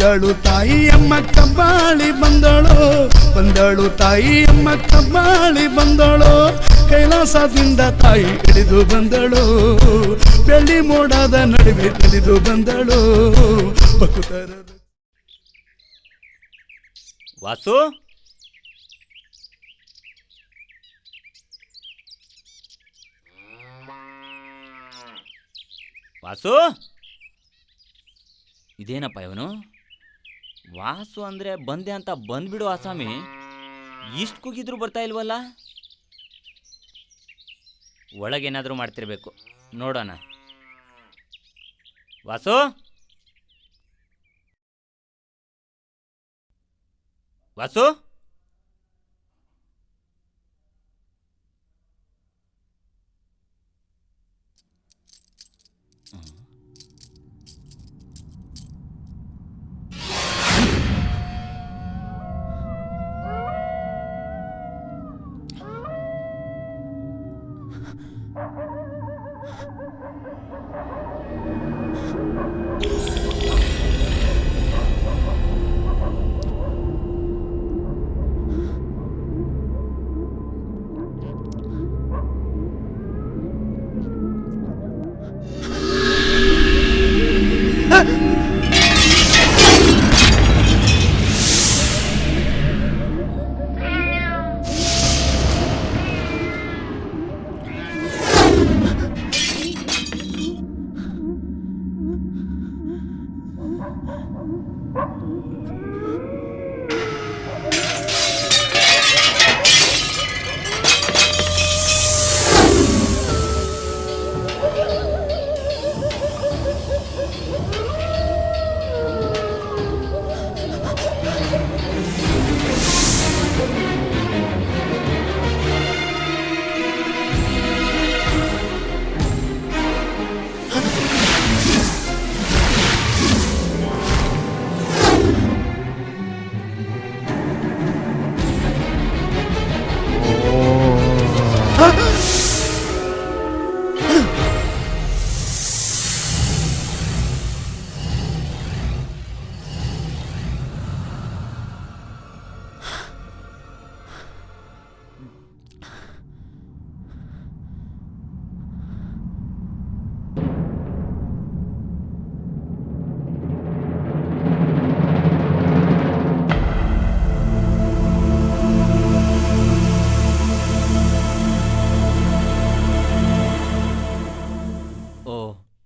ಬಂದಳು ತಾಯಿಯಮ್ಮ ಕಬ್ಬಾಳಿ ಬಂದಳು, ಬಂದಳು ತಾಯಿಯಮ್ಮ ಕಬ್ಬಾಳಿ ಬಂದಳು, ಕೈಲಾಸದಿಂದ ತಾಯಿ ಇಳಿದು ಬಂದಳು, ಬೆಳ್ಳಿ ಮೋಡದ ನಡುವೆ ತಿಳಿದು ಬಂದಳು. ವಾಸು ವಾಸು, ಇದೇನಪ್ಪ ಇವನು? ವಾಸು ಅಂದರೆ ಬಂದೆ ಅಂತ ಬಂದ್ಬಿಡು ಆಸಾಮಿ, ಇಷ್ಟು ಕೂಗಿದ್ರು ಬರ್ತಾ ಇಲ್ವಲ್ಲ. ಒಳಗೇನಾದರೂ ಮಾಡ್ತಿರ್ಬೇಕು, ನೋಡೋಣ. ವಾಸು ವಾಸು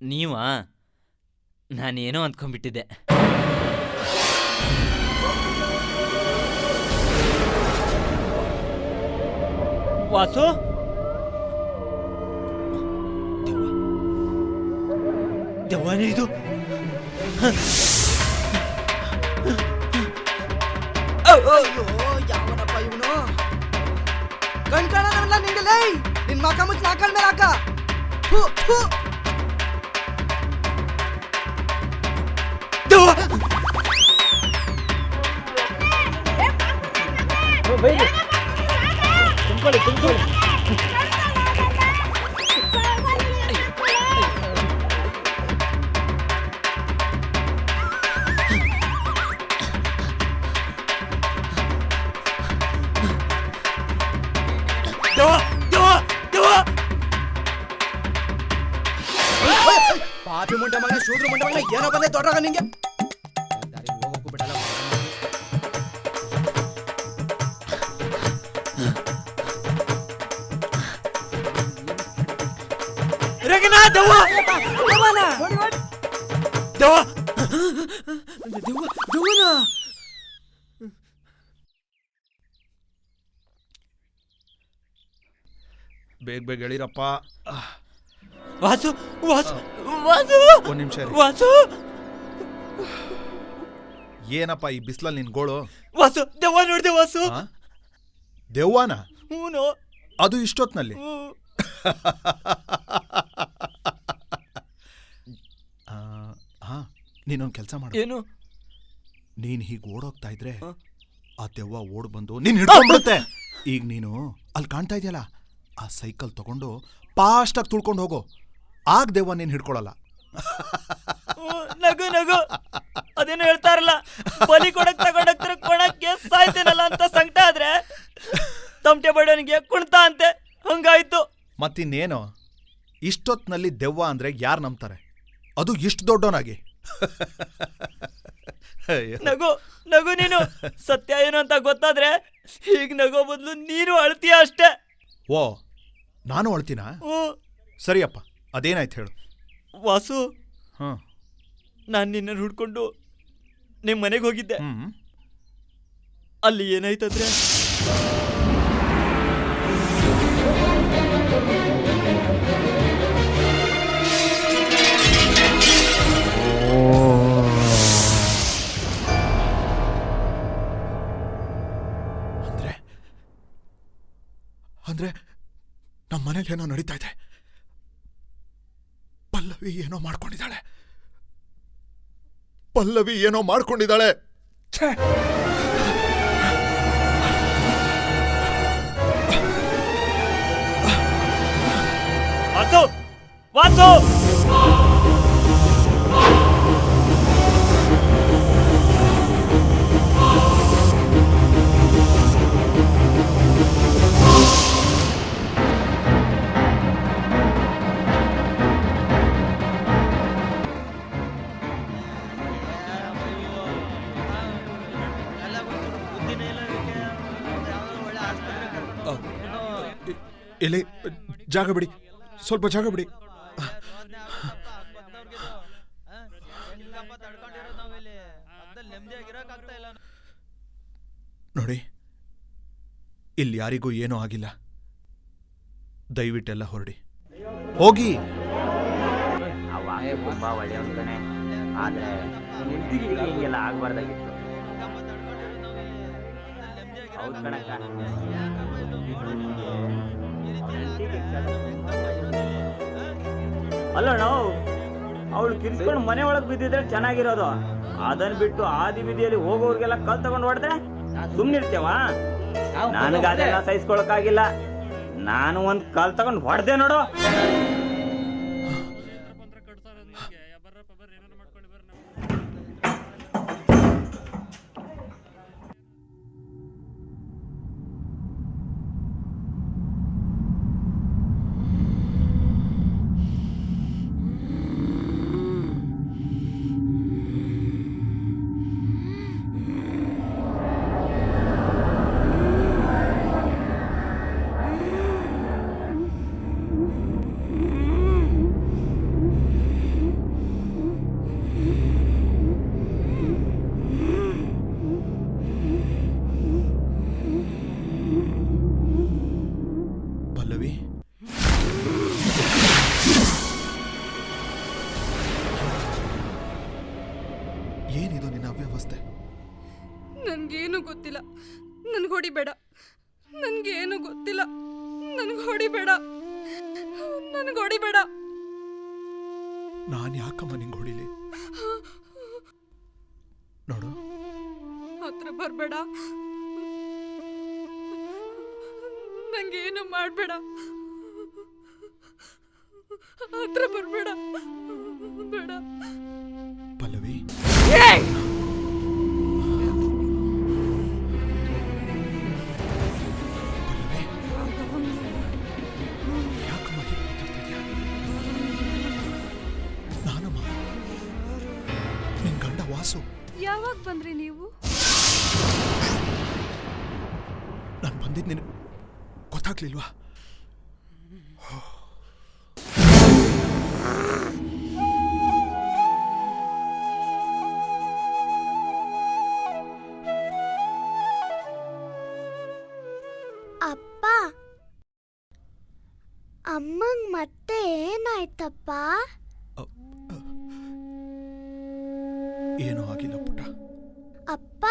ನೀವಾ? ನಾನೇನೋ ಅಂದ್ಕೊಂಡ್ಬಿಟ್ಟಿದ್ದೆ. ವಾಸು, ದೆವ್ವನೇ ಇದು. ಅಯ್ಯೋ, ಯಾವನಪ್ಪ ಇವನು? ಕಣ್ಕಾಣಲ್ಲ ನಿಂಗಲೇ, ನಿನ್ ಮಕ ಮುಚ್ಚ ನಾಕಲ್ ಮೇಲೆ ಹಾಕ. ತುಂಬ್ಕೊಳ್ಳಿ ತುಂಬ್ಕೊಳ್ಳಿ. ಪಾಪಿ ಮುಂಡ ಮಗನ, ಶೂದ್ರ ಮುಂಡ ಮಗನ, ಏನೋ ಬಂದೆ ದೊಡ್ಡಾಗ ನಿಂಗೆ. ಹೋಗೋಕ್ಕೂ ಬಿಡಲ್ಲ. ಬೇಗ ಬೇಗ ಹೇಳಿರಪ್ಪ. ವಾಸು ವಾಸು ವಾಸು, ಒಂದ್ ನಿಮಿಷ ವಾಸು. ಏನಪ್ಪ ಈ ಬಿಸ್ಲಲ್ಲಿ ನಿನ್ ಗೋಳು? ವಾಸು, ದೆವ್ವ ನೋಡ್ದೆ ವಾಸು. ದೆವ್ವನ? ಹೂನೋ. ಅದು ಇಷ್ಟೊತ್ನಲ್ಲಿ? ನೀನೊಂದು ಕೆಲಸ ಮಾಡು. ಏನು? ನೀನ್ ಹೀಗೆ ಓಡೋಗ್ತಾ ಇದ್ರೆ ಆ ದೆವ್ವ ಓಡ್ ಬಂದು ನೀನ್ ಹಿಡ್ಕೊಂಡ್ಬಿಡುತ್ತೆ. ಈಗ ನೀನು ಅಲ್ಲಿ ಕಾಣ್ತಾ ಇದೆಯಲ್ಲ, ಆ ಸೈಕಲ್ ತಗೊಂಡು ಫಾಸ್ಟಾಗಿ ತುಳ್ಕೊಂಡು ಹೋಗೋ. ಆಗ ದೆವ್ವ ನೀನ್ ಹಿಡ್ಕೊಳಲ್ಲ. ನಗು ನಗು, ಅದೇನು ಹೇಳ್ತಾರಲ್ಲ, ಬಲಿ ಕೊಡಕ್ ತಗೊಂಡೋಗ್ತಾರೆ ಕೊಡಕ್ಕೆ ಸಾಯ್ತೇನಲ್ಲ ಅಂತ ಸಂಕಟ ಆದ್ರೆ ತಮಟೆ ಬಡವನಿಗೆ ಕುಣ್ತ ಅಂತೆ ಹಂಗಾಯ್ತು. ಮತ್ತಿನ್ನೇನು, ಇಷ್ಟೊತ್ನಲ್ಲಿ ದೆವ್ವ ಅಂದ್ರೆ ಯಾರು ನಂಬ್ತಾರೆ, ಅದು ಇಷ್ಟು ದೊಡ್ಡವನಾಗಿ. ನಗು ನಗು ನೀನು, ಸತ್ಯ ಏನು ಅಂತ ಗೊತ್ತಾದ್ರೆ ಈಗ ನಗೋ ಬದಲು ನೀನು ಅಳ್ತೀಯ ಅಷ್ಟೇ. ಓ, ನಾನು ಅಳ್ತೀನ? ಸರಿಯಪ್ಪ, ಅದೇನಾಯ್ತು ಹೇಳು. ವಾಸು, ಹಾಂ, ನಾನು ನಿನ್ನನ್ನು ಹುಡ್ಕೊಂಡು ನಿಮ್ಮ ಮನೆಗೆ ಹೋಗಿದ್ದೆ. ಅಲ್ಲಿ ಏನಾಯ್ತಂದ್ರೆ ಅಂದ್ರೆ ನಮ್ಮ ಮನೇಲಿ ಏನೋ ನಡೀತಾ ಇದೆ. ಪಲ್ಲವಿ ಏನೋ ಮಾಡ್ಕೊಂಡಿದ್ದಾಳೆ. ಛೇ, ವಾಸು ವಾಸು ಎಲೆ ಜಾಗ ಬಿಡಿ, ಸ್ವಲ್ಪ ಜಾಗ ಬಿಡಿ. ನೋಡಿ, ಇಲ್ಲಿ ಯಾರಿಗೂ ಏನೂ ಆಗಿಲ್ಲ. ದಯವಿಟ್ಟೆಲ್ಲ ಹೊರಡಿ, ಹೋಗಿ. ತುಂಬಾ ಒಳ್ಳೆಯವನೇ, ಆದ್ರೆ ಹಿಂಗೆಲ್ಲ ಆಗ್ಬಾರ್ದಾಗಿತ್ತು. ಹೌದು ಕಣಕ್ಕ, ಅಲ್ಲ ನಾವು ಅವಳು ಕಿರ್ಸ್ಕೊಂಡು ಮನೆ ಒಳಗೆ ಬಿದ್ದಿದ್ರೆ ಚೆನ್ನಾಗಿರೋದು. ಅದನ್ನ ಬಿಟ್ಟು ಆದಿ ಬೀದಿಯಲ್ಲಿ ಹೋಗೋರ್ಗೆಲ್ಲ ಕಲ್ ತಗೊಂಡು ಹೊಡೆದ್ರೆ ಸುಮ್ನಿರ್ತೇವ? ನನಗದೆಲ್ಲ ಸಹಿಸ್ಕೊಳಕ್ಕಾಗಿಲ್ಲ. ನಾನು ಒಂದ್ ಕಲ್ ತಗೊಂಡು ಹೊಡೆದೆ ನೋಡು. ಏನಿದು ನಿನ್ನ ಅವ್ಯವಸ್ಥೆ? ನನ್ಗೇನು ಗೊತ್ತಿಲ್ಲ, ನನ್ಗೆ ಹೊಡಿಬೇಡ. ನನ್ಗೇನು ಗೊತ್ತಿಲ್ಲ, ನನ್ಗೆ ಹೊಡಿಬೇಡ, ನನ್ಗೆ ಹೊಡಿಬೇಡ. ನಾನು ಯಾಕಮ್ಮ ನಿಂಗೆ ಹೊಡಿಲಿ? ನೋಡು, ಹತ್ರ ಬರ್ಬೇಡ, ನಂಗೇನು ಮಾಡಬೇಡ, ಹತ್ರ ಬರ್ಬೇಡ, ಬೇಡ. ಪಲ್ಲವಿ, ಯಾಕಮ್ಮ ಹೀಗೆ ಮಾತಾಡ್ತಾ ಇದೀಯ? ನಾನಮ್ಮ, ನಿನ್ ಗಂಡ ವಾಸು. ಯಾವಾಗ ಬಂದ್ರಿ ನೀವು? ನಾನು ಬಂದಿದ್ದು ನಿನ್ ಗೊತ್ತಾಗ್ಲಿಲ್ವಾ? ಅಪ್ಪ, ಅಮ್ಮಂಗ್ ಮತ್ತೆ ಏನಾಯ್ತಪ್ಪ? ಏನೂ ಆಗಿಲ್ಲ ಪುಟ್ಟ. ಅಪ್ಪ,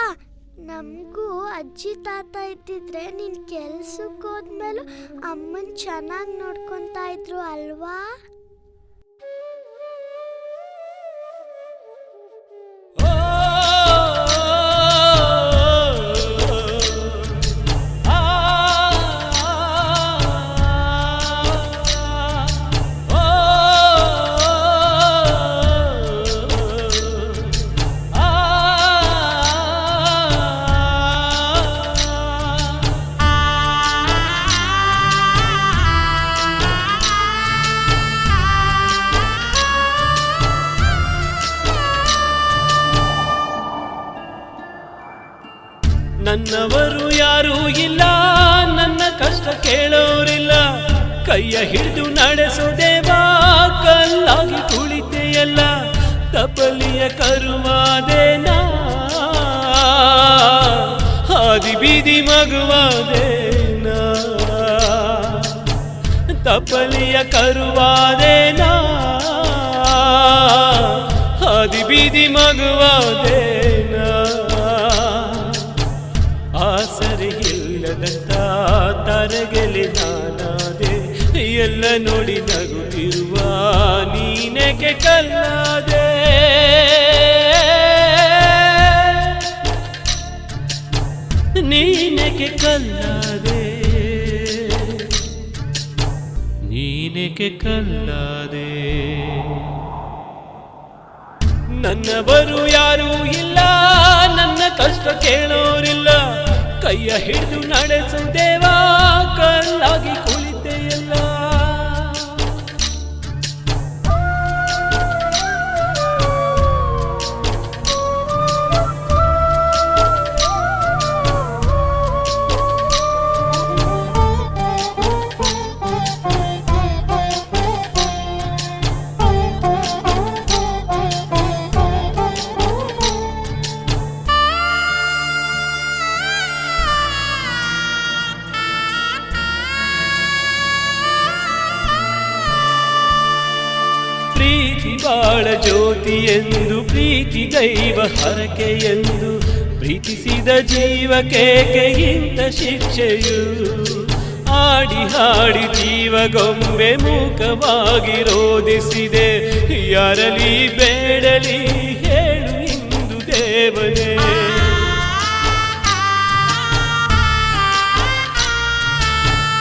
ನಮಗೂ ಅಜ್ಜಿ ತಾತ ಇದ್ದಿದ್ರೆ ನೀನ್ ಕೆಲ್ಸಕ್ಕೆ ಹೋದ್ಮೇಲೂ ಅಮ್ಮನ್ ಚೆನ್ನಾಗಿ ನೋಡ್ಕೊಂತಾ ಇದ್ರು ಅಲ್ವಾ? ನನ್ನವರು ಯಾರೂ ಇಲ್ಲ, ನನ್ನ ಕಷ್ಟ ಕೇಳೋರಿಲ್ಲ, ಕೈಯ ಹಿಡಿದು ನಡೆಸೋ ದೇವಾ ಕಲ್ಲಾಗಿ ಕುಳಿತೆಯಲ್ಲ, ತಪಲಿಯ ಕರುವಾದೇನಾ ಹಾದಿ ಬೀದಿ ಮಗುವಾದೇನಾ, ತಪಲಿಯ ಕರುವಾದೇನಾ ಹಾದಿ ಬೀದಿ ಮಗುವಾದೇನಾ, ಆಸರೆ ಇಲ್ಲದಂತ ತರಗೆಲೆ ನಾನಾದೆ, ಎಲ್ಲ ನೋಡಿ ನಗುತ್ತಿರುವ ನೀನೇಕೆ ಕಲ್ಲಾದೆ, ನೀನೇಕೆ ಕಲ್ಲಾದೆ, ನೀನೇಕೆ ಕಲ್ಲಾದೆ. ನನ್ನವರು ಯಾರೂ ಇಲ್ಲ, ನನ್ನ ಕಷ್ಟ ಕೇಳೋರಿಲ್ಲ, ಕೈಯ ಹಿಡಿದು ನಡೆಸೋ ದೇವಾ ಕಲ್ಲಾಗಿ ಕುಳಿತೆಯಲ್ಲ. ಪ್ರೀತಿ ಬಾಳ ಜ್ಯೋತಿ ಎಂದು, ಪ್ರೀತಿ ದೈವ ಹರಕೆ ಎಂದು, ಪ್ರೀತಿಸಿದ ಜೀವಕೇಕೆಗಿಂತ ಶಿಕ್ಷೆಯು, ಆಡಿ ಹಾಡಿ ಜೀವಗೊಂಬೆ ಮೂಕವಾಗಿ ರೋಧಿಸಿದೆ, ಯಾರಲಿ ಬೇಡಲಿ ಹೇಳು ಇಂದು ದೇವನೇ.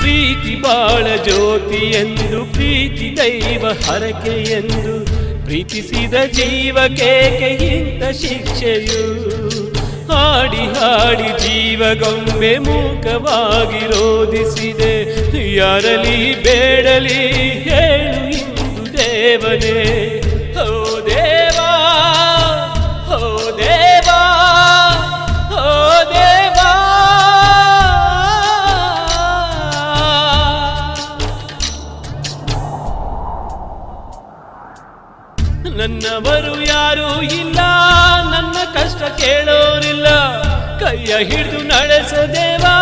ಪ್ರೀತಿ ಬಾಳ ಜ್ಯೋತಿ ಎಂದು, ಪ್ರೀತಿ ದೈವ ಹರಕೆ ಎಂದು, ಪ್ರೀತಿಸಿದ ಜೀವಕೇಕೆಗಿಂತ ಶಿಕ್ಷೆಯು, ಹಾಡಿ ಹಾಡಿ ಜೀವಗೊಂಬೆ ಮೂಕವಾಗಿ ರೋಧಿಸಿದೆ, ಯಾರಲಿ ಬೇಡಲಿ ಹೇಳು ಇಂದು ದೇವನೇ. ಓ ದೇವಾ, ಓ ದೇವಾ, ಓ ದೇವಾ, ನನ್ನವರು ಯಾರೂ ಇಲ್ಲ, ನನ್ನ ಕಷ್ಟ ಕೇಳೋರಿಲ್ಲ, ಕೈಯ ಹಿಡಿದು ನಡೆಸೋ ದೇವಾ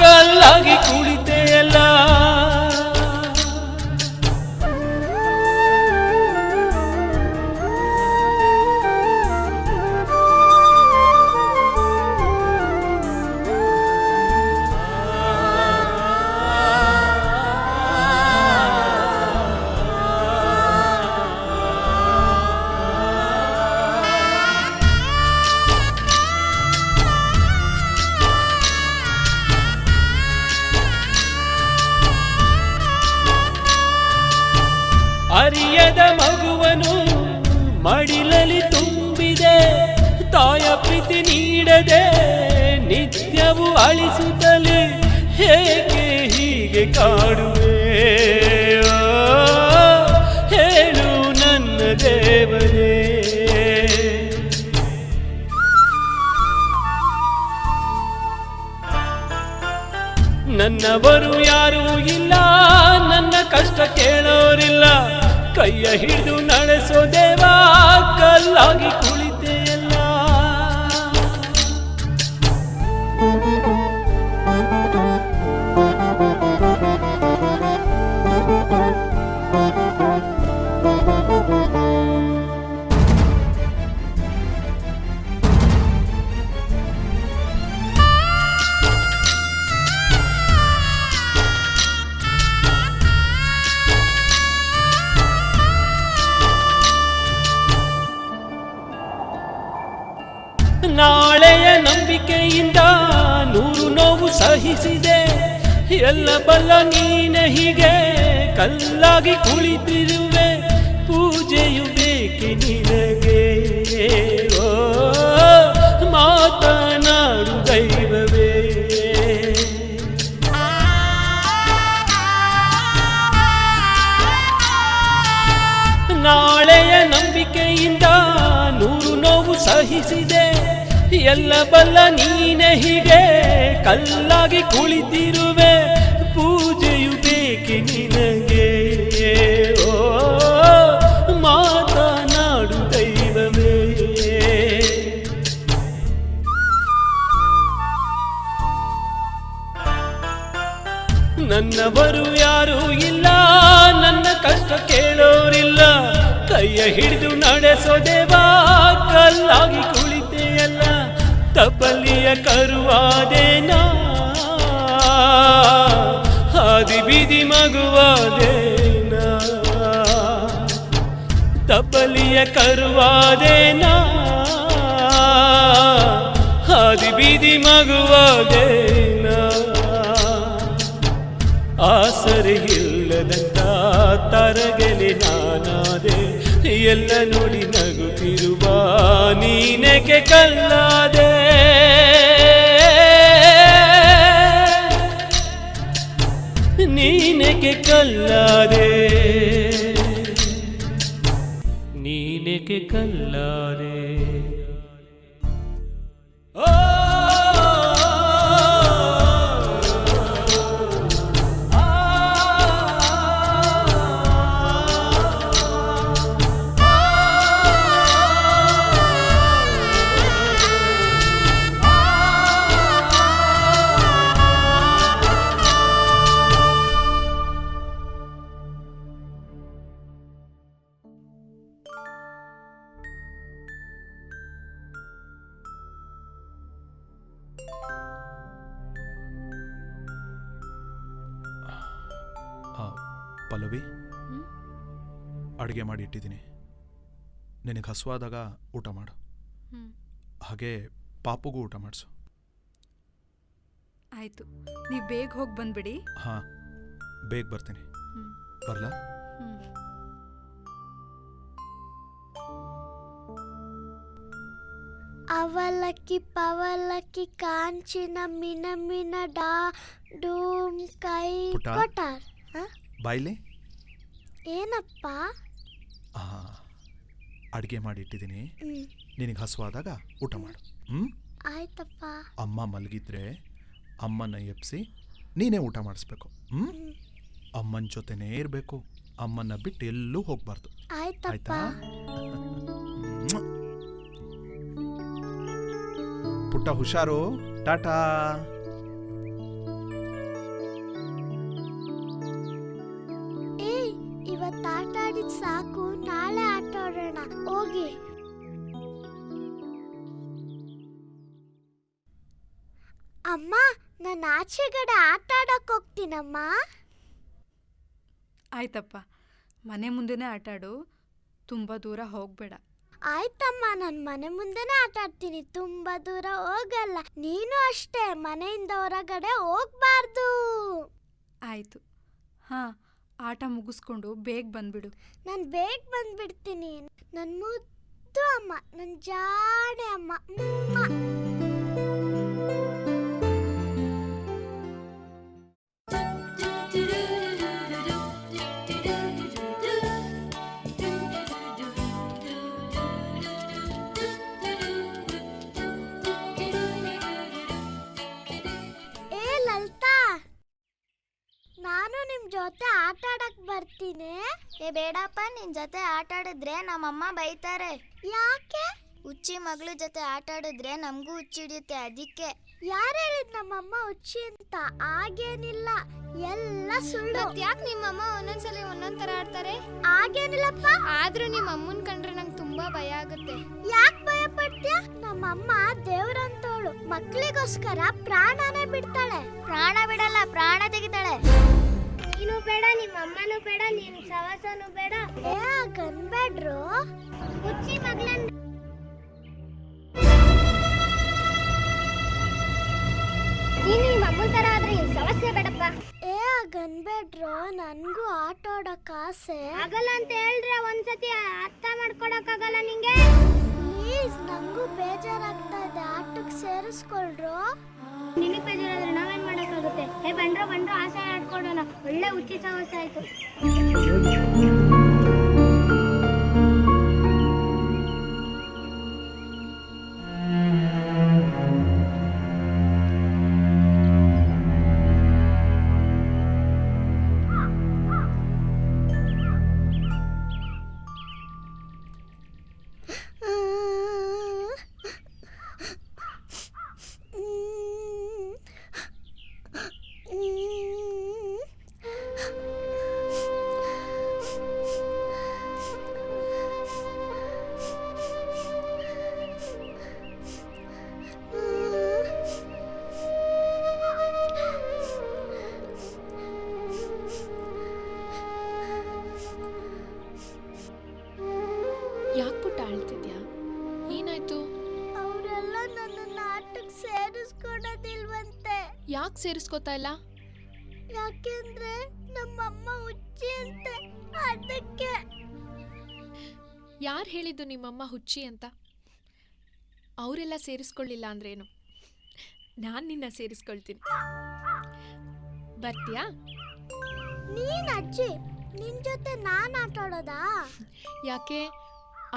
ಕಲ್ಲಾಗಿ ಕುಳಿತೆಯಲ್ಲ. ಅರಿಯದ ಮಗುವನು ಮಡಿಲಲ್ಲಿ ತುಂಬಿದೆ, ತಾಯ ಪ್ರೀತಿ ನೀಡದೆ ನಿತ್ಯವೂ ಅಳಿಸುತ್ತಲೇ ಹೇಗೆ ಹೀಗೆ ಕಾಡುವೆ, ಹೇಳು ನನ್ನ ದೇವರೇ. ನನ್ನವರು ಯಾರೂ ಇಲ್ಲ, ನನ್ನ ಕಷ್ಟ ಕೇಳೋರಿಲ್ಲ, ಕೈಯ ಹಿಡಿದು ನಡೆಸೋ ದೇವಾ ಕಲ್ಲಾಗಿ ಕುಳಿತೆಯಲ್ಲ. ನಾಳೆಯ ನಂಬಿಕೆಯಿಂದ ನೂರು ನೋವು ಸಹಿಸಿದೆ, ಎಲ್ಲ ಬಲ್ಲ ನೀನೆ ಹೀಗೆ ಕಲ್ಲಾಗಿ ಕುಳಿತಿರುವೆ, ಪೂಜೆಯು ಬೇಕೆ ನಿನಗೆ, ಓ ಮಾತನಾಡು ದೈವವೇ. ನಾಳೆಯ ನಂಬಿಕೆಯಿಂದ ನೂರು ನೋವು ಸಹಿಸಿದೆ, ಎಲ್ಲ ಬಲ್ಲ ನೀನೆ ಹೀಗೆ ಕಲ್ಲಾಗಿ ಕುಳಿತಿರುವೆ ಪೂಜೆಯು ಬೇಕೆ ನಿನಗೆ ಓ ಮಾತನಾಡು ದೈವವೇ ನನ್ನವರು ಯಾರೂ ಇಲ್ಲ ನನ್ನ ಕಷ್ಟ ಕೇಳೋರಿಲ್ಲ ಕೈಯ ಹಿಡಿದು ನಡೆಸೋದೇವಾ ಕಲ್ಲಾಗಿ ಕುಳಿತೆಯಲ್ಲ ತಪ್ಪಲಿಯ ಕರುವಾದೇನಾ ಹಾದಿ ಬೀದಿ ಮಗುವಾದೇನಾ ತಪ್ಪಲಿಯ ಕರುವಾದೇನಾ ಹಾದಿ ಬೀದಿ ಮಗುವಾದೇನಾ ಆಸರೆ ಇಲ್ಲದಂತ ತರಗೆಲೆ ನಾನಾದೆ ಎಲ್ಲ ನೋಡಿ ನಗುತ್ತಿರುವ ನೀನೆಗೆ ಕಲ್ಲಾದೆ ನೀನೆಗೆ ಕಲ್ಲಾದೆ ನೀನೆಗೆ ಕಲ್ಲಾದೆ ಪಲ್ಲವಿ ಅಡುಗೆ ಮಾಡಿ ಇಟ್ಟಿದ್ದೀನಿ ನಿನಗೆ ಹಸುವಾದಾಗ ಊಟ ಮಾಡು ಹಾಗೆ ಪಾಪುಗೂ ಊಟ ಮಾಡಿಸು ಆಯ್ತು ನೀವು ಬೇಗ ಹೋಗಿ ಬಂದ್ಬಿಡಿ ಹಾಂ ಬೇಗ ಬರ್ತೀನಿ ಬರಲಾ ಅವಲಕ್ಕಿ ಪವಲಕ್ಕಿ ಕಾಂಚಿನ ಮಿನ ಮಿನ ಡಾ ಡೂಮ್ ಕೈ ಪುಟ್ಟ. ಕೊಟ್ಟಾರ್ ಬಾಯ್ಲಿ ಏನಪ್ಪ ಅಡುಗೆ ಮಾಡಿ ಇಟ್ಟಿದ್ದೀನಿ ಹ್ಮ್. ನಿನಗೆ ಹಸುವಾದಾಗ ಊಟ ಮಾಡು ಆಯ್ತಪ್ಪ ಅಮ್ಮ ಮಲಗಿದ್ರೆ ಅಮ್ಮನ ಎಬ್ಸಿ ನೀನೇ ಊಟ ಮಾಡಿಸ್ಬೇಕು ಅಮ್ಮನ ಜೊತೆನೇ ಇರಬೇಕು ಅಮ್ಮನ ಬಿಟ್ಟು ಎಲ್ಲೂ ಹೋಗ್ಬಾರ್ದು ಆಯ್ತಪ್ಪ ಆಯ್ತಾ ಪುಟ್ಟ ಹುಷಾರು ಟಾಟಾ ಇವತ್ತು ಆಟ ಆಡಿದ್ ಸಾಕು ನಾಳೆ ಆಟ ಆಡೋಣ ಹೋಗಿ ಅಮ್ಮ ನಾನು ಆಚೆಗಡೆ ಆಟ ಆಡಕ್ ಹೋಗ್ತೀನಮ್ಮ ಆಯ್ತಪ್ಪ ಮನೆ ಮುಂದೆನೇ ಆಟಾಡು ತುಂಬ ದೂರ ಹೋಗಬೇಡ ಆಯ್ತಮ್ಮ ನಾನು ಮನೆ ಮುಂದೆನೇ ಆಟ ಆಡ್ತೀನಿ ತುಂಬಾ ದೂರ ಹೋಗಲ್ಲ ನೀನು ಅಷ್ಟೇ ಮನೆಯಿಂದ ಹೊರಗಡೆ ಹೋಗ್ಬಾರ್ದು ಆಯಿತು ಹಾಂ ಆಟ ಮುಗಿಸ್ಕೊಂಡು ಬೇಗ ಬಂದ್ಬಿಡು ನಾನು ಬೇಗ ಬಂದ್ಬಿಡ್ತೀನಿ ನನ್ನ ಮುದ್ದು ಅಮ್ಮ ನನ್ನ ಜಾಡೆ ಅಮ್ಮ ನಾನು ನಿಮ್ ಜೊತೆ ಆಟ ಆಡಕ್ ಬರ್ತೀನಿ ಬೇಡಪ್ಪ ನಿನ್ ಜೊತೆ ಆಟ ಆಡಿದ್ರೆ ನಮ್ಮಮ್ಮ ಬೈತಾರೆ ಯಾಕೆ ಹುಚ್ಚಿ ಮಗಳ ಜೊತೆ ಆಟ ಆಡಿದ್ರೆ ನಮಗೂ ಹುಚ್ಚಿಡಿಯುತ್ತೆ ಅದಕ್ಕೆ ಯಾರು ಹೇಳಿದ್ ನಮ್ಮಮ್ಮ ಹುಚ್ಚಿ ಅಂತ ಆಗೇನಿಲ್ಲ ಎಲ್ಲ ಸುಳ್ಳು ಯಾಕೆ ನಿಮ್ಮಮ್ಮ ಒಂದೊಂದ್ಸಲ ಒಂದೊಂದ್ ತರ ಆಡ್ತಾರೆ ಆಗೇನಿಲ್ಲಪ್ಪ ಆದ್ರೂ ನಿಮ್ಮ ಅಮ್ಮನ್ ಕಂಡ್ರೆ ನಂಗೆ ತುಂಬಾ ಭಯ ಆಗುತ್ತೆ ಯಾಕೆ ಭಯ ಪಡ್ತೀಯ ನಮ್ಮಮ್ಮ ದೇವ್ರಂತೋಳು ಮಕ್ಳಿಗೋಸ್ಕರ ಪ್ರಾಣನೇ ಬಿಡ್ತಾಳೆ ಪ್ರಾಣ ಬಿಡಲ್ಲ ಪ್ರಾಣ ತೆಗಿತಾಳೆ ನೀನು ಬೇಡ ನಿಮ್ಮ ಅಮ್ಮನೂ ಬೇಡ ನಿನ್ ಸವಾಸನೂ ಬೇಡ ಕನ್ಬೇಡ್ರು ಹುಚ್ಚಿ ಮಗಳನ್ನ ನೀನು ನಿಮ್ಮ ಅಮ್ಮನ ತರ ಆದ್ರೆ ಸಮಸ್ಯೆ ಬೇಡಪ್ಪ ಗನ್ಬೇಡ್ರು ನನ್ಗೂ ಆಟ ಆಡಕ್ ಆಸೆ ಆಗಲ್ಲ ಅಂತ ಹೇಳ್ರೆ ಒಂದ್ಸತಿ ಅರ್ಥ ಮಾಡ್ಕೊಳಕ್ಕಾಗಲ್ಲ ನಿಂಗೆ ಪ್ಲೀಸ್ ನಂಗೂ ಬೇಜಾರಾಗ್ತಾ ಇದೆ ಆಟಕ್ಕೆ ಸೇರಿಸ್ಕೊಳ್ರು ನಿನಗೆ ಬೇಜಾರಾದ್ರೆ ನಾವೇನ್ ಮಾಡಕ್ಕಾಗುತ್ತೆ ಬಂಡ್ರು ಆಸೆ ಆಡ್ಕೊಡೋಣ ಒಳ್ಳೆ ಹುಚ್ಚಿ ಸಮಸ್ಯೆ ಆಯ್ತು ಯಾಕೆ ಸೇರಿಸ್ಕೋತಾ ಇಲ್ಲ? ಯಾಕೆಂದ್ರೆ ನಮ್ಮಮ್ಮ ಹುಚ್ಚಿ ಅಂತೆ, ಅದಕ್ಕೆ. ಯಾರು ಹೇಳಿದ್ದು ನಿಮ್ಮಮ್ಮ ಹುಚ್ಚಿ ಅಂತ? ಅವರೆಲ್ಲ ಸೇರಿಸ್ಕೊಳ್ಳಿಲ್ಲ ಅಂದ್ರೇನು, ನಾನು ನಿನ್ನ ಸೇರಿಸ್ಕೊಳ್ತೀನಿ. ಬರ್ತೀಯಾ? ನೀನ್ ಅಜ್ಜಿ, ನಿನ್ ಜೊತೆ ನಾನ್ ಆಟ ಆಡೋದಾ? ಯಾಕೆ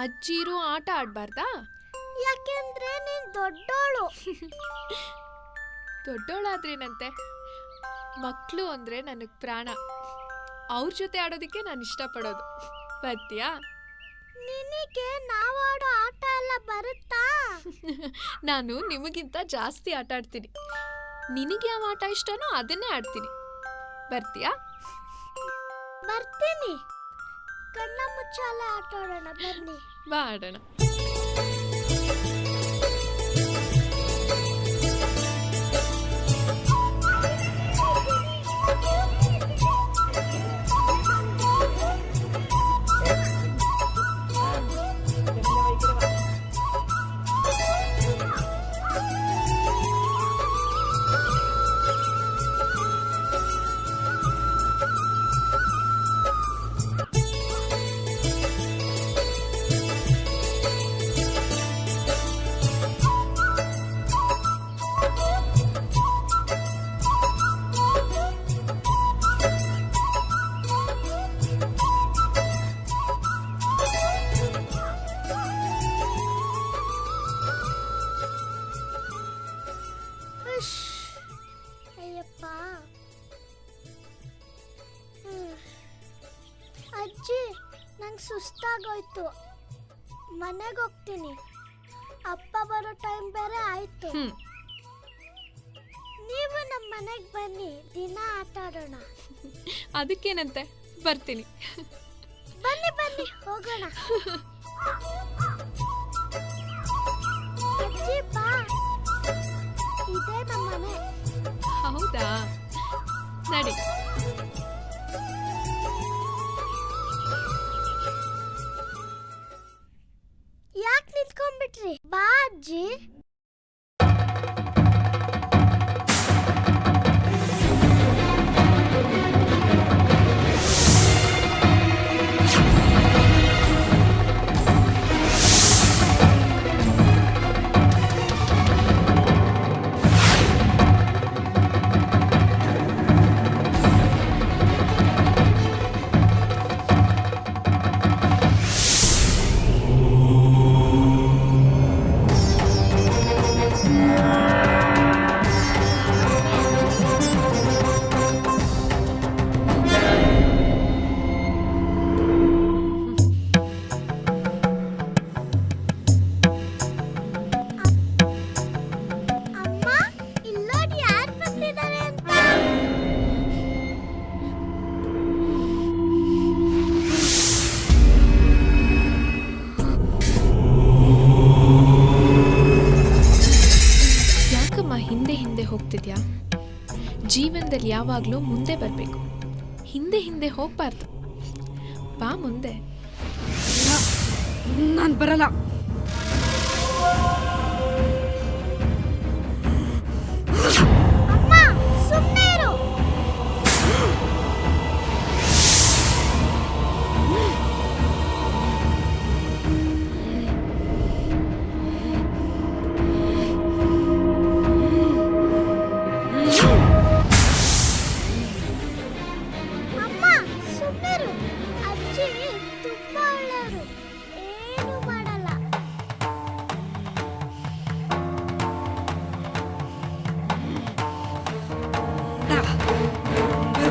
ಅಜ್ಜಿರು ಆಟ ಆಡ್ಬಾರ್ದಾ? ಯಾಕೆಂದ್ರೆ ನೀನ್ ದೊಡ್ಡೋಳು. ದೊಡ್ಡೋಳಾದ್ರೇನಂತೆ, ಮಕ್ಕಳು ಅಂದರೆ ನನಗೆ ಪ್ರಾಣ. ಅವ್ರ ಜೊತೆ ಆಡೋದಕ್ಕೆ ನಾನು ಇಷ್ಟಪಡೋದು. ಬರ್ತೀಯಾ? ನಿನಗೆ ನಾವು ಆಡೋ ಆಟ ಎಲ್ಲ ಬರುತ್ತಾ? ನಾನು ನಿಮಗಿಂತ ಜಾಸ್ತಿ ಆಟ ಆಡ್ತೀನಿ. ನಿನಗೆ ಯಾವ ಆಟ ಇಷ್ಟನೋ ಅದನ್ನೇ ಆಡ್ತೀನಿ. ಬರ್ತೀಯಾ? ಬರ್ತೀನಿ. ಕಣ್ಣ ಮುಚ್ಚಾಲೆ ಆಟ ಆಡೋಣ, ಬನ್ನಿ. ಬಾ ಆಡೋಣ. ಅಯ್ಯಪ್ಪ. ಅಜ್ಜಿ, ನಂಗೆ ಸುಸ್ತಾಗೋಯ್ತು, ಮನೆಗೆ ಹೋಗ್ತೀನಿ. ಅಪ್ಪ ಬರೋ ಟೈಮ್ ಬೇರೆ ಆಯ್ತು. ನೀವು ನಮ್ಮ ಮನೆಗೆ ಬನ್ನಿ, ದಿನ ಆಟ ಆಡೋಣ. ಅದಕ್ಕೇನಂತೆ, ಬರ್ತೀನಿ. ಬನ್ನಿ ಬನ್ನಿ, ಹೋಗೋಣ. ಅಜ್ಜಿ ಬಾ, ಇದೇ ನಮ್ಮ ಮನೆ. ಹೌದಾ? ನಡಿ. ಯಾಕೆ ನಿಂತ್ಕೊಂಡ್ಬಿಟ್ರಿ? ಬಾ ಅಜ್ಜಿ. ಹೋಗ್ತಿದ್ಯಾ? ಜೀವನದಲ್ಲಿ ಯಾವಾಗಲೂ ಮುಂದೆ ಬರಬೇಕು, ಹಿಂದೆ ಹಿಂದೆ ಹೋಗ್ಬಾರ್ದು. ಬಾ ಮುಂದೆ. ನಾನು ಬರಲ್ಲ.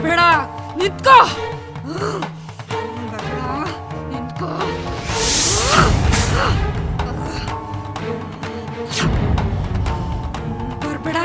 ಬೇಡ, ನಿಂತ್ಕೋ. ನಿಂತ್ಕೋ. ಬರ್ಬೇಡ.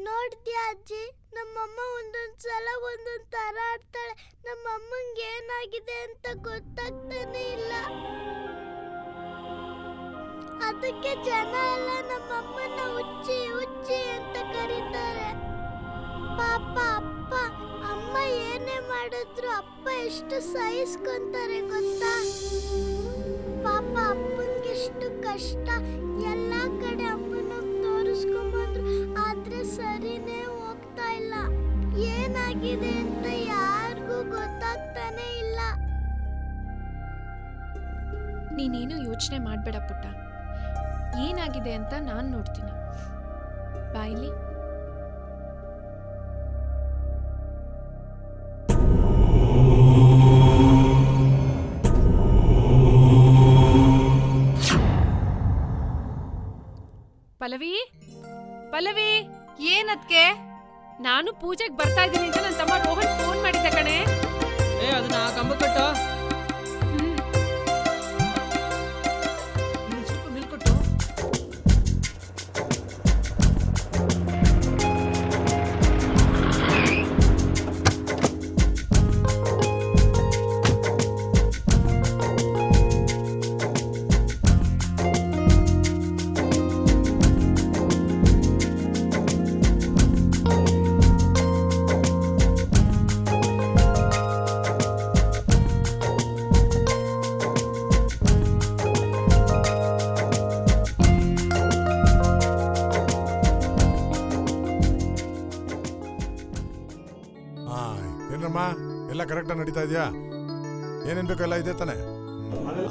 ನೋಡ್ತೀಯ ಅಜ್ಜಿ, ನಮ್ಮಮ್ಮ ಒಂದೊಂದ್ಸಲ ಒಂದೊಂದ್ ತರ ಆಡ್ತಾಳೆ. ನಮ್ಮಮ್ಮಂಗೆ ಏನಾಗಿದೆ ಅಂತ ಗೊತ್ತಾಗ್ತಾನೆ ಇಲ್ಲ. ಅದಕ್ಕೆ ಜನ ಎಲ್ಲ ನಮ್ಮಮ್ಮನ ಹುಚ್ಚಿ ಹುಚ್ಚಿ ಅಂತ ಕರೀತಾರೆ. ಪಾಪ ಅಪ್ಪ ಅಮ್ಮ ಏನೇ ಮಾಡಿದ್ರು ಅಪ್ಪ ಎಷ್ಟು ಸಹಿಸ್ಕೊಂತಾರೆ ಗೊತ್ತಾ. ಪಾಪ ಅಪ್ಪನ್ಗೆಷ್ಟು ಕಷ್ಟ. ಎಲ್ಲ ಕಡೆ ಅಮ್ಮನ ತೋರಿಸ್ಕೊಂಬಂದ್ರು ಆದ್ರೆ ಸರಿನೇ ಹೋಗ್ತಾ ಇಲ್ಲ. ಏನಾಗಿದೆ ಅಂತ ಯಾರಿಗೂ ಗೊತ್ತಾಗ್ತಾನೆ ಇಲ್ಲ. ನೀನೇನು ಯೋಚನೆ ಮಾಡಬೇಡ ಪುಟ್ಟ, ಏನಾಗಿದೆ ಅಂತ ನಾನು ನೋಡ್ತೀನಿ. ಬಾಯ್ಲಿ. ಪಲ್ಲವಿ, ಪಲ್ಲವಿ, ಏನದ್ಕೆ? ನಾನು ಪೂಜೆಗೆ ಬರ್ತಾ ಇದ್ದೀನಿ ಅಂತ ನನ್ನ ತಮ್ಮ ರೋಹನ್ ಫೋನ್ ಮಾಡಿದ್ದೆ ಕಣೆ. ಅದನ್ನ ಕಂಬ ಕಟ್ಟು. ಸ್ವಲ್ಪ ನಿಲ್ಕೊಟ್ಟು. ಏನಮ್ಮ ಎಲ್ಲ ಕರೆಕ್ಟಾಗಿ ನಡೀತಾ ಇದೆಯಾ? ಏನೇನ್ ಬೇಕೋ ಎಲ್ಲ ಇದೆ ತಾನೆ?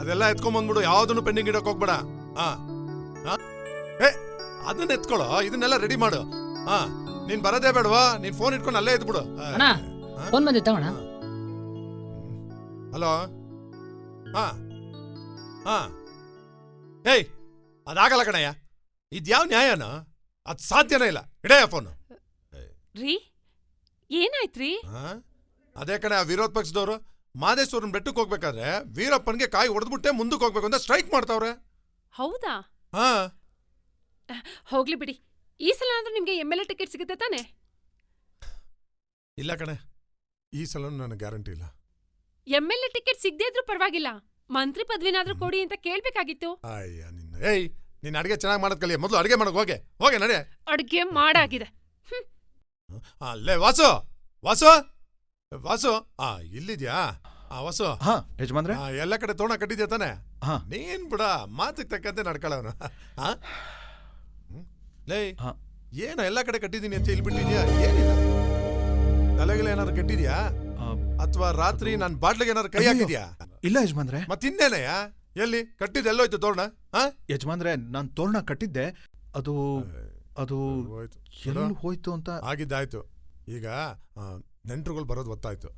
ಅದೆಲ್ಲ ಎತ್ಕೊಂಡ್ಬಂದ್ಬಿಡು, ಯಾವ್ದನ್ನು ಪೆಂಡಿಂಗ್ ಇಡಕ್ ಹೋಗ್ಬೇಡ. ಏ ಅದನ್ನ ಎತ್ಕೊಳ್ಳೋ, ಇದನ್ನೆಲ್ಲ ರೆಡಿ ಮಾಡು. ನೀನ್ ಬರೋದೇ ಬೇಡವಾ? ನೀನ್ ಫೋನ್ ಇಟ್ಕೊಂಡು ಅಲ್ಲೇ ಇದ್ಬಿಡು. ಫೋನ್ ಬಂದಿತ್ತವಣ. ಹಲೋ. ಏಯ್ ಅದಾಗಲ್ಲ ಕಣಯ್ಯ, ಇದ್ಯಾವ ನ್ಯಾಯನ? ಅದ್ ಸಾಧ್ಯನೇ ಇಲ್ಲ. ಇಡೆಯ ಫೋನು. ರೀ ಏನಾಯ್ತ್ರಿ? ಅದೇ ಕಣೆ, ಆ ವಿರೋಧ ಪಕ್ಷದವ್ರು ಮಾದೇಶ್ವರನ್ ಬೆಟ್ಟಕ್ಕೆ ಹೋಗ್ಬೇಕಾದ್ರೆ ವೀರಪ್ಪನ್ಗೆ ಕಾಯಿ ಹೊಡೆದ್ಬಿಟ್ಟೆ ಮುಂದಕ್ಕೆ ಹೋಗ್ಬೇಕು ಅಂತ ಸ್ಟ್ರೈಕ್ ಮಾಡ್ತಾವ್ರೆ. ಹೌದಾ? ಹೋಗ್ಲಿ ಬಿಡಿ, ಈ ಸಲ ಆದ್ರೂ ನಿಮ್ಗೆ MLA ಟಿಕೆಟ್ ಸಿಗುತ್ತೆ ತಾನೆ? ಇಲ್ಲ ಕಣೆ, ಈ ಸಲ ನನಗೆ ಗ್ಯಾರಂಟಿ ಇಲ್ಲ. MLA ಟಿಕೆಟ್ ಸಿಗದೇ ಇದ್ರೂ ಪರವಾಗಿಲ್ಲ, ಮಂತ್ರಿ ಪದವಿನಾದ್ರೂ ಕೊಡಿ ಅಂತ ಕೇಳ್ಬೇಕಾಗಿತ್ತು. ಅಯ್ಯ ನಿನ್ನ. ಏಯ್ ನೀನ್ ಅಡಿಗೆ ಚೆನ್ನಾಗಿ ಮಾಡೋದ್ ಕಲಿಯ, ಮೊದಲು ಅಡಿಗೆ ಮಾಡಕ್ ಹೋಗೆ ನಡೆ. ಅಡ್ಗೆ ಮಾಡಾಗಿದೆ. ಅಲ್ಲೇ ವಾಸು ವಾಸು ವಾಸು ಇಲ್ಲಿದ್ಯಾ? ವಾಸು. ಯಜಮಾನ್ರೆ, ಎಲ್ಲ ಕಡೆ ತೋಣ ಕಟ್ಟಿದ್ಯಾ ತಾನೆ? ಹಾ. ನೀನ್ ಬಿಡ, ಮಾತಿಗೆ ತಕ್ಕಂತೆ ನಡ್ಕೊಳ್ಳೋನು. ಲೇ ಏನೋ ಎಲ್ಲ ಕಡೆ ಕಟ್ಟಿದೀನಿ ಅಂತ ಇಲ್ಲಿ ಬಿಟ್ಟಿದ್ಯಾ? ಏನಿಲ್ಲ, ತಲೆಗೆಲ್ಲ ಏನಾದ್ರು ಕಟ್ಟಿದ್ಯಾ? ಅಥವಾ ರಾತ್ರಿ ನನ್ ಬಾಟ್ಲಿಗೆ ಏನಾದ್ರು ಕೈ ಹಾಕಿದ್ಯಾ? ಇಲ್ಲ ಯಜಮಾನ್ರೆ. ಮತ್ತಿನ್ನೇನಯ್ಯ, ಎಲ್ಲಿ ಕಟ್ಟಿದ್ದು? ಎಲ್ಲೋಯ್ತು ತೋರಣ? ಯಜಮಾನ್ರೆ, ನಾನ್ ತೋರಣ ಕಟ್ಟಿದ್ದೆ, ಅದು ಅದು ಎಲ್ಲಿ ಹೋಯ್ತು ಅಂತ. ಆಗಿದ್ದಾಯ್ತು. ಈಗ ನೆಂಟ್ರುಗಳು ಬರೋದು ಗೊತ್ತಾಯ್ತು.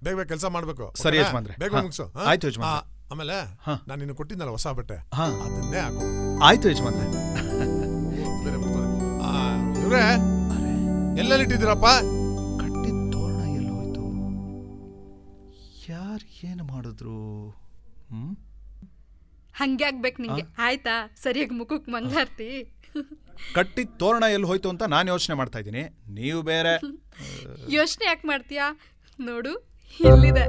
ಬೇಗ ಬೇಗ ಕೆಲಸ ಮಾಡ್ಬೇಕು. ಸರಿ ಯಜಮಾನ್ರೆ, ಬೇಗ ಮುಗಿಸು. ಆಯ್ತು ಯಜಮಾನ್ರೆ. ಆಮೇಲೆ ನಾನು ನಿನ್ನ ಕೊಟ್ಟಿದ್ನಲ್ಲ ಹೊಸ ಬಟ್ಟೆ, ಅದನ್ನೇ ಹಾಕು. ಆಯ್ತು ಯಜಮಾನ್ರೆ. ಇವ್ರೆ ಎಲ್ಲೆಲ್ಲಿಟ್ಟಿದ್ದೀರಪ್ಪ? ಕಟ್ಟಿದ ತೋರಣ ಎಲ್ಲಿ ಹೋಯ್ತು? ಯಾರು ಏನು ಮಾಡಿದ್ರು? ಹಂಗೆ ಆಗ್ಬೇಕು ನಿಂಗೆ. ಆಯ್ತಾ? ಸರಿಯಾಗಿ ಮುಖಕ್ಕೆ ಮಂಗಾರ್ತಿ. ಕಟ್ಟಿದ ತೋರಣ ಎಲ್ಲಿ ಹೋಯ್ತು ಅಂತ ನಾನು ಯೋಚನೆ ಮಾಡ್ತಾ ಇದ್ದೀನಿ, ನೀವು ಬೇರೆ ಯೋಚನೆ ಯಾಕೆ ಮಾಡ್ತೀಯಾ? ನೋಡು ಇಲ್ಲಿದೆ.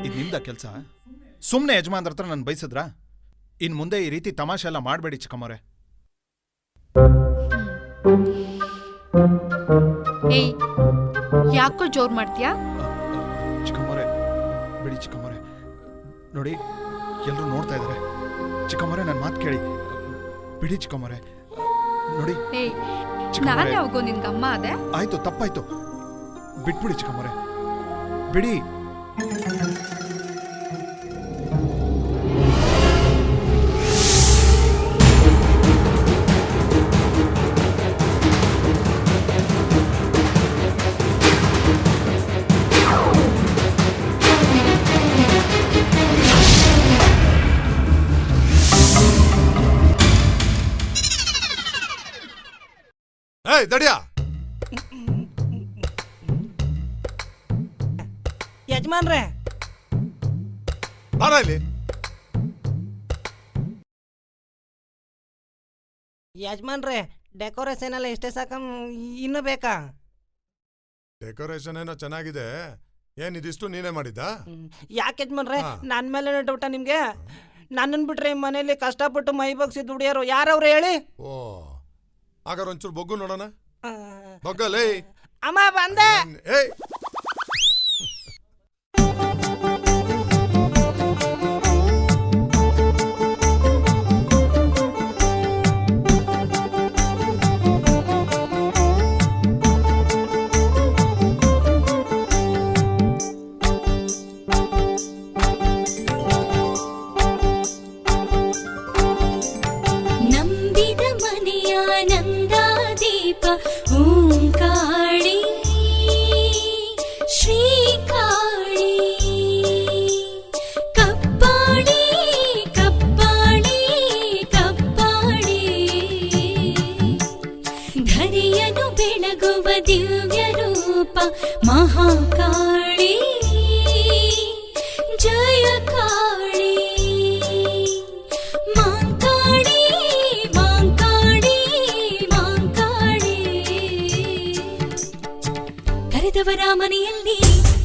ಇದು ನಿಮ್ದ ಕೆಲಸ? ಸುಮ್ಮನೆ ಯಜಮಾನ್ರ ಹತ್ರ ನಾನು ಬಯಸಿದ್ರಾ? ಇನ್ ಮುಂದೆ ಈ ರೀತಿ ತಮಾಷೆ ಎಲ್ಲ ಮಾಡಬೇಡಿ ಚಿಕ್ಕಮ್ಮವ್ರೆ. ಏಯ್, ಯಾಕೋ ಜೋರ್ ಮಾಡ್ತೀಯಾ? ಚಿಕ್ಕಮ್ಮವ್ರೆ ಬಿಡಿ ಚಿಕ್ಕಮ್ಮವ್ರೆ. ನೋಡಿ ಎಲ್ಲರೂ ನೋಡ್ತಾ ಇದ್ದಾರೆ. ಚಿಕ್ಕಮ್ಮವ್ರೆ ನನ್ನ ಮಾತು ಕೇಳಿ, ಬಿಡಿ ಚಿಕ್ಕಮ್ಮವ್ರೆ. ನೋಡಿ ನಾನು ಯಾವಾಗೋ ನಿನ್ಗೆ ಅಮ್ಮ ಅದೇ? ಆಯ್ತು, ತಪ್ಪಾಯ್ತು, ಬಿಟ್ಬಿಡಿ ಚಿಕ್ಕಮ್ಮವ್ರೆ, ಬಿಡಿ. ದಡಿಯಾ, ಯಜಮಾನ್ರೆ ಬಾರ ಇಲ್ಲಿ. ಯಜಮಾನ್ರೆ, ಡೆಕೋರೇಷನ್ ಎಲ್ಲ ಎಷ್ಟೇ ಸಾಕ, ಇನ್ನು ಬೇಕಾ? ಡೆಕೋರೇಷನ್ ಏನೋ ಚೆನ್ನಾಗಿದೆ. ಏನ್ ಇದಿಷ್ಟು ನೀನೇ ಮಾಡಿದ್ದ? ಯಾಕೆ ಯಜಮಾನ್ರೆ, ನನ್ ಮೇಲೆ ಡೌಟ ನಿಮ್ಗೆ? ನನ್ನನ್ ಬಿಟ್ರೆ ಈ ಮನೇಲಿ ಕಷ್ಟಪಟ್ಟು ಮೈ ಬಗ್ಸಿ ದುಡಿಯೋರು ಯಾರವ್ರು ಹೇಳಿ? ಓ ಹಾಗಾರ ಒಂಚೂರು ಬೊಗ್ಗು ನೋಡೋಣ. ಬೊಗ್ಗಲೇ ಅಮ್ಮ ಬಂದೆ. ಏಯ್ ನಂಬಿದ ಮನೆಯ ನಂದಾದೀಪ ಓಂಕಾಳಿ ಶ್ರೀಕಾಳಿ ಕಪ್ಪಾಡಿ ಕಪ್ಪಾಡಿ ಕಪ್ಪಾಡಿ ಧರೆಯನ್ನು ಬೆಳಗುವ ದಿವ್ಯ ರೂಪ ಮಹಾಕಾಳಿ ಜಯ ಕಾಳಿ ಮಾಂಕಾಳಿ ಮಾಂಕಾಳಿ ಮಾಂಕಾಳಿ ಕರೆದವರ ಮನೆಯಲ್ಲಿ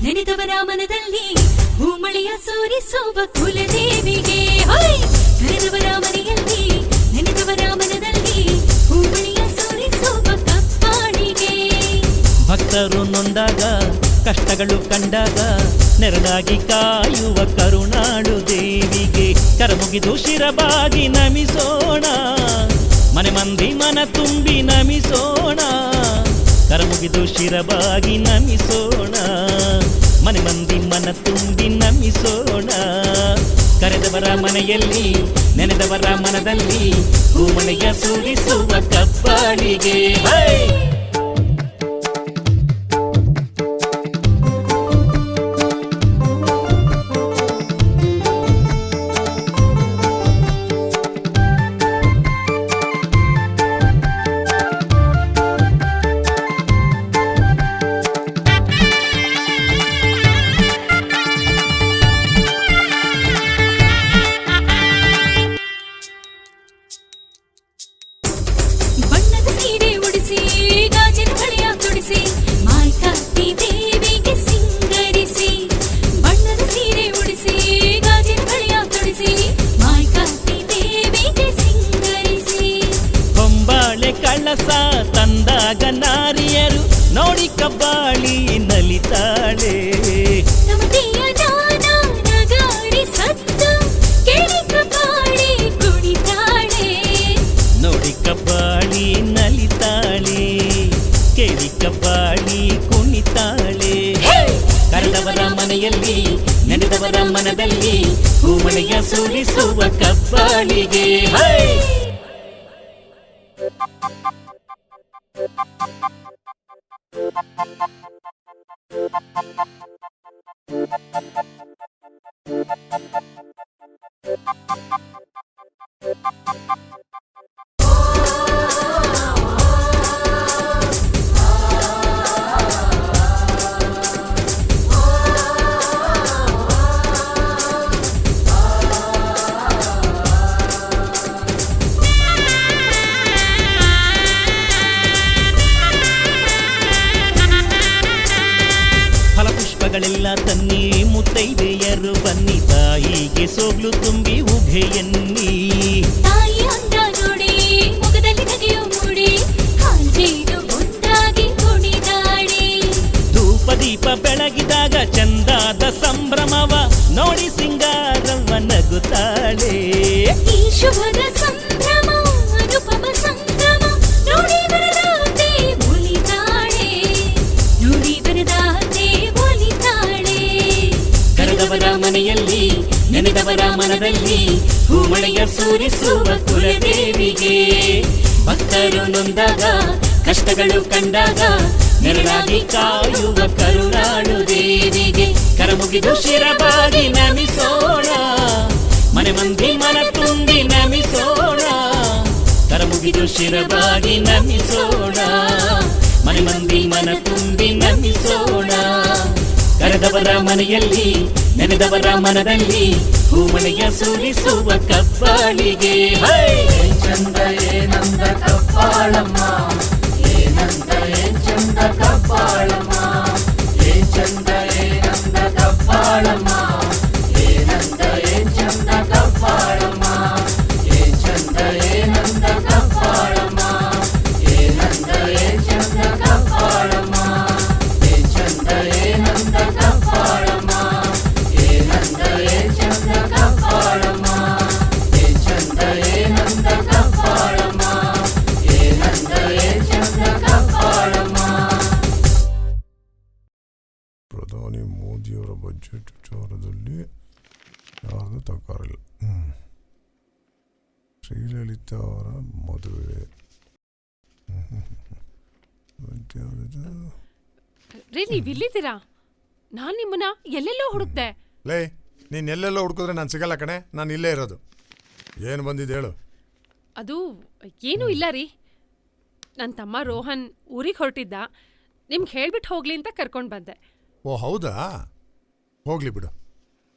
ನೆನೆದವರ ಮನದಲ್ಲಿ ಹೂಮಳೆಯ ಸೂರಿಸುವ ಕುಲದೇವಿಗೆ ಕರೆದವರ ಮನೆಯಲ್ಲಿ ನೆನೆದವರ ಮನದಲ್ಲಿ ಹೂಮಳೆಯ ಸೂರಿಸುವ ಕಪ್ಪಾಳಿಗೆ ಭಕ್ತರು ನೊಂದಾಗ ಕಷ್ಟಗಳು ಕಂಡಾಗ ನೆರಳಾಗಿ ಕಾಯುವ ಕರುಣಾಳು ದೇವಿಗೆ ಕರಮುಗಿದು ಶಿರಬಾಗಿ ನಮಿಸೋಣ ಮನೆ ಮಂದಿ ಮನ ತುಂಬಿ ನಮಿಸೋಣ ಕರಮುಗಿದು ಶಿರಬಾಗಿ ನಮಿಸೋಣ ಮನೆ ಮಂದಿ ಮನ ತುಂಬಿ ನಮಿಸೋಣ ಕರೆದವರ ಮನೆಯಲ್ಲಿ ನೆನೆದವರ ಮನದಲ್ಲಿ ಹೂಮಳೆಯ ಸುರಿಸುವ ಕಪ್ಪಾಳಿಗೆ ಬಣ್ಣದ ಸೀರೆ ಉಡಿಸಿ ಗಾಜಿನ ಬಳೆಯ ತೊಡಿಸಿ ಮಾಯ್ಕಾತಿ ದೇವಿಗೆ ಸಿಂಗರಿಸಿ ಬಣ್ಣದ ಸೀರೆ ಉಡಿಸಿ ಗಾಜಿನ ಬಳೆಯ ತೊಡಿಸಿ ಮಾಯ್ಕಾತಿ ದೇವಿಗೆ ಸಿಂಗರಿಸಿ ಕೊಂಬಾಳೆ ಕಳಸ ತಂದಾಗ ನಾರಿಯರು ನೋಡಿ ಕಬ್ಬಾಳಿ ನಲಿತಾಳೆ ನಮತೆಯ ದಾನ ನಗಾರಿ ಸತ್ತು ಕೇಳಿ ಕಬ್ಬಾಳಿ ಕುಣಿತಾಳೆ ನೋಡಿ ಕಬ್ಬಾಳಿ ನಲಿತಾಳೆ ಕೇಳಿ ಕಬ್ಬಾಳಿ ಕುಣಿತಾಳೆ ಕರೆದವರ ಮನೆಯಲ್ಲಿ ನೆನೆದವರ ಮನದಲ್ಲಿ ಹೂಮಳೆಯ ಸುರಿಸುವ ಕಬ್ಬಾಳಿಗೆ ಫಲಪುಷ್ಪಗಳೆಲ್ಲ ತನ್ನಿ ಮುತ್ತೈದೆಯರು ಬನ್ನಿ ತಾಯಿಗೆ ಸೋಗ್ಲು ತುಂಬಿ ಉಭೆ ಎನ್ನಿ ತಾಯಿ ಅಂದ ನೋಡಿ ಮುಖದಲ್ಲಿ ನಗೆಯು ಮೂಡಿ ಹಾಂಜೇನು ಒಂದಾಗಿ ಕುಣಿದಾಡಿ ಧೂಪ ದೀಪ ಬೆಳಗಿದಾಗ ಚಂದಾದ ಸಂಭ್ರಮವ ನೋಡಿ ಸಿಂಗಾರವ್ವ ನಗುತ್ತಾಳೆ ಈ ಶುಭದ ಸಂಭ್ರಮ ಅನುಪಮ ಸಂಗಮ ನೋಡಿ ಬರದಾತೆ ಒಲಿತಾಳೆ ನೋಡಿ ಬರದಾತೆ ಒಲಿತಾಳೆ ಕರೆದವರ ಮನೆಯಲ್ಲಿ ನೆನೆದವರ ಮನದಲ್ಲಿ ಹೂಮಳೆಯ ಸುರಿಸುವ ಕುಲದೇವಿಗೆ ಭಕ್ತರು ನೊಂದಾಗ ಕಷ್ಟಗಳು ಕಂಡಾಗ ನೆರಳಾಗಿ ಕಾಯುವ ಕರುಣಾಳು ದೇವಿಗೆ ಕರಮುಗಿದು ಶಿರಬಾಗಿ ನಮಿಸೋಣ ಮನೆ ಮಂದಿ ಮನ ತುಂಬಿ ನಮಿಸೋಣ ಕರಮುಗಿದು ಶಿರಬಾಗಿ ನಮಿಸೋಣ ಮನೆ ಮಂದಿ ಮನ ತುಂಬಿ ನಮಿಸೋಣ ಕರೆದವರ ಮನೆಯಲ್ಲಿ ನೆನೆದವರ ಮನದಲ್ಲಿ ಹೂಮಳೆಯ ಸುರಿಸುವ ಕಬ್ಬಾಳಿಗೆ ಚಂದ ಏನಂದ ಕಪ್ಪಾಳಮ್ಮ ಏನಂದ ಚಂದ ಕಪ್ಪಾಳಮ್ಮ ಚಂದ ಏನಂದ ಕಪ್ಪಾಳಮ್ಮ ಏನಂದ ಚಂದ ಕಪ್ಪಾಳ ಚೋರದಲ್ಲಿ ಯಾರ್ದು ತಗೋರಿಲ್ಲ. ಶ್ರೀಲಲಿತಾ ಅವರ ಮದುವೆ. ರೀ ನೀವ್ ಇಲ್ಲಿದ್ದೀರಾ? ನಾನ್ ನಿಮ್ಮನ್ನ ಎಲ್ಲೆಲ್ಲೋ ಹುಡುಕ್ದೆ. ಲೇ, ನೀನ್ ಎಲ್ಲೆಲ್ಲೋ ಹುಡುಕಿದ್ರೆ ನಾನು ಸಿಗಲ್ಲ ಕಣೆ. ನಾನು ಇಲ್ಲೇ ಇರೋದು. ಏನು ಬಂದಿದ್ದು ಹೇಳು. ಅದು ಏನೂ ಇಲ್ಲ ರೀ. ನನ್ನ ತಮ್ಮ ರೋಹನ್ ಊರಿಗೆ ಹೊರಟಿದ್ದ. ನಿಮ್ಗೆ ಹೇಳ್ಬಿಟ್ಟು ಹೋಗ್ಲಿ ಅಂತ ಕರ್ಕೊಂಡು ಬಂದೆ. ಓ ಹೌದಾ? ಹೋಗ್ಲಿ ಬಿಡು.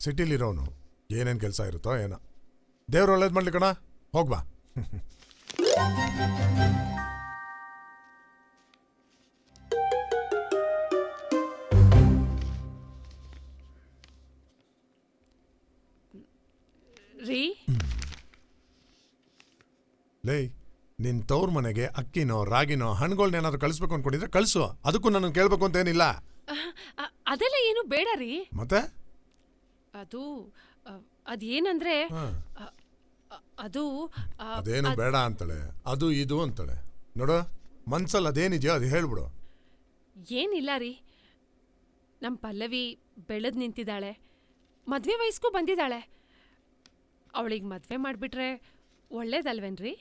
ಸಿಟಿಲಿರೋನು ಏನೇನು ಕೆಲಸ ಇರುತ್ತೋ ಏನೋ. ದೇವ್ರು ಒಳ್ಳೇದು ಮಾಡ್ಲಿ ಕಣ. ಹೋಗ್ಬಾ. ರೀ ಲೇ, ನಿನ್ ತವ್ರ ಮನೆಗೆ ಅಕ್ಕಿನೋ ರಾಗಿನೋ ಹಣ್ಣುಗಳನ್ನೇನಾದ್ರು ಕಳಿಸ್ಬೇಕು ಅನ್ಕೊಂಡಿದ್ರೆ ಕಳಿಸು. ಅದಕ್ಕೂ ನಾನು ಕೇಳ್ಬೇಕು ಅಂತ ಏನಿಲ್ಲ. ಅದೆಲ್ಲ ಏನು ಬೇಡ ರೀ. ಮತ್ತೆ ಅದು ಅದೇನಂದ್ರೆ ಅದು ಅದೇನು ಬೇಡ ಅಂತಾಳೆ, ಅದು ಇದು ಅಂತಾಳೆ. ನೋಡು, ಮನ್ಸಲ್ಲಿ ಅದೇನಿದೆಯೋ ಅದು ಹೇಳ್ಬಿಡು. ಏನಿಲ್ಲ ರೀ, ನಮ್ಮ ಪಲ್ಲವಿ ಬೆಳೆದ್ ನಿಂತಿದ್ದಾಳೆ, ಮದ್ವೆ ವಯಸ್ಗೂ ಬಂದಿದ್ದಾಳೆ. ಅವಳಿಗೆ ಮದ್ವೆ ಮಾಡಿಬಿಟ್ರೆ ಒಳ್ಳೇದಲ್ವೇನ್ರಿ?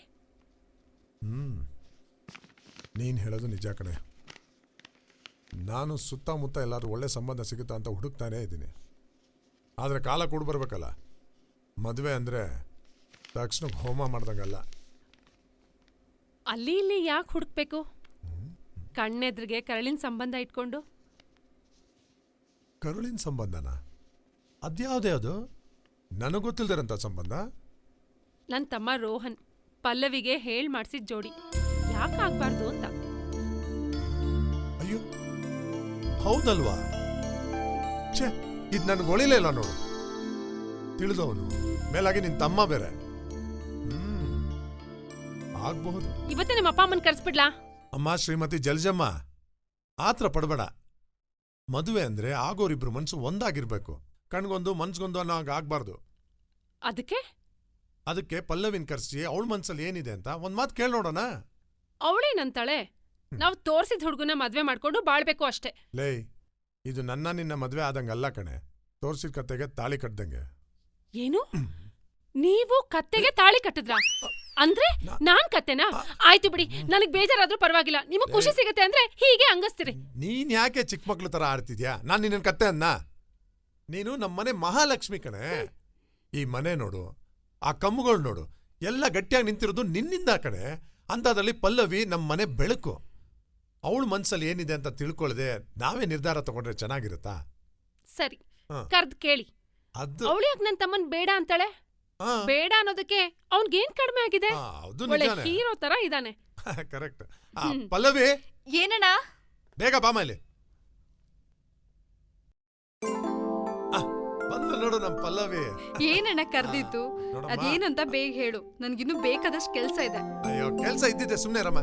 ನೀನು ಹೇಳೋದು ನಿಜ ಕಣೆ. ನಾನು ಸುತ್ತಮುತ್ತ ಎಲ್ಲಾದ್ರೂ ಒಳ್ಳೆ ಸಂಬಂಧ ಸಿಗುತ್ತಾ ಅಂತ ಹುಡುಕ್ತಾನೇ ಇದ್ದೀನಿ. ಆದರೆ ಕಾಲ ಕೂಡ ಬರ್ಬೇಕಲ್ಲ. ಮದುವೆ ಅಂದರೆ ತಕ್ಷಣ ಹೋಮ ಮಾಡ್ದಂಗಲ್ಲ. ಅಲ್ಲಿ ಇಲ್ಲಿ ಯಾಕೆ ಹುಡುಕ್ಬೇಕು? ಕಣ್ಣೆದ್ರಿಗೆ ಕರಳಿನ ಸಂಬಂಧ ಇಟ್ಕೊಂಡು. ಕರುಳಿನ ಸಂಬಂಧನ? ಅದ್ಯಾವುದೇ ಅದು? ನನಗೆ ಗೊತ್ತಿಲ್ದಿರಂಥ ಸಂಬಂಧ. ನನ್ನ ತಮ್ಮ ರೋಹನ್ ಪಲ್ಲವಿಗೆ ಹೇಳ್ ಮಾಡಿಸಿದ ಜೋಡಿ. ಯಾಕಾಗ್ಬಾರ್ದು ಅಂತ. ಅಯ್ಯೋ ಹೌದಲ್ವಾ? ಛೇ, ಇದು ನನಗೆ ಒಳಿಲೇ ಇಲ್ಲ ನೋಡು. ತಿಳಿದವನು ಮೇಲಾಗಿ ನಿನ್ ತಮ್ಮ ಬೇರೆ. ಆಗ್ಬಹುದು. ಇವತ್ತೇ ನಿಮ್ಮ ಅಪ್ಪ ಅಮ್ಮನ್ ಕರ್ಸ್ಬಿಡ್ಲಾ? ಅಮ್ಮ ಶ್ರೀಮತಿ ಜಲಜಮ್ಮ, ಆತ್ರ ಪಡಬೇಡ. ಮದುವೆ ಅಂದ್ರೆ ಆಗೋರಿಬ್ರು ಮನ್ಸು ಒಂದಾಗಿರ್ಬೇಕು. ಕಣ್ಗೊಂದು ಮನ್ಸ್ಗೊಂದು ಅನ್ನೋ ಆಗ್ಬಾರ್ದು. ಅದಕ್ಕೆ ಪಲ್ಲವಿನ್ ಕರ್ಸಿ ಅವಳ ಮನ್ಸಲ್ಲಿ ಏನಿದೆ ಅಂತ ಒಂದ್ ಮಾತು ಕೇಳ್ ನೋಡೋಣ. ಅವಳೇನಂತಾಳೆ? ನಾವು ತೋರ್ಸಿದ ಹುಡುಗನ ಮದ್ವೆ ಮಾಡ್ಕೊಂಡು ಬಾಳ್ಬೇಕು ಅಷ್ಟೇ. ಲೇ, ಇದು ನನ್ನ ನಿನ್ನ ಮದ್ವೆ ಆದಂಗಲ್ಲ ಕಣೆ. ತೋರ್ಸಿದ ಕತ್ತೆಗೆ ತಾಳಿ ಕಟ್ದಂಗೆ. ಏನು? ನೀವು ಕತ್ತೆಗೆ ತಾಳಿ ಕಟ್ಟಿದ್ರ? ಅಂದ್ರೆ ನಾನ್ ಕತ್ತೆನಾ? ಆಯ್ತು ಬಿಡಿ, ನನಗ್ ಬೇಜಾರಾದ್ರೂ ಪರವಾಗಿಲ್ಲ. ನಿಮಗ್ ಖುಷಿ ಸಿಗತ್ತೆ ಅಂದ್ರೆ ಹೀಗೆ ಹಂಗಸ್ತೀರಿ. ನೀನ್ ಯಾಕೆ ಚಿಕ್ಕ ಮಕ್ಳು ತರ ಆಡ್ತಿದ್ಯಾ? ನಾನ್ ನಿನ್ನ ಕತ್ತೆ ಅನ್ನ. ನೀನು ನಮ್ಮನೆ ಮಹಾಲಕ್ಷ್ಮಿ ಕಣೆ. ಈ ಮನೆ ನೋಡು, ಆ ಕಮ್ಮುಗಳು ನೋಡು, ಎಲ್ಲ ಗಟ್ಟಿಯಾಗಿ ನಿಂತಿರೋದು ನಿನ್ನಿಂದ ಕಣೆ. ಅಂಥದ್ರಲ್ಲಿ ಪಲ್ಲವಿ ನಮ್ಮನೆ ಬೆಳಕು. ಅವಳ ಮನ್ಸಲ್ಲಿ ಏನಿದೆ ಅಂತ ತಿಳ್ಕೊಳ್ದೆ ನಾವೇ ನಿರ್ಧಾರ ತಗೊಂಡ್ರೆ ಚೆನ್ನಾಗಿರುತ್ತಾ? ಸರಿ, ಕರ್ದ್ ಕೇಳಿ. ಅವಳು ಯಾಕೆ ನನ್ನ ತಮ್ಮನ್ ಬೇಡ ಅಂತಾಳೆ? ಬೇಡ ಅನ್ನೋದಕ್ಕೆ ಅವನ್ಗೇನ್ ಕಡಿಮೆ ಆಗಿದೆ? ಒಳ್ಳೆ ಹೀರೋ ತರ ಇದಾನೆ. ಕರೆಕ್ಟ್. ಪಲ್ಲವಿ, ಏನಣ್ಣ? ಬೇಗ ಬಾ ಮೇಲೆ. ಬಂದು ನೋಡು ನಮ್ ಪಲ್ಲವಿ. ಏನಣ್ಣ ಕರ್ದಿತ್ತು? ಅದೇನಂತ ಬೇಗ ಹೇಳು, ನನ್ಗಿನ್ನು ಬೇಕಾದಷ್ಟು ಕೆಲ್ಸ ಇದೆ. ಅಯ್ಯೋ, ಕೆಲ್ಸ ಇದ್ದಿದೆ, ಸುಮ್ನೆ ರಮ್ಮ.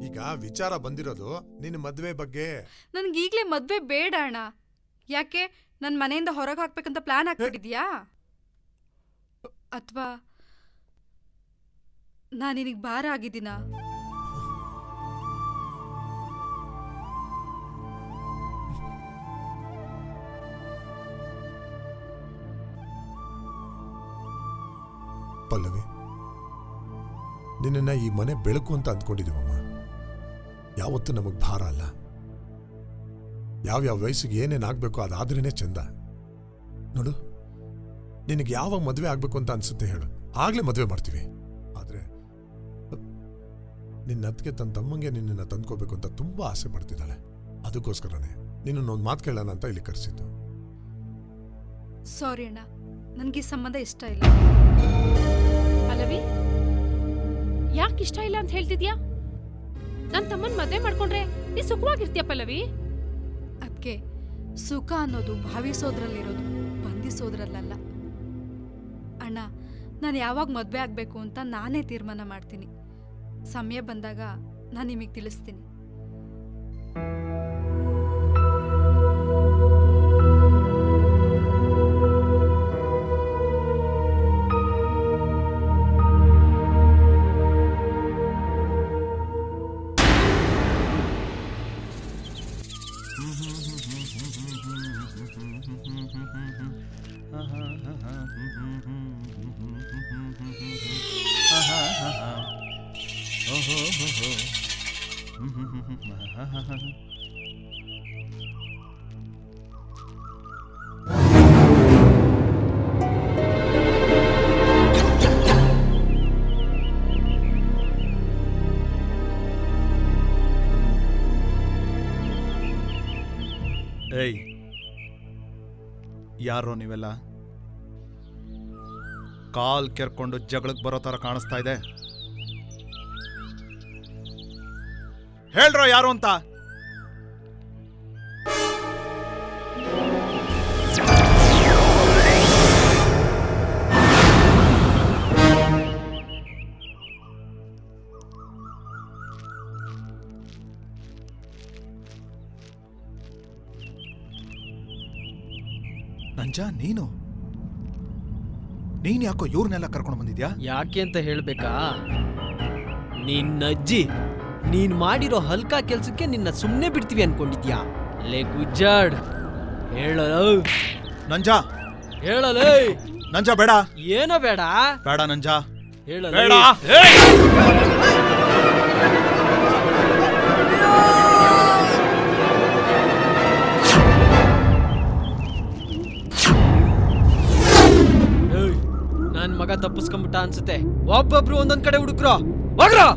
ಈಗ ವಿಚಾರ ಬಂದಿರೋದು ನಿನ್ನ ಮದ್ವೆ ಬಗ್ಗೆ. ನನ್ಗೀಗ್ಲೇ ಮದ್ವೆ ಬೇಡ ಅಣ್ಣ. ಯಾಕೆ, ನನ್ ಮನೆಯಿಂದ ಹೊರಗೆ ಹಾಕ್ಬೇಕಂತ ಪ್ಲಾನ್ ಹಾಕ್ಬಿಟ್ಟಿದ್ಯಾ? ಅಥವಾ ನಾನು ನಿನಗೆ ಭಾರ ಆಗಿದ್ದೀನಾ? ಪಲ್ಲವಿ, ನಿನ್ನ ಈ ಮನೆ ಬೆಳಕು ಅಂತ ಅಂದ್ಕೊಂಡಿದೀವಮ್ಮ. ಯಾವತ್ತೂ ನಮಗ್ ಭಾರ ಅಲ್ಲ. ಯಾವ್ಯಾವ ವಯಸ್ಸಿಗೆ ಏನೇನಾಗಬೇಕು ಅದಾದ್ರೇನೆ ಚಂದ. ನೋಡು, ನಿನಗೆ ಯಾವಾಗ ಮದುವೆ ಆಗ್ಬೇಕು ಅಂತ ಅನ್ಸುತ್ತೆ ಹೇಳು, ಆಗ್ಲೇ ಮದುವೆ ಮಾಡ್ತೀವಿ. ಆದ್ರೆ ನಿನ್ನ ಅತ್ತಿಗೆ ತನ್ನ ತಮ್ಮಂಗೆ ನಿನ್ನನ್ನು ತಂದ್ಕೋಬೇಕು ಅಂತ ತುಂಬಾ ಆಸೆ ಪಡ್ತಿದ್ದಾಳೆ. ಅದಕ್ಕೋಸ್ಕರನೇ ನಿನ್ನೊಂದು ಮಾತು ಕೇಳೋಣ ಅಂತ ಇಲ್ಲಿ ಕರೆಸಿದ್ದು. ಸಾರಿ ಅಣ್ಣ, ನನ್ಗೆ ಈ ಸಂಬಂಧ ಇಷ್ಟ ಇಲ್ಲ. ಪಲ್ಲವಿ, ಯಾಕೆ ಇಷ್ಟ ಇಲ್ಲ ಅಂತ ಹೇಳ್ತಿದ್ಯಾ? ನನ್ ತಮ್ಮನ್ ಮದ್ವೆ ಮಾಡ್ಕೊಂಡ್ರೆ ನೀ ಸುಖವಾಗಿರ್ತೀಯ ಪಲ್ಲವಿ. ಅದಕ್ಕೆ ಸುಖ ಅನ್ನೋದು ಭಾವಿಸೋದ್ರಲ್ಲಿರೋದು, ಬಂಧಿಸೋದ್ರಲ್ಲ. ಅಣ್ಣ, ನಾನು ಯಾವಾಗ ಮದ್ವೆ ಆಗ್ಬೇಕು ಅಂತ ನಾನೇ ತೀರ್ಮಾನ ಮಾಡ್ತೀನಿ. ಸಮಯ ಬಂದಾಗ ನಾನು ನಿಮಗೆ ತಿಳಿಸ್ತೀನಿ. ಏಯ್, ಯಾರೋ ನೀವೆಲ್ಲ? ಕಾಲ್ ಕೆರ್ಕೊಂಡು ಜಗಳಕ್ಕೆ ಬರೋ ತರ ಕಾಣಿಸ್ತಾ ಇದೆ. ಹೇಳ್ರೋ ಯಾರು ಅಂತ. ನಂಜಾ, ನೀನು ಯಾಕೋ ಇವ್ರನ್ನೆಲ್ಲ ಕರ್ಕೊಂಡು ಬಂದಿದ್ಯಾ? ಯಾಕೆ ಅಂತ ಹೇಳ್ಬೇಕಾ? ನಿನ್ನಜ್ಜಿ ನೀನ್ ಮಾಡಿರೋ ಹಲ್ಕ ಕೆಲ್ಸಕ್ಕೆ ನಿನ್ನ ಸುಮ್ನೆ ಬಿಡ್ತೀವಿ ಅನ್ಕೊಂಡಿದ್ಯಾ? ಲೇ ಗುಜ್ಜಾಡ್, ಹೇಳೋ ನಂಜಾ. ಹೇಳಲೇ ನಂಜಾ, ಬೇಡ. ಏನೋ ಬೇಡ? ಬೇಡ ನಂಜಾ, ಹೇಳಲೇ. ಬೇಡ. ನನ್ ಮಗ ತಪ್ಪಿಸ್ಕೊಂಬಿಟ್ಟ ಅನ್ಸುತ್ತೆ. ಒಬ್ಬೊಬ್ರು ಒಂದೊಂದ್ ಕಡೆ ಹುಡುಕ್ರೋ, ಹೋಗ್ರೋ.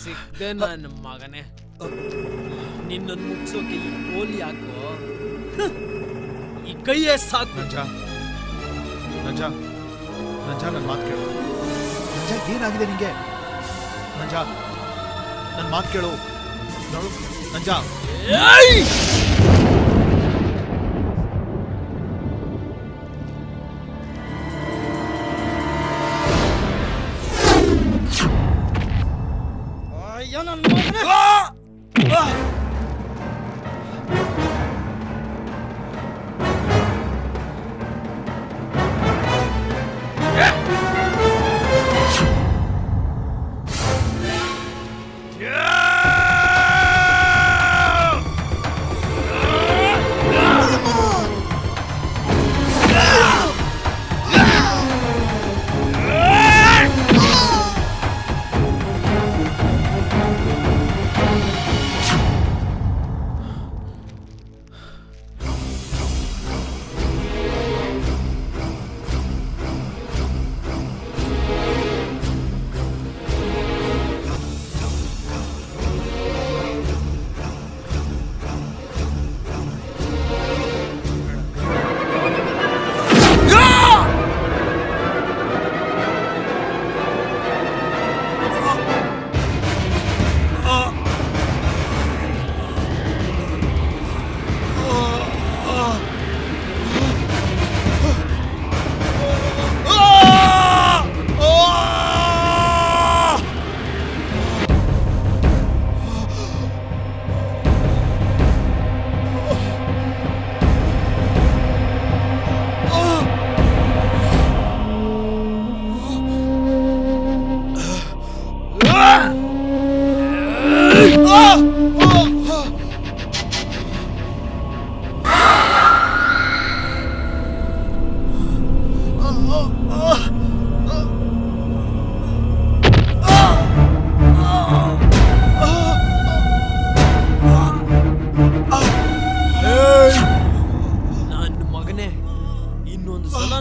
ಸಿಕ್ದೆ ನನ್ನ ಮಗನೇ. ನಿನ್ನನ್ನು ಮುಗ್ಸೋಕೆ ಈ ಗೋಲಿ ಹಾಕೋ, ಈ ಕೈಯೇ ಸಾಕು. ನಂಜಾ, ನಂಜಾ, ನಂಜಾ, ನನ್ನ ಮಾತು ಕೇಳು. ನಂಜಾ, ಏನಾಗಿದೆ ನಿಂಗೆ? ನಂಜಾ, ನನ್ನ ಮಾತು ಕೇಳು. ನಂಜಾ,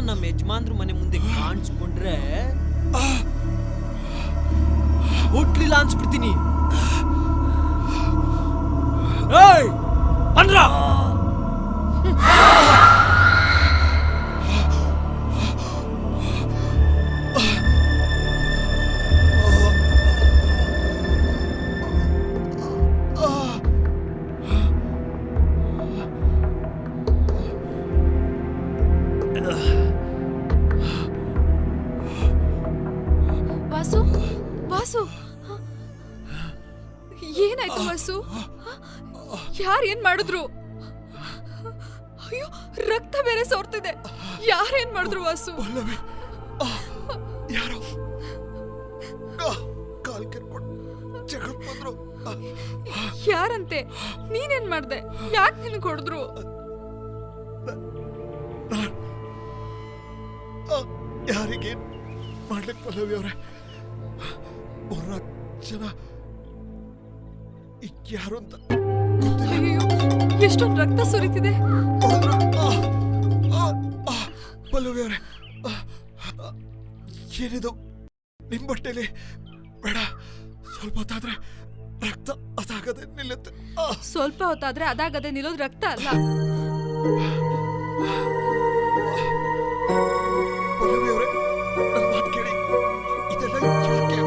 ನಮ್ಮ ಯಜಮಾನ್ರ ಮನೆ ಮುಂದೆ ಕಾಣಿಸ್ಕೊಂಡ್ರೆ ಹುಟ್ಲಿಲ್ಲ ಅನ್ಸ್ಬಿಡ್ತೀನಿ. ಏಯ್ ಬಂದ್ರ ಏನಾಯ್ತು ವಸು? ಯಾರೇನ್ ಮಾಡಿದ್ರು? ಅಯ್ಯೋ, ರಕ್ತ ಬೇರೆ ಸೋರ್ತಿದೆ. ಯಾರೇನ್ ಮಾಡಿದ್ರು ವಾಸು? ಯಾರೋ ಕಾಲ್ ಕೆರ್ಕೊಂಡು ಜಗಳಕ್ಕೆ ಬಂದ್ರು. ಯಾರಂತೆ? ನೀನೇನ್ ಮಾಡ್ದೆ? ಯಾಕೆ ನಿನಗೆ ಹೊಡೆದ್ರು? ಯಾರಿಗೇನ್ ಮಾಡ್ಲಿಕ್ಕೆ ಪಲ್ಲವಿ ಅವ್ರೆ, 3 ಜನ ಯಾರು ಅಂತ ಅಯ್ಯೋ, ಎಷ್ಟೊಂದು ರಕ್ತ ಸುರಿತಿದೆ. ಪಲ್ಲವಿ ಅವ್ರೆ, ಏನಿದು ನಿಮ್ ಬಟ್ಟೆಲಿ? ಬೇಡ, ಸ್ವಲ್ಪ ಹೊತ್ತಾದ್ರೆ ರಕ್ತ ಅದಾಗದೆ ನಿಲ್ಲುತ್ತೆ. ಸ್ವಲ್ಪ ಹೊತ್ತಾದ್ರೆ ಅದಾಗದೆ ನಿಲ್ಲೋದು ರಕ್ತ ಅಲ್ಲ. ಪಲ್ಲವಿ ಅವರೇ, ನನ್ನ ಮಾತು ಕೇಳಿ. ಇದೆಲ್ಲ ಯಾಕೆ?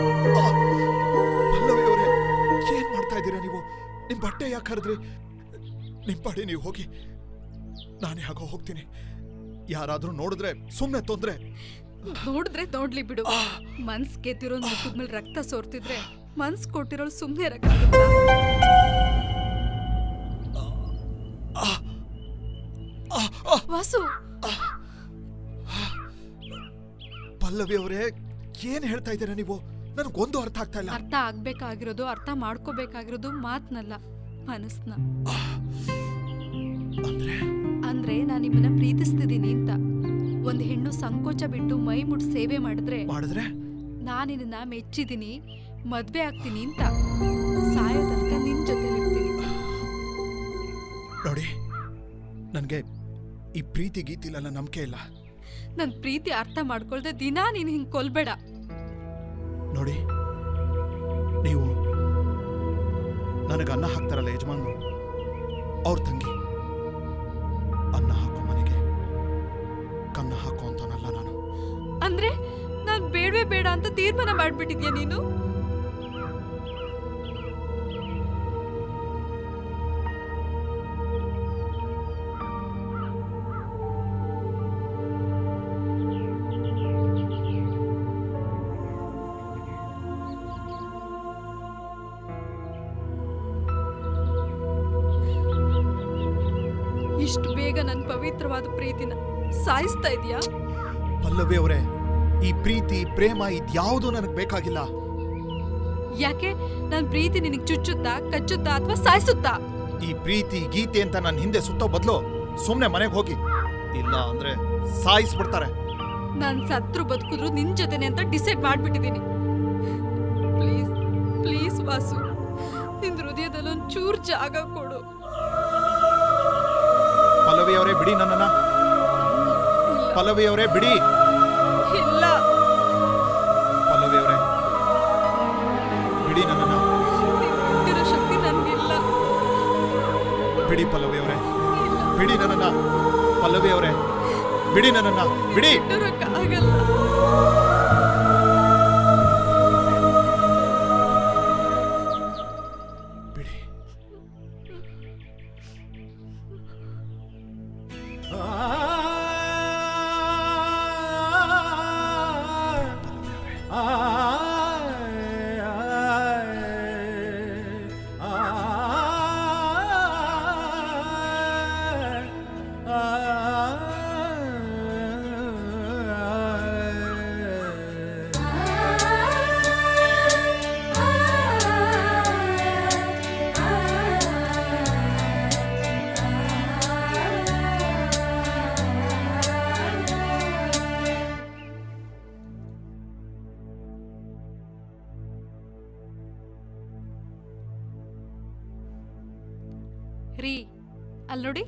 ಪಲ್ಲವಿ ಅವರೇ, ಏನ್ ಮಾಡ್ತಾ ಇದ್ದೀರಾ ನೀವು? ನಿಮ್ ಬಟ್ಟೆ ಯಾಕೆ ಹರಿದ್ರಿ? ನಿಮ್ ಪಾಡಿ ನೀವು ಹೋಗಿ, ನಾನೇ ಹಾಗೋ ಹೋಗ್ತೀನಿ. ಯಾರಾದ್ರೂ ನೋಡಿದ್ರೆ ಸುಮ್ನೆ ತೊಂದ್ರೆ. ನೋಡಿದ್ರೆ ನೋಡ್ಲಿ ಬಿಡು. ಮನ್ಸ್ ಗೆದ್ದಿರೋ ಮುಖದ್ಮೇಲೆ ರಕ್ತ ಸೋರ್ತಿದ್ರೆ ಮನ್ಸ್ ಕೊಟ್ಟಿರೋಳು ಸುಮ್ನೆ ಇರಕ್ಕಾಗುತ್ತಾ? ವಾಸು, ಪಲ್ಲವಿ ಅವರೇ, ಏನ್ ಹೇಳ್ತಾ ಇದ್ದೀರಾ ನೀವು? ನನಗೊಂದು ಅರ್ಥ ಆಗ್ತಾ ಇಲ್ಲ. ಅರ್ಥ ಆಗ್ಬೇಕಾಗಿರೋದು, ಅರ್ಥ ಮಾಡ್ಕೋಬೇಕಾಗಿರೋದು ಮಾತ್ನಲ್ಲ, ಮನಸ್ನ. ಅಂದ್ರೆ ನಾನು ನಿಮ್ಮನ್ನ ಪ್ರೀತಿಸ್ತಿದ್ದೀನಿ ಅಂತ. ಒಂದ್ ಹೆಣ್ಣು ಸಂಕೋಚ ಬಿಟ್ಟು ಮೈ ಮುಟ್ಟು ಸೇವೆ ಮಾಡಿದ್ರೆ ನಾನು ನಿನ್ನ ಮೆಚ್ಚಿದೀನಿ, ಮದ್ವೆ ಆಗ್ತೀನಿ ಅಂತ. ಸಾಯೋ ತನಕ ನಿನ್ ಜೊತೆ ಇರ್ತೀನಿ. ನೋಡಿ, ನನ್ಗೆ ಈ ಪ್ರೀತಿ ಗೀತಿಲೆಲ್ಲ ನಂಬಿಕೆ ಇಲ್ಲ. ನನ್ ಪ್ರೀತಿ ಅರ್ಥ ಮಾಡ್ಕೊಳ್ದೆ ದಿನಾ ನೀನ್ ಹಿಂಗ್ ಕೊಲ್ಬೇಡ. ನೋಡಿ, ನೀವು ನನಗೆ ಅನ್ನ ಹಾಕ್ತಾರಲ್ಲ ಯಜಮಾನ್ರು, ಅವ್ರ ತಂಗಿ. ಅನ್ನ ಹಾಕೋ ಮನೆಗೆ ಕನ್ನ ಹಾಕೋ ಅಂತನಲ್ಲ ನಾನು. ಅಂದ್ರೆ ನಾನ್ ಬೇಡವೇ ಬೇಡ ಅಂತ ತೀರ್ಮಾನ ಮಾಡ್ಬಿಟ್ಟಿದ್ಯಾ ನೀನು? ಇಷ್ಟು ಬೇಗ ನನ್ನ ಪವಿತ್ರವಾದ ಪ್ರೀತಿನ ಸಾಯಿಸ್ತಾ ಇದೀಯಾ? ಪಲ್ಲವಿ ಅವರೇ, ಈ ಪ್ರೀತಿ ಪ್ರೇಮ ಇದ್ಯಾವುದೂ ನನಗೆ ಬೇಕಾಗಿಲ್ಲ. ಯಾಕೆ? ನನ್ ಪ್ರೀತಿ ನಿನಗೆ ಚುಚ್ಚುತ್ತಾ, ಕಚ್ಚುತ್ತಾ ಅಥವಾ ಸಾಯಿಸುತ್ತಾ? ಈ ಪ್ರೀತಿ ಗೀತೆ ಅಂತ ನನ್ನ ಹಿಂದೆ ಸುತ್ತೋ ಬದಲು ಸುಮ್ನೆ ಮನೆಗೆ ಹೋಗಿ, ಇಲ್ಲ ಅಂದ್ರೆ ಸಾಯಿಸ್ಬಿಡ್ತಾರೆ. ನಾನ್ ಸತ್ರು ಬದುಕಿದ್ರು ನಿನ್ ಜೊತೆನೆ ಅಂತ ಡಿಸೈಡ್ ಮಾಡ್ಬಿಟ್ಟಿದೀನಿ. ಪ್ಲೀಸ್ ಪ್ಲೀಸ್ ವಾಸು, ನಿನ್ ಹೃದಯದಲ್ಲಿ ಒಂದ್ ಚೂರ್ ಜಾಗ ಕೊಡು. ಪಲ್ಲವಿ ಅವರೇ, ಬಿಡಿ ನನ್ನನ್ನ. ಪಲ್ಲವಿ ಅವರೇ, ಬಿಡಿ. ಇಲ್ಲ ಪಲ್ಲವಿ ಅವರೇ, ಬಿಡಿ ನನ್ನನ್ನ. ನಿಂತಿರೋ ಶಕ್ತಿ ನನ್ಗಿಲ್ಲ. ಬಿಡಿ ಪಲ್ಲವಿ ಅವರೇ, ಬಿಡಿ ನನ್ನನ್ನ. ಪಲ್ಲವಿ ಅವರೇ, ಬಿಡಿ ನನ್ನನ್ನ, ಬಿಡಿ. ಆಗಲ್ಲ. ರೀ, ಅಲ್ಲಿ ನೋಡಿ.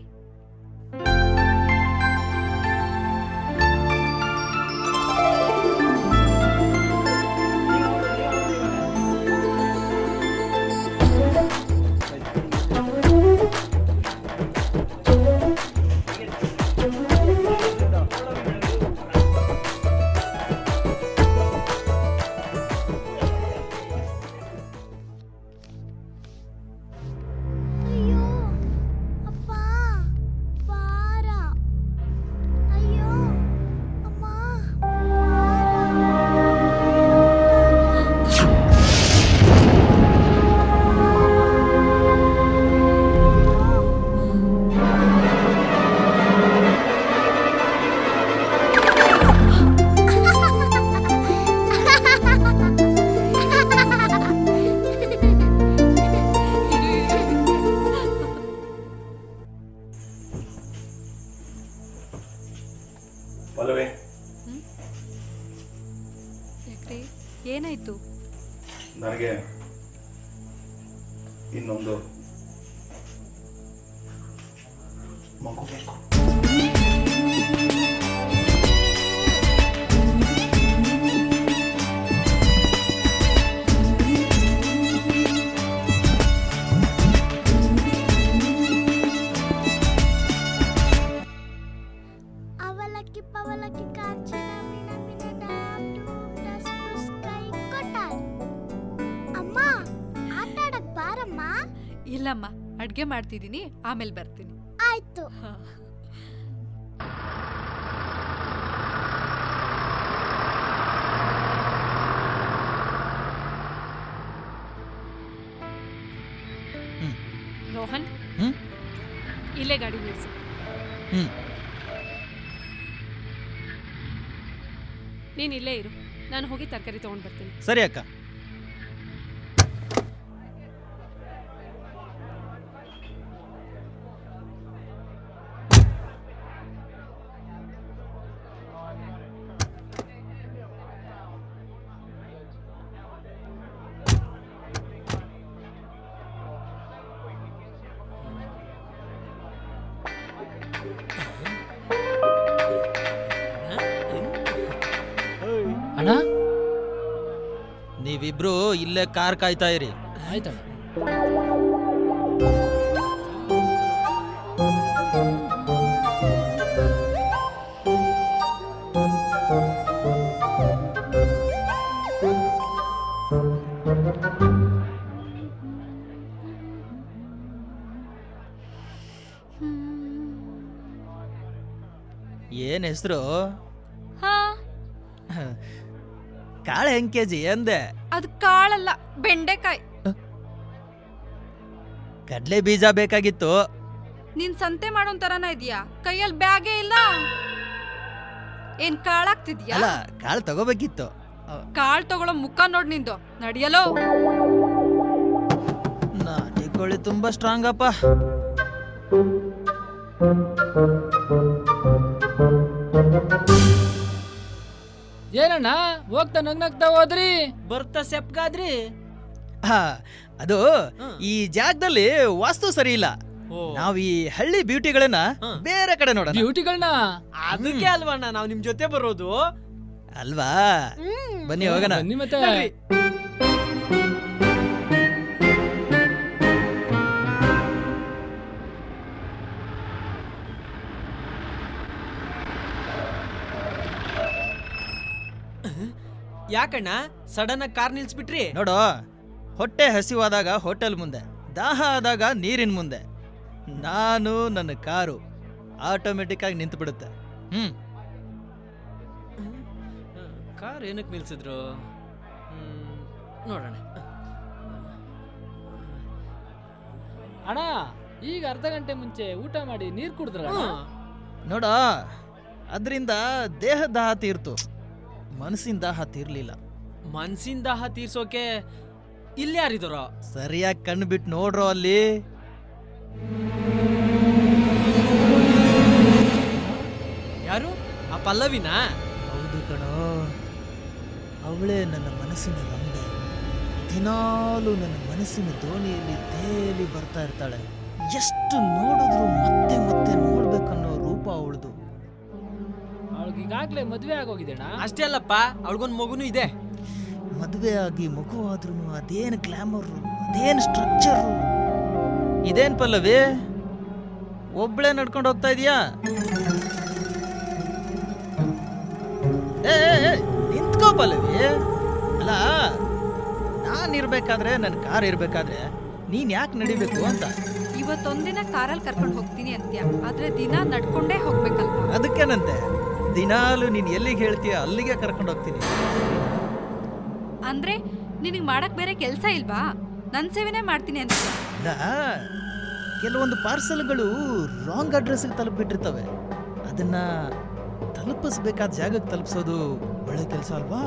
ಅಯ್ಯೋ ಅಪ್ಪ, ಪಲ್ಲವಿ, ಯಾಕ್ರಿ ಏನಾಯ್ತು? ನನಗೆ ಇನ್ನೊಂದು ಮಗು ಬೇಕು. ಅವಲಕ್ಕಿ ಪವಲಕ್ಕಿ ಕಾಂಚನ ಮಿಣ ಮಿಣ ಡಾಮ್ ಡೂಮ್ ಡಸ್ ಡುಸ್ ಕೈ ಕೊಟ್ಟಾರ್. ಅಮ್ಮ ಆಟ ಆಡಕ್ ಬಾರಮ್ಮ. ಇಲ್ಲಮ್ಮ, ಅಡ್ಗೆ ಮಾಡ್ತಿದ್ದೀನಿ, ಆಮೇಲೆ ಬರ್ತೀನಿ. ಆಯ್ತು. ರೋಹನ್, ಇಲ್ಲೇ ಗಾಡಿ ನಿಲ್ಸು. ನೀನ್ ಇಲ್ಲೇ ಇರು, ನಾನು ಹೋಗಿ ತರಕಾರಿ ತಗೊಂಡ್ ಬರ್ತೀನಿ. ಸರಿ ಅಕ್ಕ. ಅಣ್ಣ, ನೀವಿಬ್ರು ಇಲ್ಲೇ ಕಾರ್ ಕಾಯ್ತಾ ಇರಿ. ಆಯ್ತಣ್ಣ. ಏನ್ ಹೆಸರು? ಹಾ, ಕಾಳೆ ಹೆಂಗ್ ಕೆಜಿ ಅಂದೆ? ಅದು ಕಾಳಲ್ಲ, ಬೆಂಡೆಕಾಯಿ. ಕಡ್ಲೆ ಬೀಜ ಬೇಕಾಗಿತ್ತು. ನೀನ್ ಸಂತೆ ಮಾಡೋನ್ ತರನ ಇದೀಯಾ? ಕೈಯಲ್ಲಿ ಬ್ಯಾಗೇ ಇಲ್ಲ. ಏನ್ ಕಾಳಾಗ್ತಿದ್ಯಾ? ಅಲ್ಲ, ಕಾಳು ತಗೋಬೇಕಿತ್ತು. ಕಾಳ್ ತಗೊಳ್ಳೋ ಮುಖ ನೋಡ್ ನಿಂದು. ನಡಿಯಲೋ. ನಾಟಿ ಕೋಳಿ ತುಂಬಾ ಸ್ಟ್ರಾಂಗ್ ಅಪ್ಪ. ಏನಣ್ಣ ಹೋಗ್ತಾ ನಗ್ನಗ್ತಾ ಹೋದ್ರಿ? ಬರ್ತಾ ಸೆಪ್ಗಾದ್ರಿ. ಅದು ಈ ಜಾಗದಲ್ಲಿ ವಾಸ್ತು ಸರಿ ಇಲ್ಲ. ನಾವ್ ಈ ಹಳ್ಳಿ ಬ್ಯೂಟಿಗಳನ್ನ ಬೇರೆ ಕಡೆ ನೋಡೋಣ. ಬ್ಯೂಟಿಗಳನ್ನ? ಅದಕ್ಕೆ ಅಲ್ವಣ್ಣ ನಾವ್ ನಿಮ್ ಜೊತೆ ಬರೋದು ಅಲ್ವಾ? ಬನ್ನಿ ಹೋಗೋಣ. ಬನ್ನಿ ಮತ್ತೆ. ಯಾಕಣ್ಣ ಸಡನ್ ಆಗಿ ಕಾರ್ ನಿಲ್ಸ್ಬಿಟ್ರಿ? ನೋಡು, ಹೊಟ್ಟೆ ಹಸಿವಾದಾಗ ಹೋಟೆಲ್ ಮುಂದೆ, ದಾಹ ಆದಾಗ ನೀರಿನ ಮುಂದೆ. ನಾನು ನನ್ನ ಕಾರು ಆಟೋಮೆಟಿಕ್ ಆಗಿ ನಿಂತು ಬಿಡುತ್ತೆ. ಕಾರ್ ಏನಕ್ಕೆ ನಿಲ್ಸಿದ್ರು ನೋಡೋಣ. ಅಣ್ಣ, ಈಗ ಅರ್ಧ ಗಂಟೆ ಮುಂಚೆ ಊಟ ಮಾಡಿ ನೀರ್ ಕುಡಿದ್ರ? ನೋಡ, ಅದರಿಂದ ದೇಹದ ದಾಹ ತೀರ್ತು, ಮನಸ್ಸಿನ ದಾಹ ತೀರ್ಲಿಲ್ಲ. ಮನ್ಸಿನ ದಾಹ ತೀರ್ಸೋಕೆ ಇಲ್ಲಿ ಯಾರಿದಾರೋ? ಸರಿಯಾಗಿ ಕಣ್ಣು ಬಿಟ್ಟು ನೋಡ್ರೋ ಅಲ್ಲಿ. ಯಾರು? ಆ ಪಲ್ಲವಿನಾ? ಹೌದು ಕಣೋ, ಅವಳೇ ನನ್ನ ಮನಸ್ಸಿನ ರಂಬೆ. ದಿನಾಲು ನನ್ನ ಮನಸ್ಸಿನ ದೋಣಿಯಲ್ಲಿ ತೇಲಿ ಬರ್ತಾ ಇರ್ತಾಳೆ. ಎಷ್ಟು ನೋಡಿದ್ರು ಮತ್ತೆ ಮತ್ತೆ ನೋಡ್ಬೇಕನ್ನೋ ರೂಪ ಅವಳದು. ಅವಳಿಗೆ ಈಗಾಗ್ಲೇ ಮದ್ವೆ ಆಗೋಗಿದೆಣ್ಣ. ಅಷ್ಟೇ ಅಲ್ಲಪ್ಪ, ಅವಳಿಗೊಂದು ಮಗುನೂ ಇದೆ. ಮದುವೆ ಆಗಿ ಮಗು ಆದ್ರೂ ಅದೇನು ಗ್ಲಾಮರ್, ಅದೇನು ಸ್ಟ್ರಕ್ಚರ್. ಇದೇನ್ ಪಲ್ಲವಿ, ಒಬ್ಳೆ ನಡ್ಕೊಂಡು ಹೋಗ್ತಾ ಇದೀಯಾ? ನಿಂತ್ಕೋ ಪಲ್ಲವಿ. ಅಲ್ಲ, ನಾನ್ ಇರ್ಬೇಕಾದ್ರೆ, ನನ್ನ ಕಾರ್ ಇರ್ಬೇಕಾದ್ರೆ ನೀನ್ ಯಾಕೆ ನಡಿಬೇಕು ಅಂತ. ಇವತ್ತೊಂದಿನ ಕಾರಲ್ಲಿ ಕರ್ಕೊಂಡು ಹೋಗ್ತೀನಿ ಅಂತ್ಯ, ಆದ್ರೆ ದಿನ ನಡ್ಕೊಂಡೇ ಹೋಗ್ಬೇಕಲ್ವಾ? ಅದಕ್ಕೇನಂತೆ, ದಿನಾಲು ನೀನ್ ಎಲ್ಲಿಗೆ ಹೇಳ್ತೀಯ ಅಲ್ಲಿಗೆ ಕರ್ಕೊಂಡು ಹೋಗ್ತೀನಿ. ಅಂದ್ರೆ ನಿನಗೆ ಮಾಡಕ್ ಬೇರೆ ಕೆಲಸ ಇಲ್ವಾ? ನನ್ ಸೇವೆನೇ ಮಾಡ್ತೀನಿ ಅಂತ. ಕೆಲವೊಂದು ಪಾರ್ಸಲ್ಗಳು ರಾಂಗ್ ಅಡ್ರೆಸ್ಗೆ ತಲುಪಿಬಿಟ್ಟಿರ್ತವೆ. ಅದನ್ನ ತಲುಪಿಸ್ಬೇಕಾದ ಜಾಗಕ್ಕೆ ತಲುಪಿಸೋದು ಒಳ್ಳೆ ಕೆಲಸ ಅಲ್ವಾ?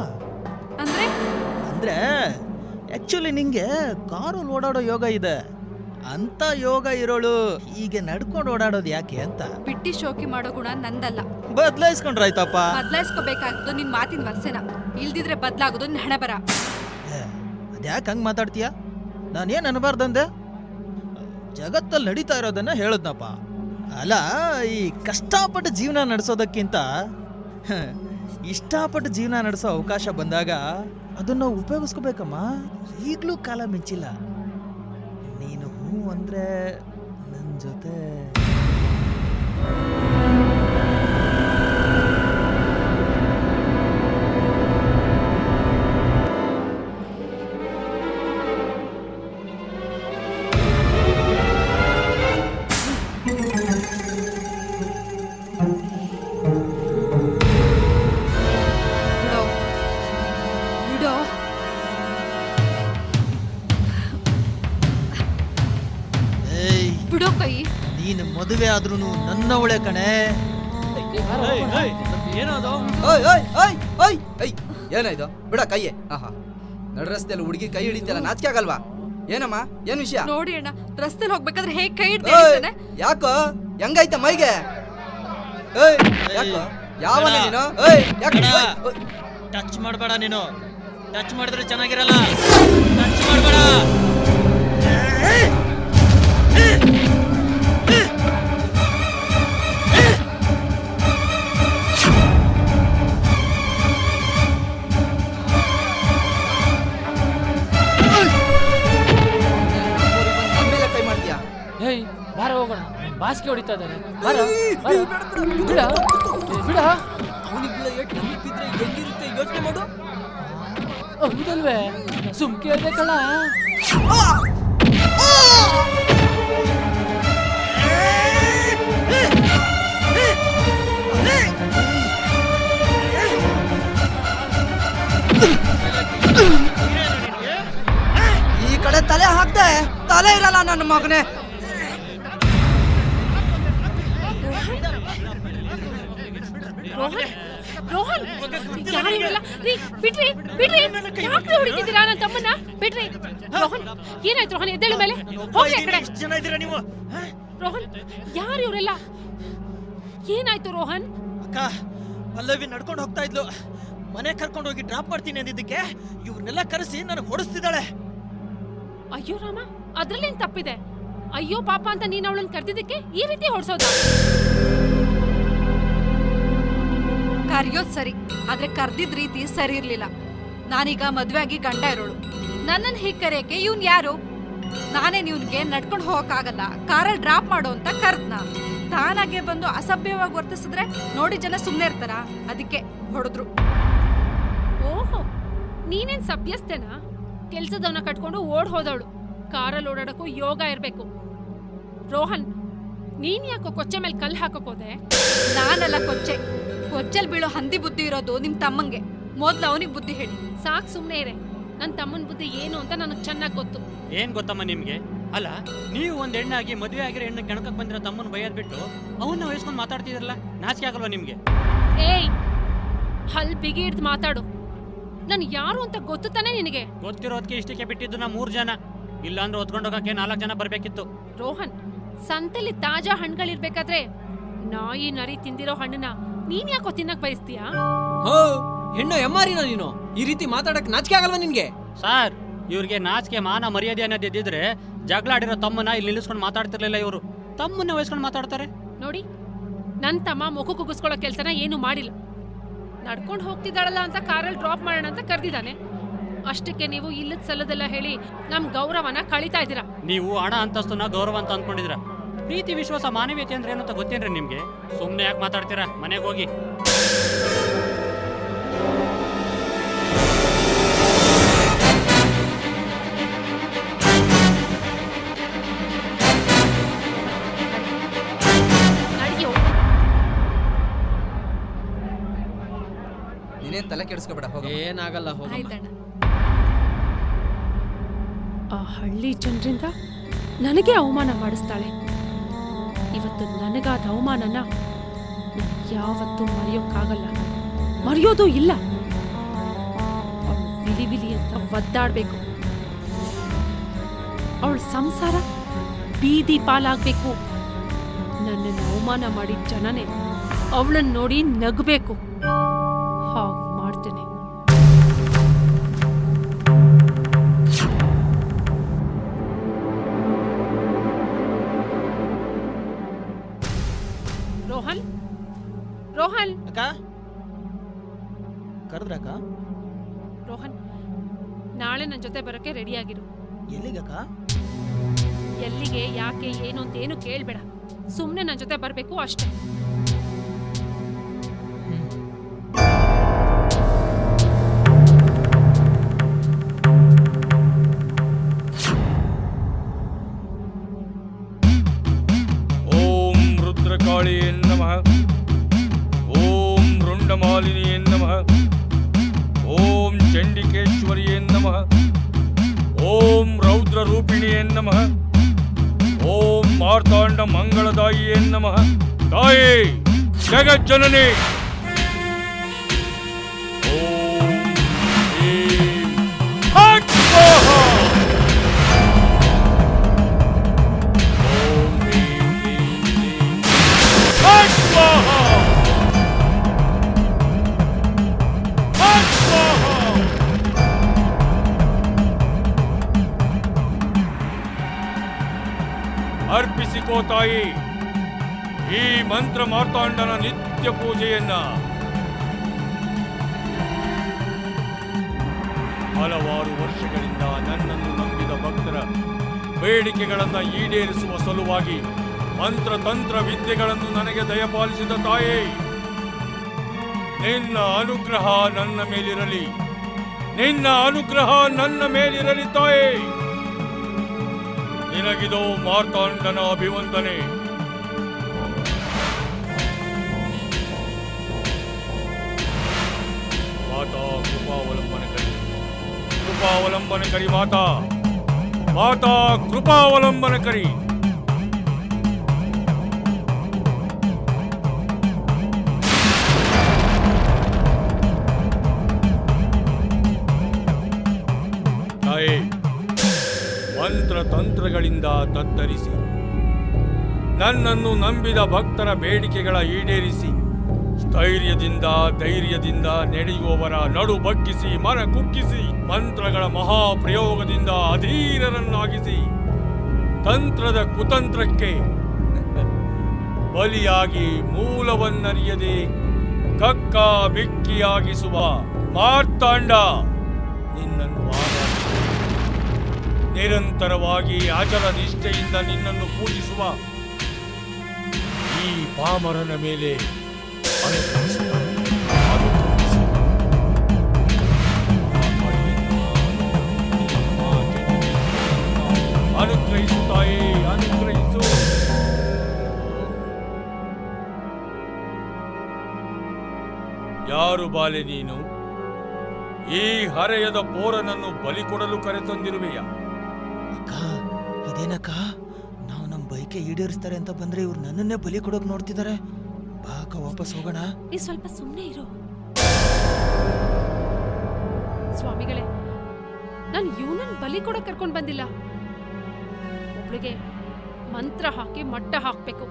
ಅಂದ್ರೆ ಆಕ್ಚುಲಿ ನಿಂಗೆ ಕಾರು ಓಡಾಡೋ ಯೋಗ ಇದೆ. ಅಂತ ಯೋಗ ಇರೋಳು ಹೀಗೆ ನಡ್ಕೊಂಡು ಓಡಾಡೋದು ಯಾಕೆ ಅಂತ ಬಿಟ್ಟಿ ಶೋಕಿ ಮಾಡೋ ಗುಣ ನಂದಲ್ಲ. ಬದಲಾಯಿಸ್ಕೊಂಡ್ರಾಯ್ತಪ್ಪ. ಬದಲಾಯಿಸ್ಕೋಬೇಕಾಗಿದ್ದು ನಿನ್ ಮಾತಿನ ವರ್ಷನ, ಇಲ್ದಿದ್ರೆ ಬದಲಾಗೋದು ನಿನ್ ಹಣೆ ಬರ. ಅದ್ಯಾಕೆ ಹಂಗ್ ಮಾತಾಡ್ತೀಯ? ನಾನೇನ್ ಅನ್ಬಾರ್ದಂದೆ? ಜಗತ್ತಲ್ಲಿ ನಡೀತಾ ಇರೋದನ್ನ ಹೇಳದ್ನಪ್ಪ. ಅಲ್ಲ, ಈ ಕಷ್ಟಪಟ್ಟು ಜೀವನ ನಡೆಸೋದಕ್ಕಿಂತ ಇಷ್ಟಪಟ್ಟು ಜೀವನ ನಡೆಸೋ ಅವಕಾಶ ಬಂದಾಗ ಅದನ್ನ ಉಪಯೋಗಿಸ್ಕೋಬೇಕಮ್ಮ. ಈಗ್ಲೂ ಕಾಲ ಮಿಂಚಿಲ್ಲ. ನೀನು ಹೂ ಅಂದ್ರೆ ನನ್ ಜೊತೆ ಬಿಡೋ ಕೈ. ನೀನು ಮದುವೆ ಆದ್ರೂ ನನ್ನವಳೆ ಕಣೆ. ಏನಾಯ್ತು? ಬಿಡ ಕೈಯೇ. ಆಹಾ, ನಡು ರಸ್ತೆಯಲ್ಲಿ ಹುಡುಗಿ ಕೈ ಹಿಡಿತಲ್ಲ, ನಾಚಿಕೆ ಆಗಲ್ವಾ? ಏನಮ್ಮ, ಏನ್ ವಿಷಯ? ನೋಡಿ ಅಣ್ಣ, ರಸ್ತೆಲಿ ಹೋಗ್ಬೇಕಾದ್ರೆ ಹೇಗ್ ಕೈ ಹಿಡ್ತಾನೆ. ಯಾಕೋ ಹೆಂಗೈತ ಮೈಗೆ? ಯಾವ ನೀನು? ಟಚ್ ಮಾಡಬೇಡ ನೀನು. ಟಚ್ ಮಾಡಿದ್ರೆ ಚೆನ್ನಾಗಿರಲ್ಲ. ಟಚ್ ಮಾಡಬೇಡ. ಏಯ್ ಬಾರ ಹೋಗೋಣ, ಬಾಸ್ಗೆ ಹೊಡಿತಾ ಇದ್ದಾರೆ. ಬಿಡ ಬಿಡ. ಹೆಂಗಿರುತ್ತೆ ಯೋಚನೆ ಮಾಡು. ಹೌದಲ್ವೇ? ಸುಮ್ಕೆ ಹೇಳ್ಬೇಕಲ್ಲ. ಈ ಕಡೆ ತಲೆ ಹಾಕ್ದೆ, ತಲೆ ಇರಲ್ಲ ನನ್ನ ಮಗನೇ. ರೋಹನ್, ರೋಹನ್, ಯಾರಿರಲ್ಲ ರೀ, ಬಿಡ್ರಿ ಬಿಡ್ರಿ. ಯಾಕೆ ಹೊಡಿತಿದ್ದೀರಾ ನನ್ನ ತಮ್ಮನ್ನ? ಬಿಡ್ರಿ. ರೋಹನ್, ಏನಾಯ್ತು ರೋಹನ್? ಎದ್ದೇಳು ಮೇಲೆ ಹೋಗಿ. ಆ ಕಡೆ ಜನ ಇದ್ದೀರಾ ನೀವು? ರೋಹನ್, ಯಾರು ಇವರೆಲ್ಲ? ಏನಾಯ್ತು ರೋಹನ್? ಅಕ್ಕ, ಪಲ್ಲವಿ ನಡ್ಕೊಂಡು ಹೋಗ್ತಾ ಇದ್ಲು. ಮನೆ ಕರ್ಕೊಂಡು ಹೋಗಿ ಡ್ರಾಪ್ ಮಾಡ್ತೀನಿ ಅಂದಿದ್ದಕ್ಕೆ ಇವ್ರನ್ನೆಲ್ಲ ಕರೆಸಿ ನನಗೆ ಹೊಡಿಸ್ತಿದ್ದಾಳೆ. ಅಯ್ಯೋ ರಾಮ, ಅದ್ರಲ್ಲೇನ್ ತಪ್ಪಿದೆ? ಅಯ್ಯೋ ಪಾಪ ಅಂತ ನೀನ್ ಅವಳನ್ನ ಕರೆದಿದ್ದಕ್ಕೆ ಈ ರೀತಿ ಹೊಡ್ಸೋದ? ಕರೆಯೋದ್ ಸರಿ, ಆದ್ರೆ ಕರ್ದಿದ್ ರೀತಿ ಸರಿ ಇರ್ಲಿಲ್ಲ. ನಾನೀಗ ಮದ್ವೆ ಆಗಿ ಗಂಡ ಇರೋಳು. ನನ್ನನ್ ಹೀಗ್ ಕರೆಯಕ್ಕೆ ಇವ್ನ್ ಯಾರು? ನಾನೇ ಇವ್ನ್ಗೆ ನಡ್ಕೊಂಡು ಹೋಗಕ್ಕಾಗಲ್ಲ, ಕಾರಲ್ಲಿ ಡ್ರಾಪ್ ಮಾಡೋ ಅಂತ ಕರ್ದ್ನ. ತಾನಾಗೆ ಬಂದು ಅಸಭ್ಯವಾಗಿ ವರ್ತಿಸಿದ್ರೆ ನೋಡಿ ಜನ ಸುಮ್ನೆ ಇರ್ತಾರ? ಅದಕ್ಕೆ ಹೊಡೆದ್ರು. ಓಹೋ, ನೀನೇನ್ ಸಭ್ಯಸ್ತೇನಾ? ಕೆಲ್ಸದವನ್ನ ಕಟ್ಕೊಂಡು ಓಡ್ ಹೋದವಳು. ಕಾರಲ್ಲಿ ಓಡಾಡಕ್ಕೂ ಯೋಗ ಇರ್ಬೇಕು. ರೋಹನ್, ನೀನ್ ಯಾಕೋ ಕೊಚ್ಚೆ ಮೇಲೆ ಕಲ್ಲು ಹಾಕೋಕೋದೆ? ನಾನೆಲ್ಲ ಕೊಚ್ಚಲ್ ಬೀಳೋ ಹಂದಿ ಬುದ್ಧಿ ಇರೋದು ನಿಮ್ ತಮ್ಮಂಗೆ. ಮೊದ್ಲು ಅವನಿಗೆ ಬುದ್ಧಿ ಹೇಳಿ. ಸಾಕ್, ಸುಮ್ನೆ ಇರೆ. ನನ್ ತಮ್ಮನ್ ಬುದ್ಧಿ ಏನು ಅಂತ ನನಗ್ ಚೆನ್ನಾಗ್ ಗೊತ್ತು. ಏನ್ ಗೊತ್ತಮ್ಮ ನಿಮ್ಗೆ? ಅಲ್ಲ, ನೀವು ಒಂದ್ ಹೆಣ್ಣಾಗಿ ಮದುವೆ ಆಗಿರೋ ಹೆಣ್ಣು ಕೆಣಕಕ್ ಬಂದಿರೋ ತಮ್ಮನ್ ಬೈಯದ್ ಬಿಟ್ಟು ಅವನ್ನ ವಹಿಸ್ಕೊಂಡ್ ಮಾತಾಡ್ತಿದ್ರಲ್ಲ, ನಾಚಿಕೆ ಆಗಲ್ವಾ ನಿಮ್ಗೆ? ಏಯ್, ಹಲ್ ಬಿಗಿ ಹಿಡ್ದು ಮಾತಾಡು. ನನ್ ಯಾರು ಅಂತ ಗೊತ್ತು ತಾನೆ ನಿನಗೆ? ಗೊತ್ತಿರೋದಕ್ಕೆ ಇಷ್ಟಕ್ಕೆ ಬಿಟ್ಟಿದ್ದು ನಾ 3 ಜನ. ಇಲ್ಲಾಂದ್ರೆ ಹೊತ್ಕೊಂಡೋಗಕ್ಕೆ 4 ಜನ ಬರ್ಬೇಕಿತ್ತು. ರೋಹನ್, ಸಂತೆಲಿ ತಾಜಾ ಹಣ್ಗಳಿರ್ಬೇಕಾದ್ರೆ ನಾಯಿ ನರಿ ತಿಂದಿರೋ ಹಣ್ಣನ್ನ ನೀನ್ ಯಾಕೋ ತಿನ್ನಕ್ ಬಯಸ್ತೀಯಾ? ಹೆಣ್ಣು ಎಮ್ಮಾರಿನ ನೀನು? ಈ ರೀತಿ ಮಾತಾಡಕ್ ನಾಚಿಕೆ ಆಗಲ್ವಾ ನಿನ್ಗೆ? ಸಾರ್, ಇವ್ರಿಗೆ ನಾಚಿಕೆ ಮಾನ ಮರ್ಯಾದೆ ಅನ್ನೋದು ಇದ್ದಿದ್ರೆ ಜಗಳ ಆಡಿರೋ ತಮ್ಮನ್ನ ಇಲ್ಲಿ ನಿಲ್ಲಿಸ್ಕೊಂಡು ಮಾತಾಡ್ತಿರ್ಲಿಲ್ಲ. ಇವರು ತಮ್ಮನ್ನ ವಹಿಸ್ಕೊಂಡು ಮಾತಾಡ್ತಾರೆ. ನೋಡಿ, ನನ್ ತಮ್ಮ ಮುಖ ಕುಗ್ಗಿಸ್ಕೊಳ್ಳೋ ಕೆಲ್ಸನ ಏನು ಮಾಡಿಲ್ಲ. ನಡ್ಕೊಂಡು ಹೋಗ್ತಿದ್ದಾಳಲ್ಲ ಅಂತ ಕಾರಲ್ಲಿ ಡ್ರಾಪ್ ಮಾಡೋಣ ಅಂತ ಕರೆದಿದ್ದಾನೆ. ಅಷ್ಟಕ್ಕೆ ನೀವು ಇಲ್ಲದ ಸಲ್ಲದೆಲ್ಲ ಹೇಳಿ ನಮ್ ಗೌರವನ ಕಳೀತಾ ಇದ್ದೀರಾ. ನೀವು ಹಣ ಅಂತಸ್ತುನ ಗೌರವ ಅಂತ ಅನ್ಕೊಂಡಿದ್ರ. ಪ್ರೀತಿ, ವಿಶ್ವಾಸ, ಮಾನವೀಯತೆ ಅಂದ್ರೆ ಏನಂತ ಗೊತ್ತೇನ್ರಿ ನಿಮ್ಗೆ? ಸುಮ್ನೆ ಯಾಕೆ ಮಾತಾಡ್ತೀರಾ? ಮನೆಗೆ ಹೋಗಿ. ನೀನೇನ್ ತಲೆ ಕೆಡಿಸ್ಕೋಬೇಡ, ಹೋಗ. ಏನಾಗಲ್ಲ, ಹೋಗ. ಆ ಹಳ್ಳಿ ಜನರಿಂದ ನನಗೆ ಅವಮಾನ ಮಾಡಿಸ್ತಾಳೆ. ಇವತ್ತು ನನಗಾದ ಅವಮಾನನ ಯಾವತ್ತೂ ಮರೆಯೋಕ್ಕಾಗಲ್ಲ, ಮರೆಯೋದು ಇಲ್ಲ. ಅವಳು ವಿಲಿ ವಿಲಿ ಅಂತ ಒದ್ದಾಡ್ಬೇಕು. ಅವಳ ಸಂಸಾರ ಬೀದಿ ಪಾಲಾಗ್ಬೇಕು. ನನ್ನನ್ನು ಅವಮಾನ ಮಾಡಿದ ಜನನೇ ಅವಳನ್ನ ನೋಡಿ ನಗಬೇಕು. ಹಾಗ್ ಮಾಡ್ತೇನೆ. ರೋಹನ್, ರೋಹನ್ ಅಕ್ಕ ಕರೆದ್ರಕ್ಕ? ರೋಹನ್, ನಾಳೆ ನನ್ನ ಜೊತೆ ಬರೋಕ್ಕೆ ರೆಡಿ ಆಗಿರು. ಎಲ್ಲಿಗಕ್ಕ? ಎಲ್ಲಿಗೆ, ಯಾಕೆ, ಏನು ಅಂತ ಏನು ಕೇಳಬೇಡ. ಸುಮ್ಮನೆ ನನ್ನ ಜೊತೆ ಬರಬೇಕು ಅಷ್ಟೇ. ಓಂ ರುದ್ರಕಾಳಿಯೇ ನಮಃ. ಓಂ ರುಂಡಮಾಲಿನಿಯೇ ನಮಃ. ಓಂ ಚಂಡಿಕೇಶ್ವರಿಯೇ ನಮಃ. ಓಂ ರೌದ್ರ ರೂಪಿಣಿಯೇ ನಮಃ. ಓಂ ಮಾರ್ತಾಂಡ ಮಂಗಳದಾಯಿಯೇ ನಮಃ. ತಾಯೇ ಜಗಜ್ಜನನಿ. ಓಂ ಹ್ರೀಂ ಫಟ್ ಸ್ವಾಹಾ. ಓಂ ಹ್ರೀಂ ಕ್ಲೀಂ ಕ್ಲೀಂ ಫಟ್ ಸ್ವಾಹಾ. ಫಟ್ ಸ್ವಾಹಾ. ಅರ್ಪಿಸಿಕೋ ತಾಯಿ ಈ ಮಂತ್ರ ಮಾರ್ತಾಂಡನ ನಿತ್ಯ ಪೂಜೆಯನ್ನ. ಹಲವಾರು ವರ್ಷಗಳಿಂದ ನನ್ನನ್ನು ನಂಬಿದ ಭಕ್ತರ ಬೇಡಿಕೆಗಳನ್ನು ಈಡೇರಿಸುವ ಸಲುವಾಗಿ ಮಂತ್ರ ತಂತ್ರ ವಿದ್ಯೆಗಳನ್ನು ನನಗೆ ದಯಪಾಲಿಸಿದ ತಾಯೇ, ನಿನ್ನ ಅನುಗ್ರಹ ನನ್ನ ಮೇಲಿರಲಿ. ನಿನ್ನ ಅನುಗ್ರಹ ನನ್ನ ಮೇಲಿರಲಿ ತಾಯೇ. ನಿನಗಿದೋ ಮಾರ್ತಾಂಡನ ಅಭಿವಂದನೆ. ಮಾತಾ ಕೃಪಾವಲಂಬನ ಕರಿ, ಕೃಪಾವಲಂಬನ ಕರಿ ಮಾತಾ. ಮಾತಾ ಕೃಪಾವಲಂಬನ ಕರಿ. ತಾಯೇ, ಮಂತ್ರ ತಂತ್ರಗಳಿಂದ ತತ್ತರಿಸಿ ನನ್ನನ್ನು ನಂಬಿದ ಭಕ್ತರ ಬೇಡಿಕೆಗಳ ಈಡೇರಿಸಿ ಸ್ಥೈರ್ಯದಿಂದ ಧೈರ್ಯದಿಂದ ನಡೆಯುವವರ ನಡು ಬಗ್ಗಿಸಿ ಮನ ಕುಗ್ಗಿಸಿ ಮಂತ್ರಗಳ ಮಹಾಪ್ರಯೋಗದಿಂದ ಅಧೀರರನ್ನಾಗಿಸಿ ತಂತ್ರದ ಕುತಂತ್ರಕ್ಕೆ ಬಲಿಯಾಗಿ ಮೂಲವನ್ನರಿಯದೆ ಕಕ್ಕ ಬಿಕ್ಕಿಯಾಗಿಸುವ ಮಾರ್ತಾಂಡ ನಿನ್ನನ್ನು ಆರಾಧಿಸಿ ನಿರಂತರವಾಗಿ ಅಚಲ ನಿಷ್ಠೆಯಿಂದ ನಿನ್ನನ್ನು ಪೂಜಿಸುವ ಈ ಪಾಮರನ ಮೇಲೆ ಅನುಗ್ರಹಿಸು ತಾಯೇ, ಅನುಗ್ರಹಿಸು. ಯಾರು ಬಾಲೆ ನೀನು? ಈ ಹರೆಯದ ಪೋರನನ್ನು ಬಲಿ ಕೊಡಲು ಕರೆತಂದಿರುವೆಯ? ಅಕ್ಕ, ಇದೇನಕ್ಕ? ನಾವು ನಮ್ಮ ಬೈಕೆ ಈಡೇರಿಸ್ತಾರೆ ಅಂತ ಬಂದ್ರೆ ಇವ್ರು ನನ್ನನ್ನೇ ಬಲಿ ಕೊಡೋಕೆ ನೋಡ್ತಿದ್ದಾರೆ. ಬಾ ಅಕ್ಕ, ವಾಪಸ್ ಹೋಗೋಣ. ನೀ ಸ್ವಲ್ಪ ಸುಮ್ಮನೆ ಇರು. ಸ್ವಾಮಿಗಳೇ, ನಾನು ಇವನನ್ನ ಬಲಿ ಕೊಡಕ್ಕೆ ಕರ್ಕೊಂಡು ಬಂದಿಲ್ಲ. ಒಬ್ಳಿಗೆ ಮಂತ್ರ ಹಾಕಿ ಮಟ್ಟ ಹಾಕ್ಬೇಕು,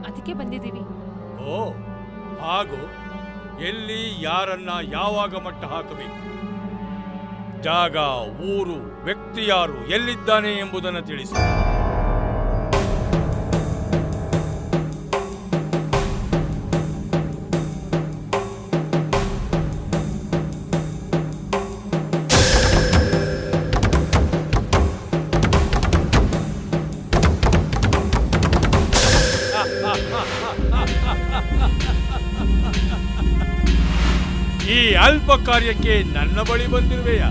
ಅದಕ್ಕೆ ಬಂದಿದ್ದೀವಿ. ಓ ಹಾಗೂ ಎಲ್ಲಿ ಯಾರನ್ನ ಯಾವಾಗ ಮಟ್ಟ ಹಾಕಬೇಕು, ಜಾಗ, ಊರು, ವ್ಯಕ್ತಿ ಯಾರು, ಎಲ್ಲಿದ್ದಾನೆ ಎಂಬುದನ್ನು ತಿಳಿಸಿ. ಈ ಅಲ್ಪ ಕಾರ್ಯಕ್ಕೆ ನನ್ನ ಬಳಿ ಬಂದಿರುವೆಯಾ?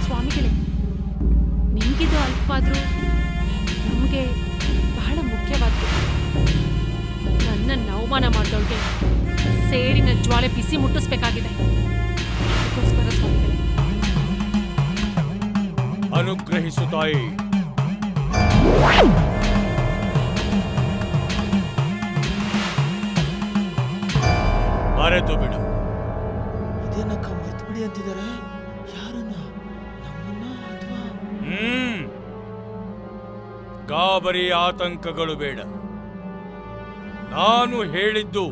ಸ್ವಾಮಿಗಳೇ, ನಿಮ್ಗಿದು ಅಲ್ಪಾದ್ರೂ ನಮಗೆ ಬಹಳ ಮುಖ್ಯವಾದ್ದು. ನನ್ನನ್ನು ಅವಮಾನ ಮಾಡಿದವಳಿಗೆ ಸೇಡಿನ ಜ್ವಾಲೆ ಬಿಸಿ ಮುಟ್ಟಿಸ್ಬೇಕಾಗಿದೆ. ಅದಕ್ಕೋಸ್ಕರ ಸ್ವಾಮಿಗಳೇ, ಅನುಗ್ರಹಿಸು ತಾಯಿ. ಮರೆತು ಬಿಡು. ಇದೇನಕ್ಕ ಮರ್ತು ಬಿಡಿ ಅಂತಿದ್ದಾರೆ? ಯಾರನ್ನ? ನಮ್ಮನ್ನ ಅಥವಾ? ಗಾಬರಿ ಆತಂಕಗಳು ಬೇಡ. ನಾನು ಹೇಳಿದ್ದು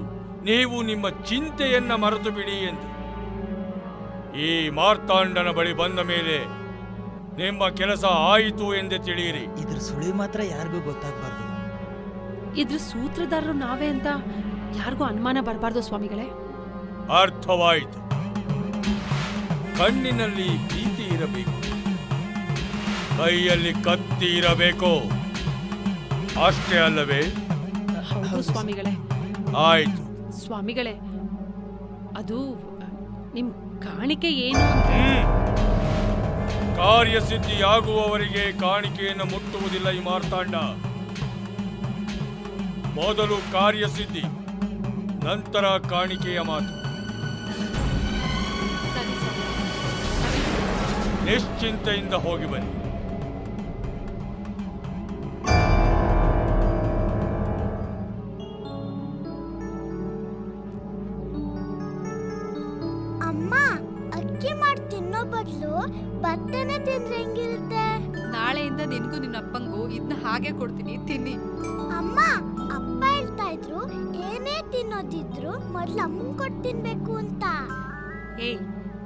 ನೀವು ನಿಮ್ಮ ಚಿಂತೆಯನ್ನ ಮರೆತು ಬಿಡಿ ಎಂದು. ಈ ಮಾರ್ತಾಂಡನ ಬಳಿ ಬಂದ ಮೇಲೆ ನಿಮ್ಮ ಕೆಲಸ ಆಯಿತು ಎಂದೇ ತಿಳಿಯಿರಿ. ಇದ್ರ ಸುಳಿ ಮಾತ್ರ ಯಾರಿಗೂ ಗೊತ್ತಾಗಬಾರ್ದು. ಇದ್ರ ಸೂತ್ರಧಾರರು ನಾವೇ ಅಂತ ಯಾರಿಗೂ ಅನುಮಾನ ಬರಬಾರ್ದು ಸ್ವಾಮಿಗಳೇ. ಅರ್ಥವಾಯಿತು. ಕಣ್ಣಿನಲ್ಲಿ ಪ್ರೀತಿ ಇರಬೇಕು, ಕೈಯಲ್ಲಿ ಕತ್ತಿ ಇರಬೇಕು, ಅಷ್ಟೇ ಅಲ್ಲವೇ? ಹೌದು ಸ್ವಾಮಿಗಳೇ. ಆಯ್ತು ಸ್ವಾಮಿಗಳೇ, ಅದು ನಿಮ್ ಕಾಣಿಕೆ ಏನು? ಕಾರ್ಯಸಿದ್ಧಿಯಾಗುವವರಿಗೆ ಕಾಣಿಕೆಯನ್ನು ಮುಟ್ಟುವುದಿಲ್ಲ ಈ ಮಾರ್ತಾಂಡ. ಮೊದಲು ಕಾರ್ಯಸಿದ್ಧಿ, ನಂತರ ಕಾಣಿಕೆಯ ಮಾತು. ನಿಶ್ಚಿಂತೆಯಿಂದ ಹೋಗಿ ಬನ್ನಿ. ಅಮ್ಮ, ಅಕ್ಕಿ ಮಾಡಿ ತಿನ್ನೋ ಬದಲು ಭತ್ತನೇ ತಿಂದ್ರೆ ಹೆಂಗಿರುತ್ತೆ? ನಾಳೆಯಿಂದ ನಿನ್ಗೂ ನಿನ್ನ ಅಪ್ಪಂಗೂ ಇದನ್ನ ಹಾಗೆ ಕೊಡ್ತೀನಿ, ತಿನ್ನಿ. ಅಮ್ಮ, ಅಪ್ಪ ಹೇಳ್ತಾ ಇದ್ರು ಏನೇ ತಿನ್ನೋದಿದ್ರು ಮೊದ್ಲು ಅಮ್ಮನ್ ಕೊಟ್ಟು ತಿನ್ಬೇಕು ಅಂತ. ಏಯ್,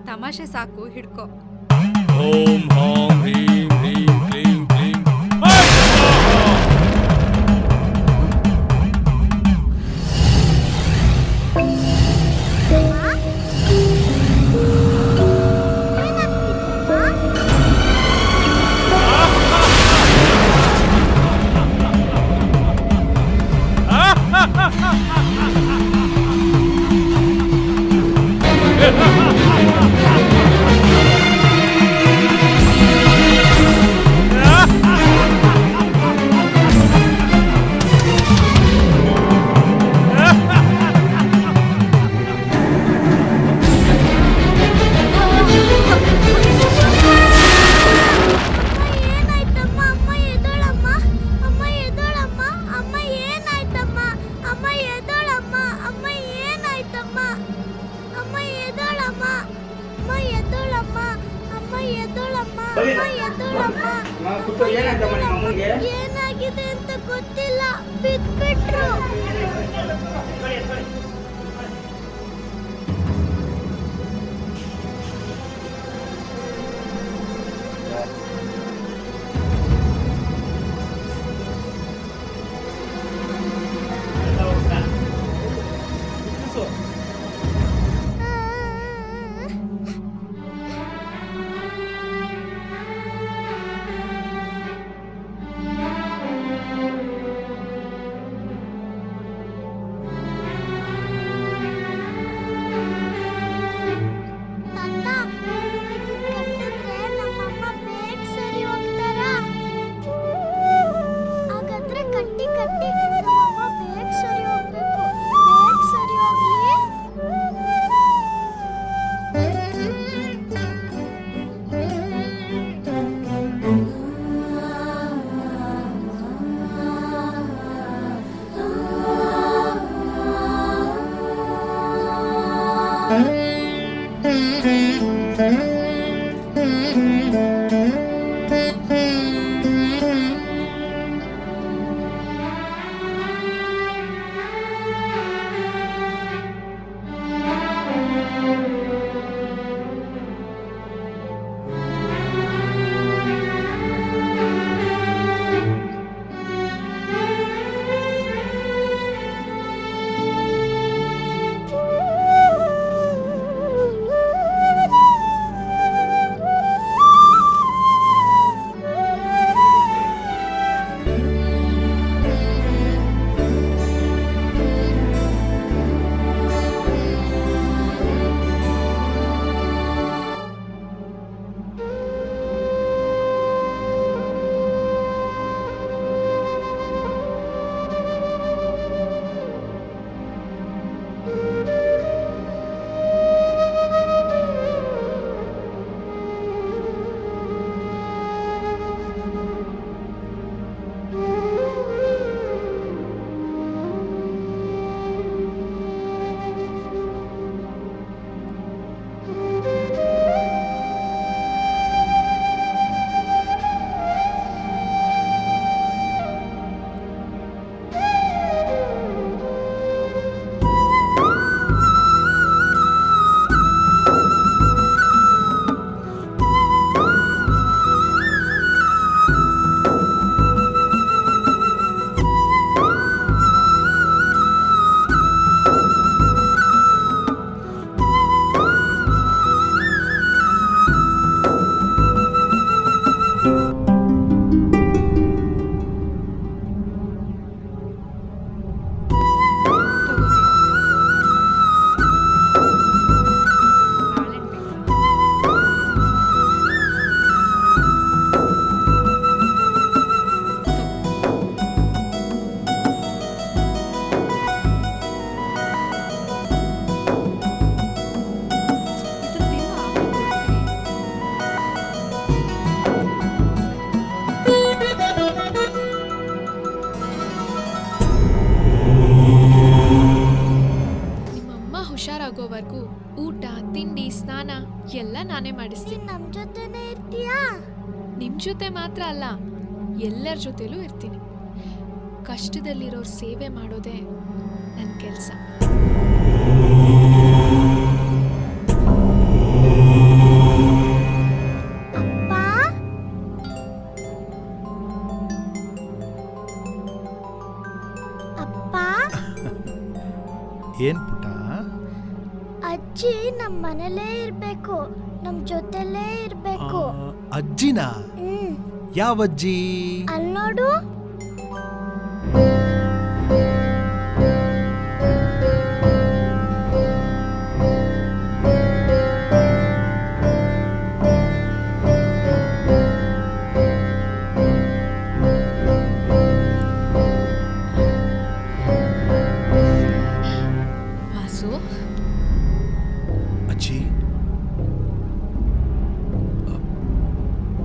ತಮಾಷೆ ಸಾಕು, ಹಿಡ್ಕೋ. ಓಂ ಹಾಂ ಹ್ರೀಂ ಹ್ರೀಂ ಕ್ಲೀಂ ಕ್ಲೀಂ. ಏನಾಗಿದೆ ಅಂತ ಗೊತ್ತಿಲ್ಲ, ಬಿಟ್ಬಿಟ್ರು. ಬರೋವರೆಗೂ ಊಟ ತಿಂಡಿ ಸ್ನಾನ ಎಲ್ಲ ನಾನೇ ಮಾಡಿಸ್ತೀನಿ. ನಮ್ ಜೊತೆನೇ ಇರ್ತೀಯಾ? ನಿಮ್ ಜೊತೆ ಮಾತ್ರ ಅಲ್ಲ, ಎಲ್ಲರ ಜೊತೆಲೂ ಇರ್ತೀನಿ. ಕಷ್ಟದಲ್ಲಿರೋರ್ ಸೇವೆ ಮಾಡೋದೇ ನನ್ನ ಕೆಲಸ. ಏನ್ ಪುಟ್ಟ? ಅಜ್ಜಿ ನಮ್ ಮನೇಲೇ ಇರ್ಬೇಕು, ನಮ್ ಜೊತೆಲೇ ಇರ್ಬೇಕು. ಅಜ್ಜಿನ? ಯಾವ ಅಜ್ಜಿ? ಅಲ್ ನೋಡು. ಅಜ್ಜಿ,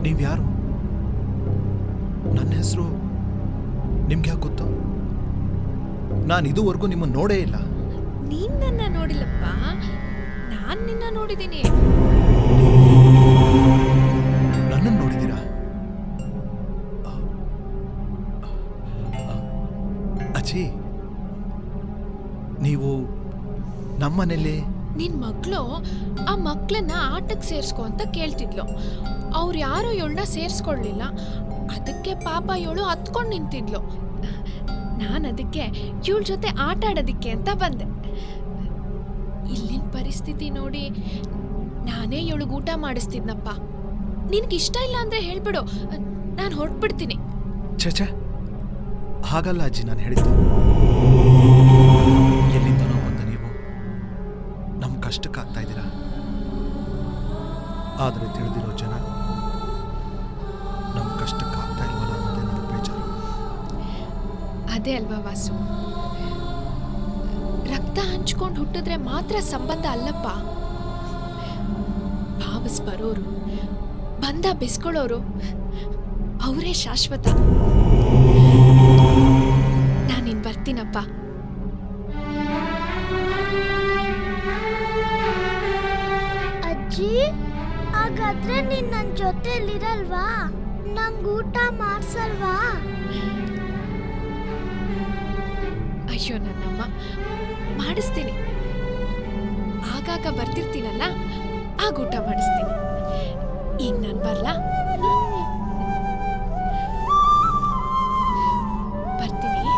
ನೀವ್ಯಾರು? ನನ್ನ ಹೆಸರು ನಿಮ್ಗೆ ಯಾಕೆ ಗೊತ್ತು? ನಾನು ಇದುವರೆಗೂ ನಿಮ್ಮನ್ನು ನೋಡೇ ಇಲ್ಲ. ನೀನ್ ನನ್ನ ನೋಡಿಲ್ಲಪ್ಪ, ನಾನ್ ನಿನ್ನ ನೋಡಿದ್ದೀನಿ. ನನ್ನನ್ನು ನೋಡಿದ್ದೀರಾ? ಅಜ್ಜಿ, ನೀವು ನಮ್ಮನೇಲಿ ನಿನ್ ಮಗ್ಳು ಆ ಮಕ್ಳನ್ನ ಆಟಕ್ಕೆ ಸೇರ್ಸ್ಕೊ ಅಂತ ಕೇಳ್ತಿದ್ಲು. ಅವ್ರು ಯಾರು ಇವಳನ್ನ ಸೇರ್ಸ್ಕೊಳ್ಲಿಲ್ಲ. ಅದಕ್ಕೆ ಪಾಪ ಇವಳು ಹತ್ಕೊಂಡು ನಿಂತಿದ್ಲು. ನಾನು ಅದಕ್ಕೆ ಇವಳ ಜೊತೆ ಆಟ ಆಡೋದಿಕ್ಕೆ ಅಂತ ಬಂದೆ. ಇಲ್ಲಿನ ಪರಿಸ್ಥಿತಿ ನೋಡಿ ನಾನೇ ಇವಳಿಗೆ ಊಟ ಮಾಡಿಸ್ತಿದ್ನಪ್ಪ. ನಿನ್ಗಿಷ್ಟ ಇಲ್ಲ ಅಂದ್ರೆ ಹೇಳ್ಬಿಡು, ನಾನು ಹೊರಟ್ಬಿಡ್ತೀನಿ. ಛೇ, ಹಾಗಲ್ಲ ಅಜ್ಜಿ ನಾನು ಹೇಳಿದ್ದು. ಎಲ್ಲಿಂದನೋ ಬಂದ ನೀವು ನಮ್ಮ ಕಷ್ಟಕ್ಕಾಗ್ತಾ ಇದ್ದೀರಾ. ಆದರೆ ತಿಳಿದಿರೋ ಜನ ನಮ್ಮ ಕಷ್ಟಕ್ಕಾಗ್ತಾ ಇಲ್ವಲ್ಲ ಅನ್ನೋದೇ ನನಗೆ ಬೇಜಾರು. ಅದೇ ಅಲ್ವಾ ವಾಸು, ರಕ್ತ ಹಂಚ್ಕೊಂಡು ಹುಟ್ಟಿದ್ರೆ ಮಾತ್ರ ಸಂಬಂಧ ಅಲ್ಲಪ್ಪ. ಭಾವಿಸ್ ಬರೋರು, ಬಂದ ಬೆಸ್ಕೊಳ್ಳೋರು ಅವರೇ ಶಾಶ್ವತ. ನಾನಿನ್ ಬರ್ತೀನಪ್ಪ. ಅಜ್ಜಿ, ಹಾಗಾದ್ರೆ ನೀನ್ ನನ್ ಜೊತೆಲಿರಲ್ವಾ? ನಂಗ್ ಊಟ ಮಾಡ್ಸಲ್ವಾ? ಅಯ್ಯೋ ನನ್ನಮ್ಮ, ಮಾಡಿಸ್ತೀನಿ. ಆಗಾಗ ಬರ್ತಿರ್ತೀನಲ್ಲ, ಆಗ ಊಟ ಮಾಡಿಸ್ತೀನಿ. ಈಗ ನಾನು ಬರ್ಲಾ? ಬರ್ತೀನಿ.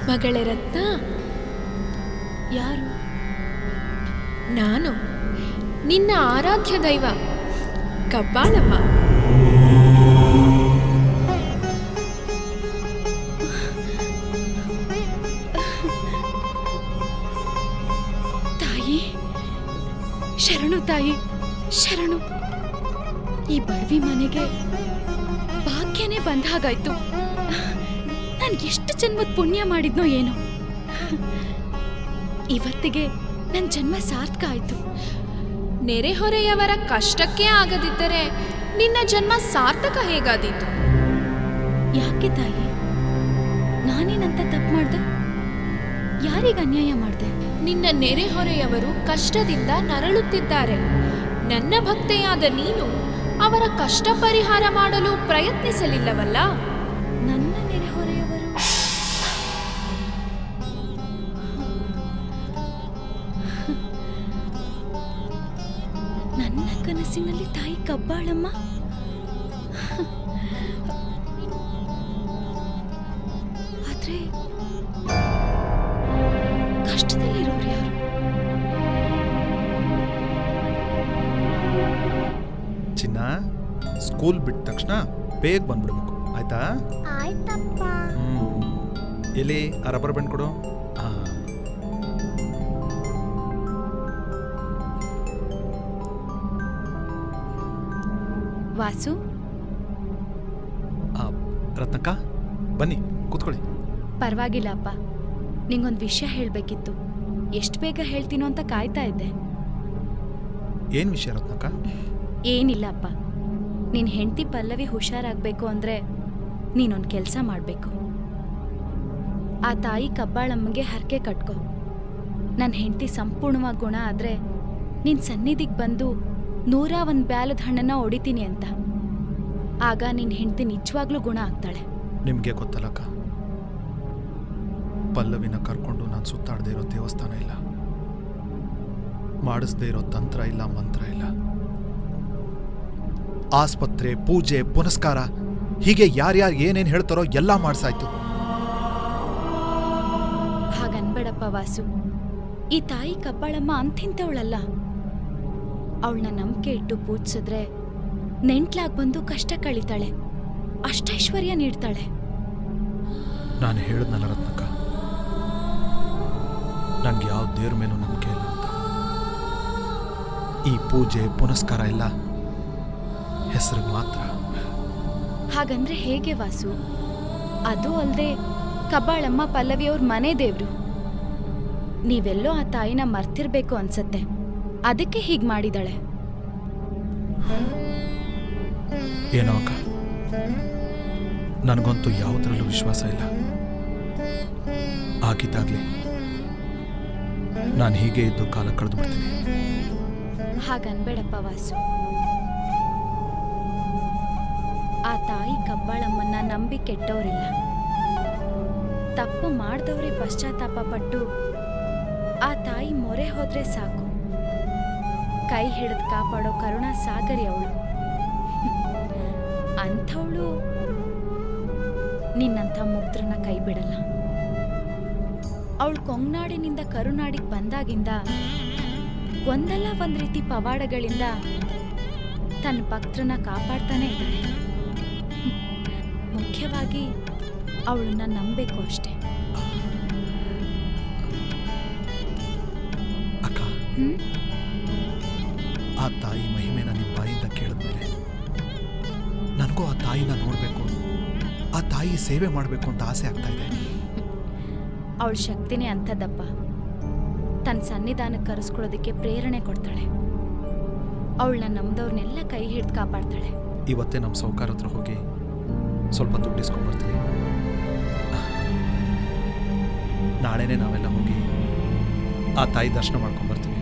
ಮಗಳೇ ರತ್ನ, ಯಾರು? ನಾನು ನಿನ್ನ ಆರಾಧ್ಯ ದೈವ ಕಬ್ಬಾಳಮ್ಮ. ತಾಯಿ ಶರಣು, ತಾಯಿ ಶರಣು. ಈ ಬಡವಿ ಮನೆಗೆ ಭಾಗ್ಯನೇ ಬಂದ ಹಾಗಾಯ್ತು. ನಾನು ಎಷ್ಟು ಜನ್ಮದ ಪುಣ್ಯ ಮಾಡಿದ್ನೋ ಏನೋ, ಇವತ್ತಿಗೆ ನನ್ನ ಜನ್ಮ ಸಾರ್ಥಕ ಆಯ್ತು. ನೆರೆಹೊರೆಯವರ ಕಷ್ಟಕ್ಕೆ ಆಗದಿದ್ದರೆ ನಿನ್ನ ಜನ್ಮ ಸಾರ್ಥಕ ಹೇಗಾದೀತು? ಯಾಕೆ ತಾಯಿ, ನಾನೇನಂತ ತಪ್ಪು ಮಾಡ್ದೆ? ಯಾರಿಗೆ ಅನ್ಯಾಯ ಮಾಡ್ದೆ? ನಿನ್ನ ನೆರೆಹೊರೆಯವರು ಕಷ್ಟದಿಂದ ನರಳುತ್ತಿದ್ದಾರೆ. ನನ್ನ ಭಕ್ತೆಯಾದ ನೀನು ಅವರ ಕಷ್ಟ ಪರಿಹಾರ ಮಾಡಲು ಪ್ರಯತ್ನಿಸಲಿಲ್ಲವಲ್ಲ? ನನ್ನ ನೆರೆಹೊರೆಯವರು ನನ್ನ ಕನಸಿನಲ್ಲಿ ತಾಯಿ ಕಬ್ಬಾಳಮ್ಮ. ಆದ್ರೆ ಚಿನ್ನ ಸ್ಕೂಲ್ ಬಿಟ್ಟ ತಕ್ಷಣ ಬೇಗ ಬಂದ್ಬಿಡ್ಬೇಕು ಆಯ್ತಾ? ಆಯ್ತಪ್ಪ. ಎಲ್ಲಿ ಆ ರಬ್ಬರ್ ಬ್ಯಾಂಡ್ ಕೊಡು. ವಾಸು, ರತ್ನಕ್ಕ ಬನ್ನಿ ಕೂತ್ಕೊಳ್ಳಿ. ಪರವಾಗಿಲ್ಲ ಅಪ್ಪ, ನಿಂಗೊಂದು ವಿಷಯ ಹೇಳಬೇಕಿತ್ತು. ಎಷ್ಟು ಬೇಗ ಹೇಳ್ತೀನೋ ಅಂತ ಕಾಯ್ತಾ ಇದ್ದೆ. ಏನು ವಿಷಯ ರತ್ನಕ್ಕ? ಏನಿಲ್ಲ ಅಪ್ಪ, ನಿನ್ನ ಹೆಂಡತಿ ಪಲ್ಲವಿ ಹುಷಾರಾಗಬೇಕು ಅಂದರೆ ನೀನೊಂದು ಕೆಲಸ ಮಾಡಬೇಕು. ಆ ತಾಯಿ ಕಬ್ಬಾಳಮ್ಮಗೆ ಹರಕೆ ಕಟ್ಕೊ. ನನ್ನ ಹೆಂಡತಿ ಸಂಪೂರ್ಣವಾಗಿ ಗುಣ ಆದರೆ ನಿನ್ನ ಸನ್ನಿಧಿಗೆ ಬಂದು 101 ಬ್ಯಾಲದ ಹಣ್ಣನ್ನು ಹೊಡಿತೀನಿ ಅಂತ. ಆಗ ನಿನ್ನ ಹೆಂಡತಿ ನಿಜವಾಗ್ಲೂ ಗುಣ ಆಗ್ತಾಳೆ. ನಿಮಗೆ ಗೊತ್ತಲ್ಲಕ್ಕ, ಪಲ್ಲವಿನ ಕರ್ಕೊಂಡು ನಾನು ಸುತ್ತಾಡದೇ ಇರೋ ದೇವಸ್ಥಾನ ಇಲ್ಲ, ಮಾಡಿಸ್ದೇ ಇರೋ ತಂತ್ರ ಇಲ್ಲ, ಮಂತ್ರ ಇಲ್ಲ. ಆಸ್ಪತ್ರೆ, ಪೂಜೆ, ಪುನಸ್ಕಾರ ಹೀಗೆ ಯಾರ್ಯಾರು ಏನೇನು ಹೇಳ್ತಾರೋ ಎಲ್ಲ ಮಾಡ್ಸಾಯ್ತು. ಹಾಗನ್ಬೇಡಪ್ಪ ವಾಸು, ಈ ತಾಯಿ ಕಬ್ಬಾಳಮ್ಮ ಅಂತಿಂತವಳಲ್ಲ. ಅವಳನ್ನ ನಂಬಿಕೆ ಇಟ್ಟು ಪೂಜಿಸಿದ್ರೆ ನೆಂಟ್ಲಾಗ್ ಬಂದು ಕಷ್ಟ ಕಳೀತಾಳೆ, ಅಷ್ಟೈಶ್ವರ್ಯ ನೀಡ್ತಾಳೆ. ನಾನು ಹೇಳಿದ್ನಲ್ಲ ರತ್ನಕ್ಕ, ನಂಗೆ ಯಾವ ದೇವ್ರ ಮೇಲೂ ನಂಬಿಕೆ ಇಲ್ಲ ಅಂತ. ಈ ಪೂಜೆ ಪುನಸ್ಕಾರ ಎಲ್ಲ ಹೆಸರಿಗೆ ಮಾತ್ರ. ಹಾಗಂದ್ರೆ ಹೇಗೆ ವಾಸು? ಅದು ಅಲ್ಲದೆ ಕಬ್ಬಾಳಮ್ಮ ಪಲ್ಲವಿಯವ್ರ ಮನೆ ದೇವ್ರು. ನೀವೆಲ್ಲೋ ಆ ತಾಯಿನ ಮರ್ತಿರ್ಬೇಕು ಅನ್ಸತ್ತೆ, ಅದಕ್ಕೆ ಹೀಗೆ ಮಾಡಿದಾಳೆ. ಏನೋ ಅಕ್ಕ, ನನಗಂತೂ ಯಾವುದ್ರಲ್ಲೂ ವಿಶ್ವಾಸ ಇಲ್ಲ. ಆಗಿದ್ದಾಗ್ಲಿ ನಾನು ಹೀಗೆ ಇದ್ದು ಕಾಲ ಕಳೆದು ಬಿಡ್ತೀನಿ. ಹಾಗನ್ಬೇಡಪ್ಪ ವಾಸು, ಆ ತಾಯಿ ಕಬ್ಬಾಳಮ್ಮನ್ನ ನಂಬಿ ಕೆಟ್ಟವರಿಲ್ಲ. ತಪ್ಪು ಮಾಡ್ದವ್ರೆ ಪಶ್ಚಾತ್ತಾಪ ಪಟ್ಟು ಆ ತಾಯಿ ಮೊರೆ ಹೋದ್ರೆ ಸಾಕು. ಕೈ ಹಿಡಿದು ಕಾಪಾಡೋ ಕರುಣಾ ಸಾಗರಿ ಅವಳು. ಅಂಥವಳು ನಿನ್ನಂಥ ಮುಗ್ಧರನ್ನ ಕೈ ಬಿಡಲ್ಲ. ಅವಳು ಕೊಂಗ್ನಾಡಿನಿಂದ ಕರುನಾಡಿಗೆ ಬಂದಾಗಿಂದ ಒಂದಲ್ಲ ಒಂದ್ ರೀತಿ ಪವಾಡಗಳಿಂದ ತನ್ನ ಭಕ್ತರನ್ನ ಕಾಪಾಡ್ತಾನೆ ಇದ್ದಾಳೆ. ಮುಖ್ಯವಾಗಿ ಅವಳನ್ನ ನಂಬೇಕು ಅಷ್ಟೆ. ಅಕ್ಕ, ಆ ತಾಯಿ ಮಹಿಮೆನ ನಿಮ್ಮ ಬಾಯಿಂದ ಕೇಳಿದ್ಮೇಲೆ ನನಗೂ ಆ ತಾಯಿನ ನೋಡಬೇಕು, ಆ ತಾಯಿ ಸೇವೆ ಮಾಡಬೇಕು ಅಂತ ಆಸೆ ಆಗ್ತಾ ಇದೆ. ಅವಳ ಶಕ್ತಿನೇ ಅಂಥದ್ದಪ್ಪ, ತನ್ನ ಸನ್ನಿಧಾನಕ್ಕೆ ಕರೆಸ್ಕೊಳ್ಳೋದಕ್ಕೆ ಪ್ರೇರಣೆ ಕೊಡ್ತಾಳೆ. ಅವಳನ್ನ ನಮ್ದವ್ರನ್ನೆಲ್ಲ ಕೈ ಹಿಡಿದು ಕಾಪಾಡ್ತಾಳೆ. ಇವತ್ತೇ ನಮ್ಮ ಸೌಕಾರ ಹತ್ರ ಹೋಗಿ ಸ್ವಲ್ಪ ದುಡ್ಡು ಇಸ್ಕೊಂಡ್ಬರ್ತೀನಿ. ನಾಳೆನೇ ನಾವೆಲ್ಲ ಹೋಗಿ ಆ ತಾಯಿ ದರ್ಶನ ಮಾಡ್ಕೊಂಡ್ಬರ್ತೀವಿ.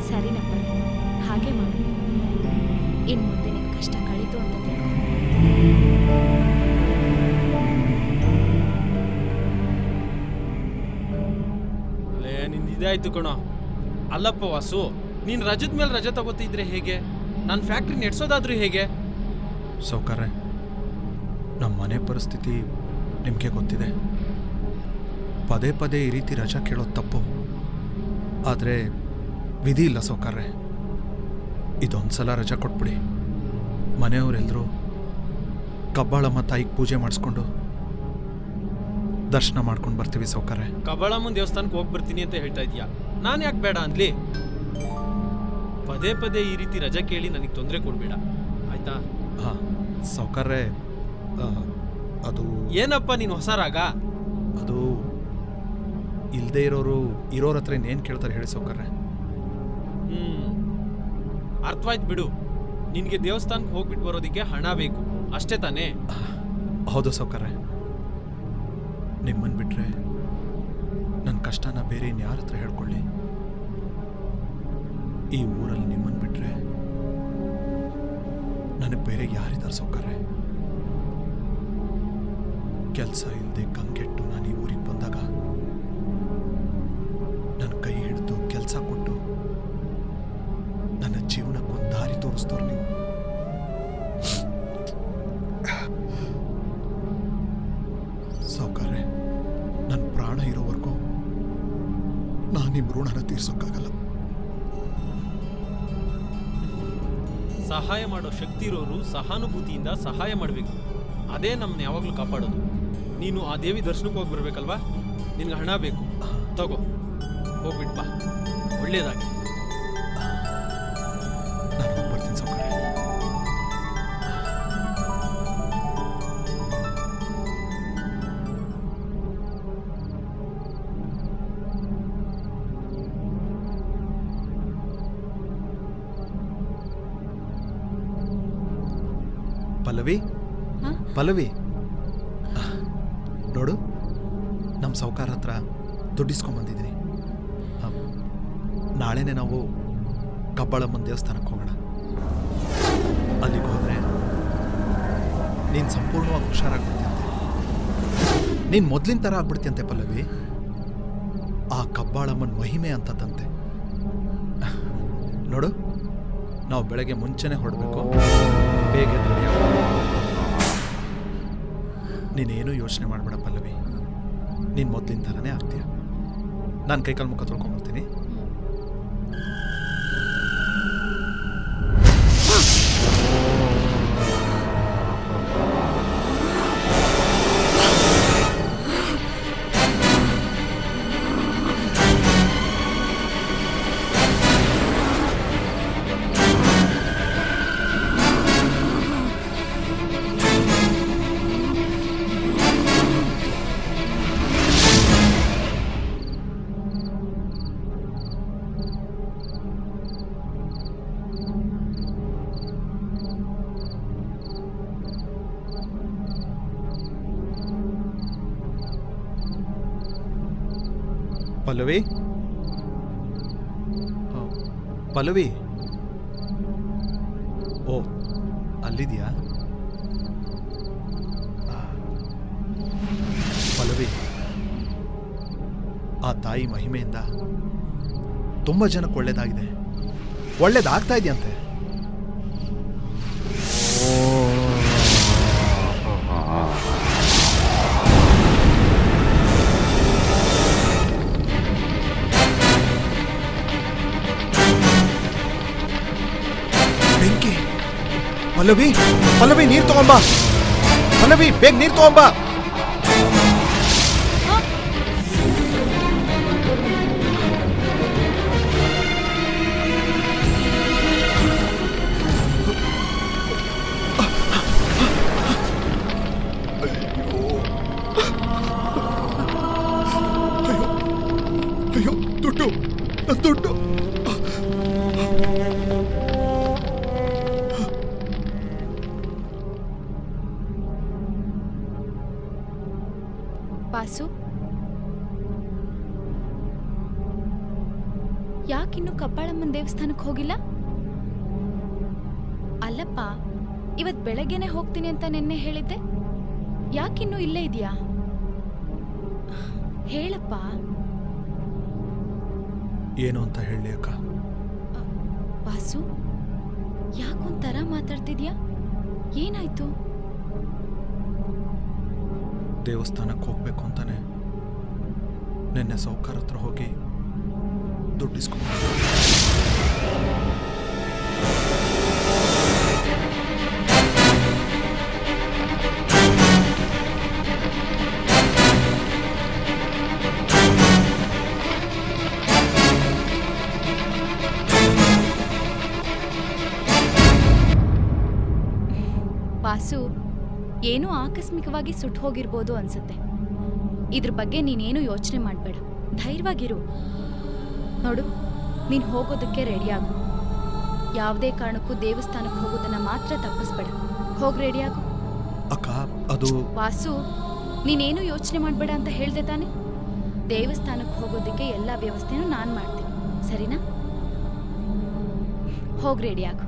ಸರಿನಪ್ಪ, ಹಾಗೆ ಮಾಡು. ಇನ್ನು ಮುಂದೆ ನಿನ್ನ ಕಷ್ಟ ಕಳೀತು ಅಂತ ತಿಳ್ಕೊ. ಇದಾಯ್ತು ಕಣೋ. ಅಲ್ಲಪ್ಪ ವಾಸು, ನೀನ್ ರಜದ ಮೇಲೆ ರಜೆ ತಗೋತಿದ್ರೆ ಹೇಗೆ? ನಾನು ಫ್ಯಾಕ್ಟ್ರಿ ನಡೆಸೋದಾದ್ರೂ ಹೇಗೆ? ಸೌಕರ್ಯ, ನಮ್ಮ ಮನೆ ಪರಿಸ್ಥಿತಿ ನಿಮಗೆ ಗೊತ್ತಿದೆ. ಪದೇ ಪದೇ ಈ ರೀತಿ ರಜಾ ಕೇಳೋದು ತಪ್ಪು. ಆದರೆ ವಿಧಿ ಇಲ್ಲ ಸೌಕರ್ಯ. ಇದೊಂದ್ಸಲ ರಜಾ ಕೊಟ್ಬಿಡಿ. ಮನೆಯವರೆಲ್ಲರೂ ಕಬ್ಬಾಳಮ್ಮ ತಾಯಿಗೆ ಪೂಜೆ ಮಾಡಿಸ್ಕೊಂಡು ದರ್ಶನ ಮಾಡ್ಕೊಂಡು ಬರ್ತೀವಿ ಸೌಕರ್ಯ. ಕಬ್ಬಾಳಮ್ಮನ ದೇವಸ್ಥಾನಕ್ಕೆ ಹೋಗಿ ಬರ್ತೀನಿ ಅಂತ ಹೇಳ್ತಾ ಇದೀಯಾ? ನಾನು ಯಾಕೆ ಬೇಡ ಅನ್ಲಿ? ಪದೇ ಪದೇ ಈ ರೀತಿ ರಜಾ ಕೇಳಿ ನನಗೆ ತೊಂದರೆ ಕೊಡ್ಬೇಡ, ಆಯ್ತಾ? ಹಾಂ ಸೌಕರ್ಯ, ಅದು ಏನಪ್ಪ ನೀನು ಹೊಸ ರಾಗ? ಅದು ಇಲ್ಲದೆ ಇರೋರ ಹತ್ರ ಇನ್ನೇನು ಕೇಳ್ತಾರೆ ಹೇಳಿ ಸೌಕರ್ಯ? ಅರ್ಥವಾಯ್ತು ಬಿಡು. ನಿನಗೆ ದೇವಸ್ಥಾನಕ್ಕೆ ಹೋಗ್ಬಿಟ್ಟು ಬರೋದಕ್ಕೆ ಹಣ ಬೇಕು ಅಷ್ಟೇ ತಾನೇ? ಹೌದು ಸೌಕರ್ಯ. ನಿಮ್ಮನ್ನು ಬಿಟ್ಟರೆ ನನ್ನ ಕಷ್ಟನ ಬೇರೆ ಇನ್ಯಾರ ಹತ್ರ ಹೇಳ್ಕೊಳ್ಳಿ? ಈ ಊರಲ್ಲಿ ನಿಮ್ಮನ್ನು ಬಿಟ್ಟರೆ ನನಗೆ ಬೇರೆ ಯಾರಿದ್ದಾರೆ ಸೌಕರ್ಯ? ಕೆಲಸ ಇಲ್ಲದೆ ಕಂಗೆಟ್ಟು ನಾನು ಈ ಊರಿಗೆ ಬಂದಾಗ ನನ್ನ ಕೈ ಹಿಡಿದು ಕೆಲಸ ಕೊಟ್ಟು ನನ್ನ ಜೀವನಕ್ಕೊಂದು ದಾರಿ ತೋರಿಸ್ತವ್ರು ನೀವು. ಸೌಕರ್ಯ, ನನ್ನ ಪ್ರಾಣ ಇರೋವರೆಗೂ ನಾನು ನಿಮ್ಮ ಋಣನ ತೀರ್ಸೋಕ್ಕಾಗಲ್ಲ. ಸಹಾಯ ಮಾಡೋ ಶಕ್ತಿ ಇರೋರು ಸಹಾನುಭೂತಿಯಿಂದ ಸಹಾಯ ಮಾಡಬೇಕು. ಅದೇ ನಮ್ಮನ್ನ ಯಾವಾಗಲೂ ಕಾಪಾಡೋದು. ನೀನು ಆ ದೇವಿ ದರ್ಶನಕ್ಕೆ ಹೋಗಿ ಬರ್ಬೇಕಲ್ವಾ? ನಿನ್ಗೆ ಹಣ ಬೇಕು, ತಗೋ, ಹೋಗ್ಬಿಟ್ ಬಾ. ಒಳ್ಳೇದಾಗಿ. ನಾನು ಹೋಗ್ಬರ್ತೀನಿ ಸಾವುಕಾರ. ಪಲ್ಲವಿ, ನೋಡು, ನಮ್ಮ ಸಾವುಕಾರ ಹತ್ರ ದುಡ್ಡಿಸ್ಕೊಂಬಂದಿದ್ದೀನಿ. ನಾಳೆನೆ ನಾವು ಕಬ್ಬಾಳಮ್ಮನ ದೇವಸ್ಥಾನಕ್ಕೆ ಹೋಗೋಣ. ಅಲ್ಲಿಗೆ ಹೋದರೆ ನೀನು ಸಂಪೂರ್ಣವಾಗಿ ಹುಷಾರಾಗ್ಬಿಡ್ತೀಯಂತೆ. ನೀನು ಮೊದಲಿನ ಥರ ಆಗ್ಬಿಡ್ತೀಯಂತೆ ಪಲ್ಲವಿ. ಆ ಕಬ್ಬಾಳಮ್ಮನ ಮಹಿಮೆ ಅಂತದಂತೆ. ನೋಡು, ನಾವು ಬೆಳಗ್ಗೆ ಮುಂಚೆನೇ ಹೊರಡಬೇಕು. ಬೇಗ ರೆಡಿ ಆಗ. ನೀನೇನು ಯೋಚನೆ ಮಾಡಬೇಡ ಪಲ್ಲವಿ, ನೀನು ಮೊದಲಿನ ಥರನೇ ಆಗ್ತೀಯ. ನಾನು ಕೈಕಾಲು ಮುಖ ತೊಳ್ಕೊಂಬರ್ತೀನಿ. ಪಲ್ಲವಿ, ಪಲ್ಲವಿ, ಓ ಅಲ್ಲಿದೆಯಾ? ಪಲ್ಲವಿ, ಆ ತಾಯಿ ಮಹಿಮೆಯಿಂದ ತುಂಬ ಜನಕ್ಕೆ ಒಳ್ಳೇದಾಗಿದೆ, ಒಳ್ಳೇದಾಗ್ತಾ ಇದೆಯಂತೆ. ಪಲ್ಲವಿ, ಪಲ್ಲವಿ, ನೀರು ತಗೊಂಬ. ಪಲ್ಲವಿ, ಬೇಗ ನೀರು ತಗೊಂಬ. ಅಯ್ಯೋ, ದುಡ್ಡು, ದುಡ್ಡು. ವಾಸು, ಯಾಕಿನ್ನು ಕಬ್ಬಾಳಮ್ಮನ ದೇವಸ್ಥಾನಕ್ಕೆ ಹೋಗಿಲ್ಲ? ಅಲ್ಲಪ್ಪ, ಇವತ್ ಬೆಳಗ್ಗೆನೆ ಹೋಗ್ತೀನಿ ಅಂತ ನಿನ್ನೆ ಹೇಳಿದ್ದೆ. ಯಾಕಿನ್ನು ಇಲ್ಲೇ ಇದೆಯಾ? ಹೇಳಪ್ಪ. ಏನು ಅಂತ ಹೇಳಿ ಅಕ್ಕ? ವಾಸು, ಯಾಕೊಂಥರ ಮಾತಾಡ್ತಿದ್ಯಾ? ಏನಾಯ್ತು? ದೇವಸ್ಥಾನಕ್ಕೆ ಹೋಗ್ಬೇಕು ಅಂತಾನೆ ನಿನ್ನೆ ಸಾವುಕಾರ ಹತ್ರ ಹೋಗಿ ದುಡ್ಡಿಸ್ಕೊಂಡು ವಾಸು, ಏನೋ ಆಕಸ್ಮಿಕವಾಗಿ ಸುಟ್ಟು ಹೋಗಿರ್ಬೋದು ಅನ್ಸುತ್ತೆ. ಇದ್ರ ಬಗ್ಗೆ ನೀನೇನು ಯೋಚನೆ ಮಾಡಬೇಡ, ಧೈರ್ಯವಾಗಿರು. ನೋಡು, ನೀನು ಹೋಗೋದಕ್ಕೆ ರೆಡಿಯಾಗು. ಯಾವುದೇ ಕಾರಣಕ್ಕೂ ದೇವಸ್ಥಾನಕ್ಕೆ ಹೋಗೋದನ್ನ ಮಾತ್ರ ತಪ್ಪಿಸ್ಬೇಡ. ಹೋಗಿ ರೆಡಿಯಾಗು. ಅಕ್ಕ, ಅದು ವಾಸು, ನೀನೇನು ಯೋಚನೆ ಮಾಡಬೇಡ ಅಂತ ಹೇಳ್ದೆ ತಾನೆ? ದೇವಸ್ಥಾನಕ್ಕೆ ಹೋಗೋದಕ್ಕೆ ಎಲ್ಲ ವ್ಯವಸ್ಥೆನೂ ನಾನು ಮಾಡ್ತೀನಿ, ಸರಿನಾ? ಹೋಗಿ ರೆಡಿಯಾಗು.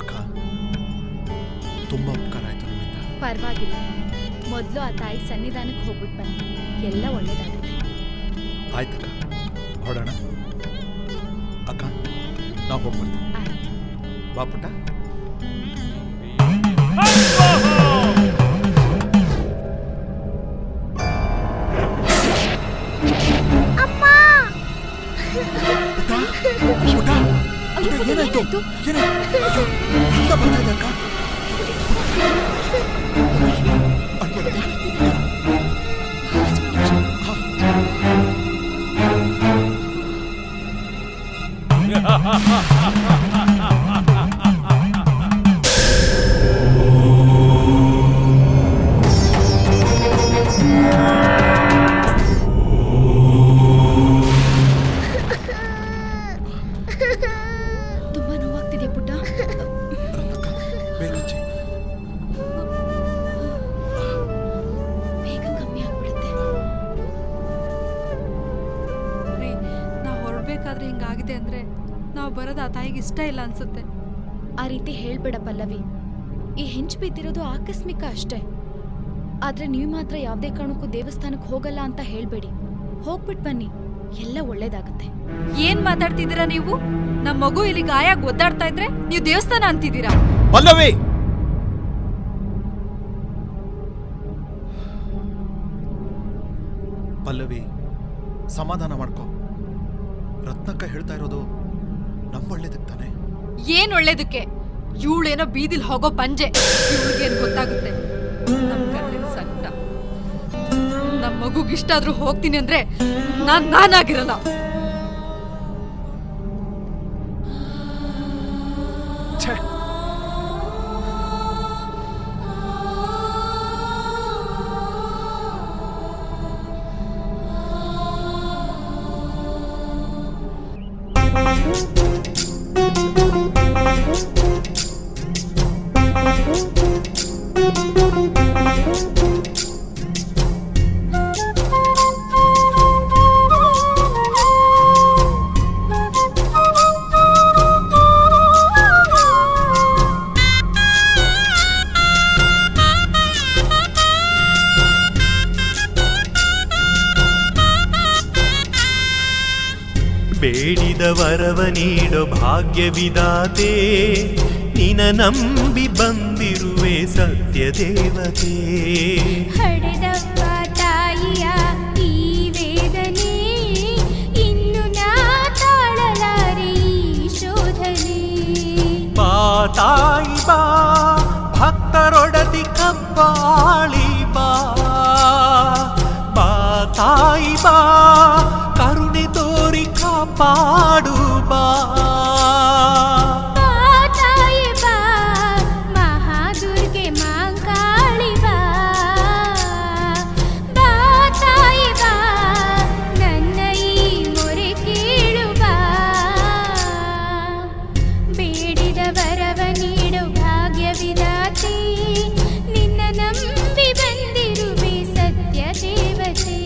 ಅಕ್ಕ, ತುಂಬಾ ಉಪಕಾರ ಆಯ್ತು. ಪರವಾಗಿಲ್ಲ, ಮೊದಲು ಆ ತಾಯಿ ಸನ್ನಿಧಾನಕ್ಕೆ ಹೋಗ್ಬಿಟ್ಟು ಬನ್ನಿ, ಎಲ್ಲ ಒಳ್ಳೇದಾಗುತ್ತೆ. ಆಯ್ತಕ್ಕ, ಹೊರಡೋಣ. ಅಕ್ಕ, ನಾವು ಹೋಗ್ಬರ್ತೀವಿ. ಬಾ ಪುಟ್ಟ. ಏನಾಯ್ತು? ಎಂತ ಬರ್ತಾ ಇದೆ ಅಕ್ಕ? ತುಂಬಾ ನೋವಾಗ್ತಿದೆಯಾ ಪುಟ್ಟ? ಬೇಗ ಕಮ್ಮಿ ಆಗ್ಬಿಡುತ್ತೆ. ರೀ, ನಾವು ಹೊರಡ್ಬೇಕಾದ್ರೆ ಹಿಂಗಾಗಿದೆ ಅಂದ್ರೆ ನಾವು ಬರೋದು ಆ ತಾಯಿಗೆ ಇಷ್ಟ ಇಲ್ಲ ಅನ್ಸುತ್ತೆ. ಆ ರೀತಿ ಹೇಳ್ಬೇಡ ಪಲ್ಲವಿ. ಈ ಹೆಂಚು ಬಿದ್ದಿರೋದು ಆಕಸ್ಮಿಕ ಅಷ್ಟೇ. ಆದ್ರೆ ನೀವು ಮಾತ್ರ ಯಾವುದೇ ಕಾರಣಕ್ಕೂ ದೇವಸ್ಥಾನಕ್ಕೆ ಹೋಗಲ್ಲ ಅಂತ ಹೇಳ್ಬೇಡಿ. ಹೋಗ್ಬಿಟ್ ಬನ್ನಿ, ಎಲ್ಲ ಒಳ್ಳೇದಾಗುತ್ತೆ. ಏನ್ ಮಾತಾಡ್ತಿದ್ದೀರಾ ನೀವು? ನಮ್ಮ ಮಗು ಇಲ್ಲಿ ಗಾಯ ಒದ್ದಾಡ್ತಾ ಇದ್ರೆ ನೀವು ದೇವಸ್ಥಾನ ಅಂತಿದ್ದೀರಾ? ಪಲ್ಲವಿ, ಪಲ್ಲವಿ, ಸಮಾಧಾನ ಮಾಡ್ಕೋ. ರತ್ನಕ್ಕ ಹೇಳ್ತಾ ಇರೋದು ನಮ್ ಒಳ್ಳೇದಕ್ಕೆ ತಾನೆ. ಏನ್ ಒಳ್ಳೇದಕ್ಕೆ? ಇವಳೇನೋ ಬೀದಿಲ್ ಹೋಗೋ ಪಂಜೆ, ಇವಳಿಗೇನ್ ಗೊತ್ತಾಗುತ್ತೆ? ನಮ್ ಕಣ್ಣಿನ ಸಂಕಟ. ನಮ್ ಮಗುಗಿಷ್ಟ ಆದ್ರೂ ಹೋಗ್ತೀನಿ ಅಂದ್ರೆ ನಾನಾಗಿರಲ್ಲ. ಬೇಡಿದ ವರವ ನೀಡೋ ಭಾಗ್ಯವಿದಾತೆ, ನಿನ ನಂಬಿ ಬಂದಿರುವೆ ಸತ್ಯ ದೇವತೆ. ಹಡೆದವ್ವ ತಾಯಿಯ ಈ ವೇದನೆ, ಇನ್ನು ನಾ ತಾಳಲಾರೆ ಈ ಶೋಧನೆ. ಬಾ ತಾಯಿ ಬಾ, ಭಕ್ತರೊಡತಿ ಕಪ್ಪಾಳಿ ಬಾ. ಬಾ ತಾಯಿ ಬಾ, ಕರುಣೆ ತೋರಿ ಕಾಪಾಡು ಬಾ. ತಾಯಿ ಬಾ, ಮಹಾದುರ್ಗೆ ಮಾಂಕಾಳಿ ಬಾ. ಬಾ ತಾಯಿ ಬಾ, ನನ್ನ ಈ ಮೊರೆ ಕೇಳು ಬಾ. ಬೇಡಿದ ವರವ ನೀಡು ಭಾಗ್ಯವಿದಾತೆ, ನಿನ್ನ ನಂಬಿ ಬಂದಿರುವೆ ಸತ್ಯ ದೇವತೆ.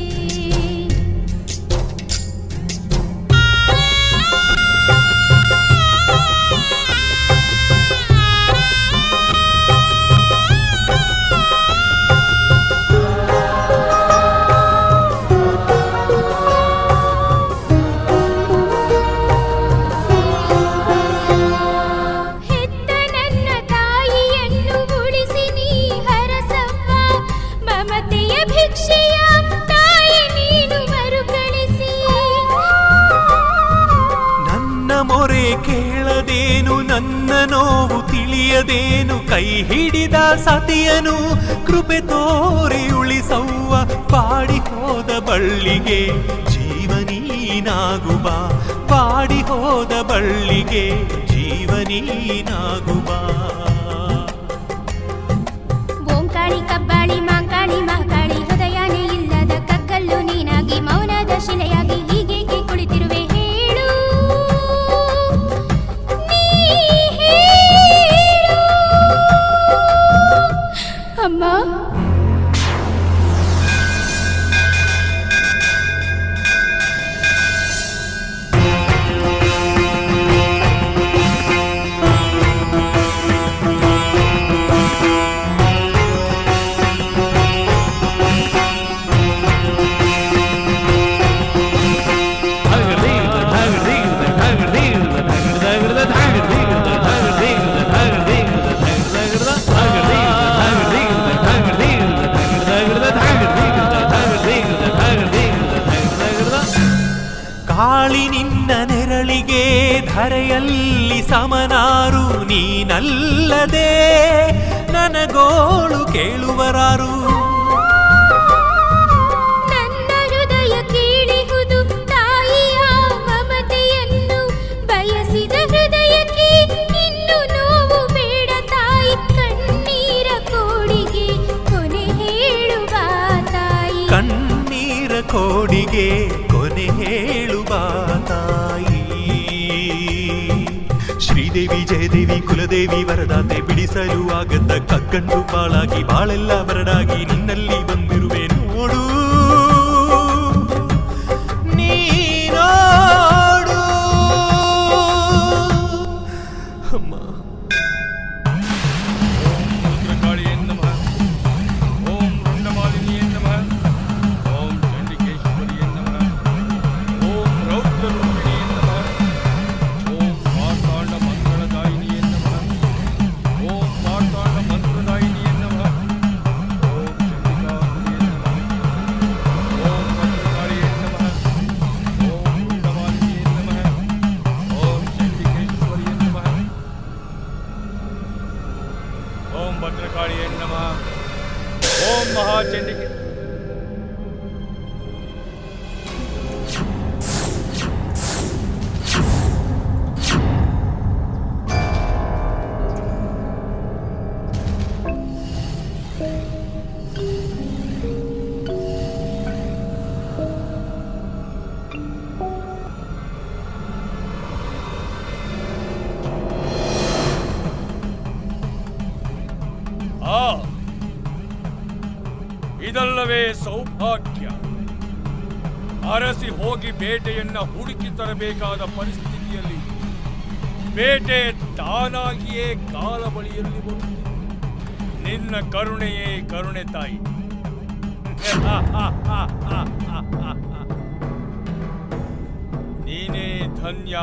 ಹೆತ್ತ ನನ್ನ ತಾಯಿಯನ್ನು ಉಳಿಸಿ ನೀ ಹರಸವ್ವ, ಮಮತೆಯ ಭಿಕ್ಷೆಯ ತಾಯಿ ನೀನು ಮರುಕಳಿಸಿ. ನನ್ನ ಮೊರೆ ಕೇಳದೇನು, ನನ್ನ ನೋವು ತಿಳಿಯದೇನು, ಕೈ ಹಿಡಿದ ಸತಿಯನು ಕೃಪೆ ತೋರಿ ಉಳಿಸವ್ವ. ಬಾಡಿ ಹೋದ ಬಳ್ಳಿಗೆ ಜೀವನೀನಾಗು ಬಾ. ಬಾಡಿ ಹೋದ ಬಳ್ಳಿಗೆ ಜೀವನೀನಾಗು ಬಾ. ಓಂಕಾಳಿ ಕಬ್ಬಾಳಿ ಮಾಂಕಾಳಿ ಮಹಾಕಾಳಿ, ಹೃದಯನೇ ಇಲ್ಲದ ಕಗ್ಗಲ್ಲು ನೀನಾಗಿ ಮೌನದ ಶಿಲೆಯಾಗಿ ಹೀಗೇಕೆ ಕುಳಿತಿರುವೆ ಹೇಳು, ನೀ ಹೇಳು. ಅಮ್ಮ, ತಾಳಿ ನಿನ್ನ ನೆರಳಿಗೆ ಧರೆಯಲ್ಲಿ ಸಮನಾರು ನೀನಲ್ಲದೆ ನನಗೋಳು ಕೇಳುವರಾರು. ನನ್ನ ಹೃದಯ ಕೇಳಿಹುದು ತಾಯಿಯ ಮಮತೆಯನ್ನು, ಬಯಸಿದ ಹೃದಯಕ್ಕೆ ಇನ್ನು ನೋವು ಬೇಡ ತಾಯಿ. ಕಣ್ಣೀರ ಕೋಡಿಗೆ ಕೊನೆ ಹೇಳುವ ತಾಯಿ, ಕಣ್ಣೀರ ಕೋಡಿಗೆ ಕೊನೆ ಹೇಳುವ ತಾಯಿ. ಶ್ರೀದೇವಿ ಜಯದೇವಿ ಕುಲದೇವಿ ವರದಾತೆ, ಬಿಡಿಸಲು ಆಗದ ಕಗ್ಗಂಡು ಬಾಳಾಗಿ ಬಾಳೆಲ್ಲ ಬರಡಾಗಿ ನಿನ್ನಲ್ಲಿ ಬಂದಿರುವೆ ನೋಡು ನೀನೋಡು ಅಮ್ಮ. ಓಂ ರುದ್ರಕಾಳಿಯೇ ನಮಃ, ಓಂ ರುಂಡಮಾಲಿನಿಯೇ ನಮಃ, ಓಂ ಚಂಡಿಕೇಶ್ವರಿಯೇ ನಮಃ, ಓಂ ರೌದ್ರರೂಪಿಣಿಯೇ ನಮಃ, ಓಂ ಮಾರ್ತಾಂಡ ಮಂಗಳದಾಯಿನಿಯೇ ನಮಃ, ಓಂ ಮಾರ್ತಾಂಡ ಮಂತ್ರದಾಯಿನಿಯೇ ನಮಃ, ಓಂ ಚಂಡಿಕಾಸುರಿಯೇ ನಮಃ, ಓಂ ಭದ್ರಕಾಳಿಯೇ ನಮಃ, ಓಂ ರುಂಡಮಾಲಿನಿಯೇ ನಮಃ, ಓಂ ಚಂಡಿಕೇಶ್ವರಿಯೇ ನಮಃ, ಓಂ ಭದ್ರಕಾಳಿಯೇ ನಮಃ, ಓಂ ಮಹಾಚಂಡಿಕೆ. ಇದಲ್ಲವೇ ಸೌಭಾಗ್ಯ. ಅರಸಿ ಹೋಗಿ ಬೇಟೆಯನ್ನ ಹುಡುಕಿ ತರಬೇಕಾದ ಪರಿಸ್ಥಿತಿಯಲ್ಲಿ ಬೇಟೆ ತಾನಾಗಿಯೇ ಕಾಲ ಬಳಿಯಲ್ಲಿ ಬರುತ್ತಿದೆ. ನಿನ್ನ ಕರುಣೆಯೇ ಕರುಣೆ ತಾಯಿ. ನೀನೇ ಧನ್ಯ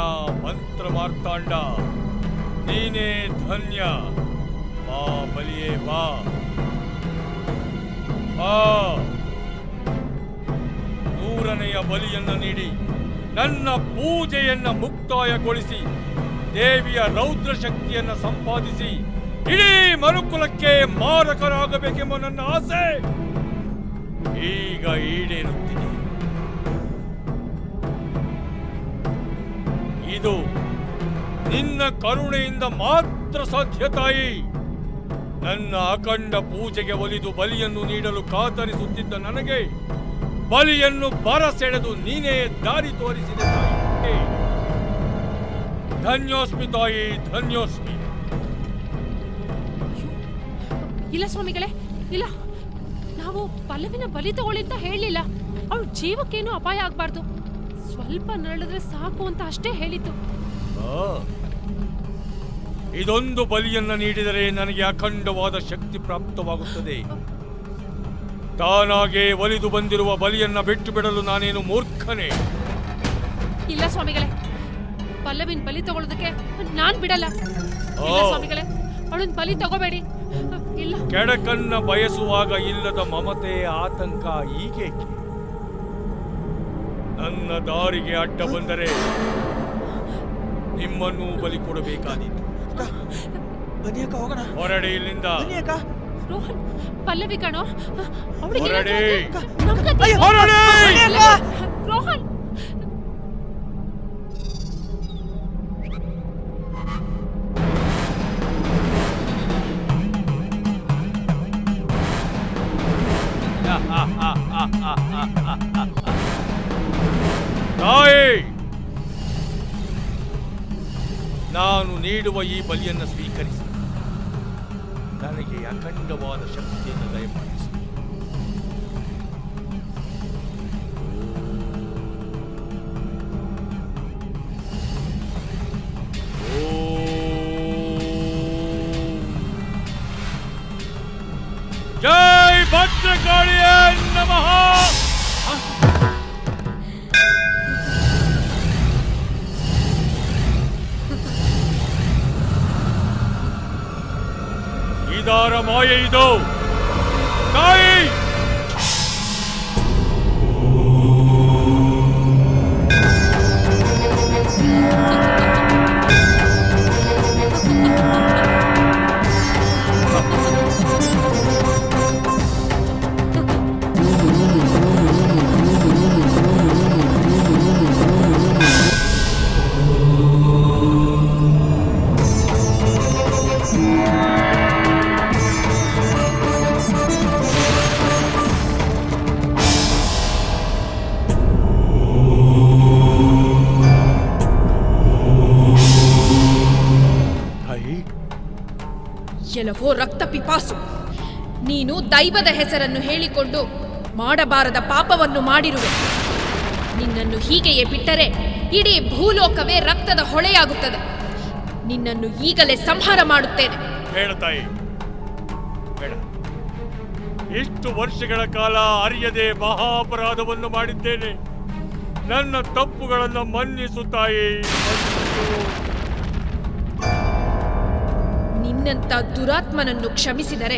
ಮಂತ್ರ ಮಾರ್ತಾಂಡ, ನೀನೇ ಧನ್ಯ. ಬಾ ಬಲಿಯೇ ಬಾ. ನೂರನೆಯ ಬಲಿಯನ್ನು ನೀಡಿ ನನ್ನ ಪೂಜೆಯನ್ನ ಮುಕ್ತಾಯಗೊಳಿಸಿ ದೇವಿಯ ರೌದ್ರ ಶಕ್ತಿಯನ್ನ ಸಂಪಾದಿಸಿ ಇಡೀ ಮನುಕುಲಕ್ಕೆ ಮಾರಕರಾಗಬೇಕೆಂಬ ನನ್ನ ಆಸೆ ಈಗ ಈಡೇರುತ್ತಿದೆ. ಇದು ನಿನ್ನ ಕರುಣೆಯಿಂದ ಮಾತ್ರ ಸಾಧ್ಯ ತಾಯಿ. ನನ್ನ ಅಖಂಡ ಪೂಜೆಗೆ ಒಲಿದು ಬಲಿಯನ್ನು ನೀಡಲು ಕಾತರಿಸುತ್ತಿದ್ದ ನನಗೆ ಬಲಿಯನ್ನು ಬರಸೆಳೆದು ನೀನೇ ದಾರಿ ತೋರಿಸಿದೆ ತಾಯಿ. ಧನ್ಯೋಸ್ಮಿ ತಾಯಿ, ಧನ್ಯೋಸ್ಮಿ. ಇಲ್ಲ ಸ್ವಾಮಿಗಳೇ, ಇಲ್ಲ. ನಾವು ಪಲ್ಲವಿನ ಬಲಿ ತಗೊಳ್ಳಿ ಅಂತ ಹೇಳಲಿಲ್ಲ. ಅವಳ ಜೀವಕ್ಕೇನು ಅಪಾಯ ಆಗ್ಬಾರ್ದು, ಸ್ವಲ್ಪ ನರಳಿದ್ರೆ ಸಾಕು ಅಂತ ಅಷ್ಟೇ ಹೇಳಿತು. ಇದೊಂದು ಬಲಿಯನ್ನ ನೀಡಿದರೆ ನನಗೆ ಅಖಂಡವಾದ ಶಕ್ತಿ ಪ್ರಾಪ್ತವಾಗುತ್ತದೆ. ತಾನಾಗೆ ಒಲಿದು ಬಂದಿರುವ ಬಲಿಯನ್ನ ಬಿಟ್ಟು ಬಿಡಲು ನಾನೇನು ಮೂರ್ಖನೇ? ಇಲ್ಲ ಸ್ವಾಮಿಗಳೇ, ಪಲ್ಲವಿನ ಬಲಿ ತಗೊಳ್ಳೋದಕ್ಕೆ ನಾನ್ ಬಿಡಲ್ಲ. ಇಲ್ಲ ಸ್ವಾಮಿಗಳೇ, ಅವಳನ್ನ ಬಲಿ ತಗೋಬೇಡಿ. ಇಲ್ಲ. ಕೆಡಕನ್ನ ಬಯಸುವಾಗ ಇಲ್ಲದ ಮಮತೆ ಆತಂಕ ಈಗೇಕೆ? ನನ್ನ ದಾರಿಗೆ ಅಡ್ಡ ಬಂದರೆ ನಿಮ್ಮನ್ನು ಬಲಿ ಕೊಡಬೇಕಾದೀತು. ಹೊರಡಿ ಇಲ್ಲಿಂದ. ರೋಹನ್, ಪಲ್ಲವಿ ಕಣೋ, ಅವಳಿಗೆ ರೋಹನ್. ತಾಯಿ, ನಾನು ನೀಡುವ ಈ ಬಲಿಯನ್ನು ಸ್ವೀಕರಿಸಿ ನನಗೆ ಅಖಂಡವಾದ ಶಕ್ತಿಯನ್ನು ದಯಪಾಲಿಸಿ. ಜೈ ಭದ್ರಕಾಳಿಯೇ ನಮಃ. ಇದಾರ ಮಾಯೆ ಇದು ತಾಯಿ. ಕೆಲವೋ ರಕ್ತ ಪಿಪಾಸು. ನೀನು ದೈವದ ಹೆಸರನ್ನು ಹೇಳಿಕೊಂಡು ಮಾಡಬಾರದ ಪಾಪವನ್ನು ಮಾಡಿರುವೆ. ನಿನ್ನನ್ನು ಹೀಗೆಯೇ ಬಿಟ್ಟರೆ ಇಡೀ ಭೂಲೋಕವೇ ರಕ್ತದ ಹೊಳೆಯಾಗುತ್ತದೆ. ನಿನ್ನನ್ನು ಈಗಲೇ ಸಂಹಾರ ಮಾಡುತ್ತೇನೆ. ಬೇಡ ತಾಯಿ, ಬೇಡ. ಇಷ್ಟು ವರ್ಷಗಳ ಕಾಲ ಅರಿಯದೆ ಮಹಾಪರಾಧವನ್ನು ಮಾಡಿದ್ದೇನೆ. ನನ್ನ ತಪ್ಪುಗಳನ್ನು ಮನ್ನಿಸು ತಾಯಿ, ಮನ್ನಿಸು. ನಿನ್ನಂತ ದುರಾತ್ಮನನ್ನು ಕ್ಷಮಿಸಿದರೆ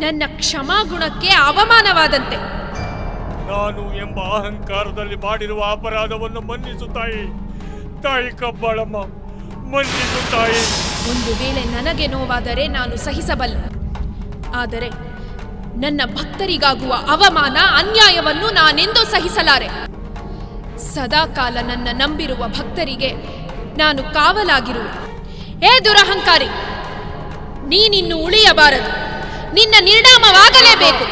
ನನ್ನ ಕ್ಷಮಾಗುಣಕ್ಕೆ ಅವಮಾನವಾದಂತೆ. ನಾನು ಎಂಬ ಅಹಂಕಾರದಲ್ಲಿ ಮಾಡಿರುವ ಅಪರಾಧವನ್ನು ಮನ್ನಿಸು ತಾಯಿ. ತಾಯಿ ಕಬ್ಬಾಳಮ್ಮ, ಮನ್ನಿಸು ತಾಯಿ. ಒಂದು ವೇಳೆ ನನಗೆ ನೋವಾದರೆ ನಾನು ಸಹಿಸಬಲ್ಲೆ. ಆದರೆ ನನ್ನ ಭಕ್ತರಿಗಾಗುವ ಅವಮಾನ, ಅನ್ಯಾಯವನ್ನು ನಾನೆಂದೂ ಸಹಿಸಲಾರೆ. ಸದಾಕಾಲ ನನ್ನ ನಂಬಿರುವ ಭಕ್ತರಿಗೆ ನಾನು ಕಾವಲಾಗಿರುವೆ. ಏ ದುರಹಂಕಾರಿ, ನೀನಿನ್ನು ಉಳಿಯಬಾರದು. ನಿನ್ನ ನಿರ್ನಾಮವಾಗಲೇಬೇಕು.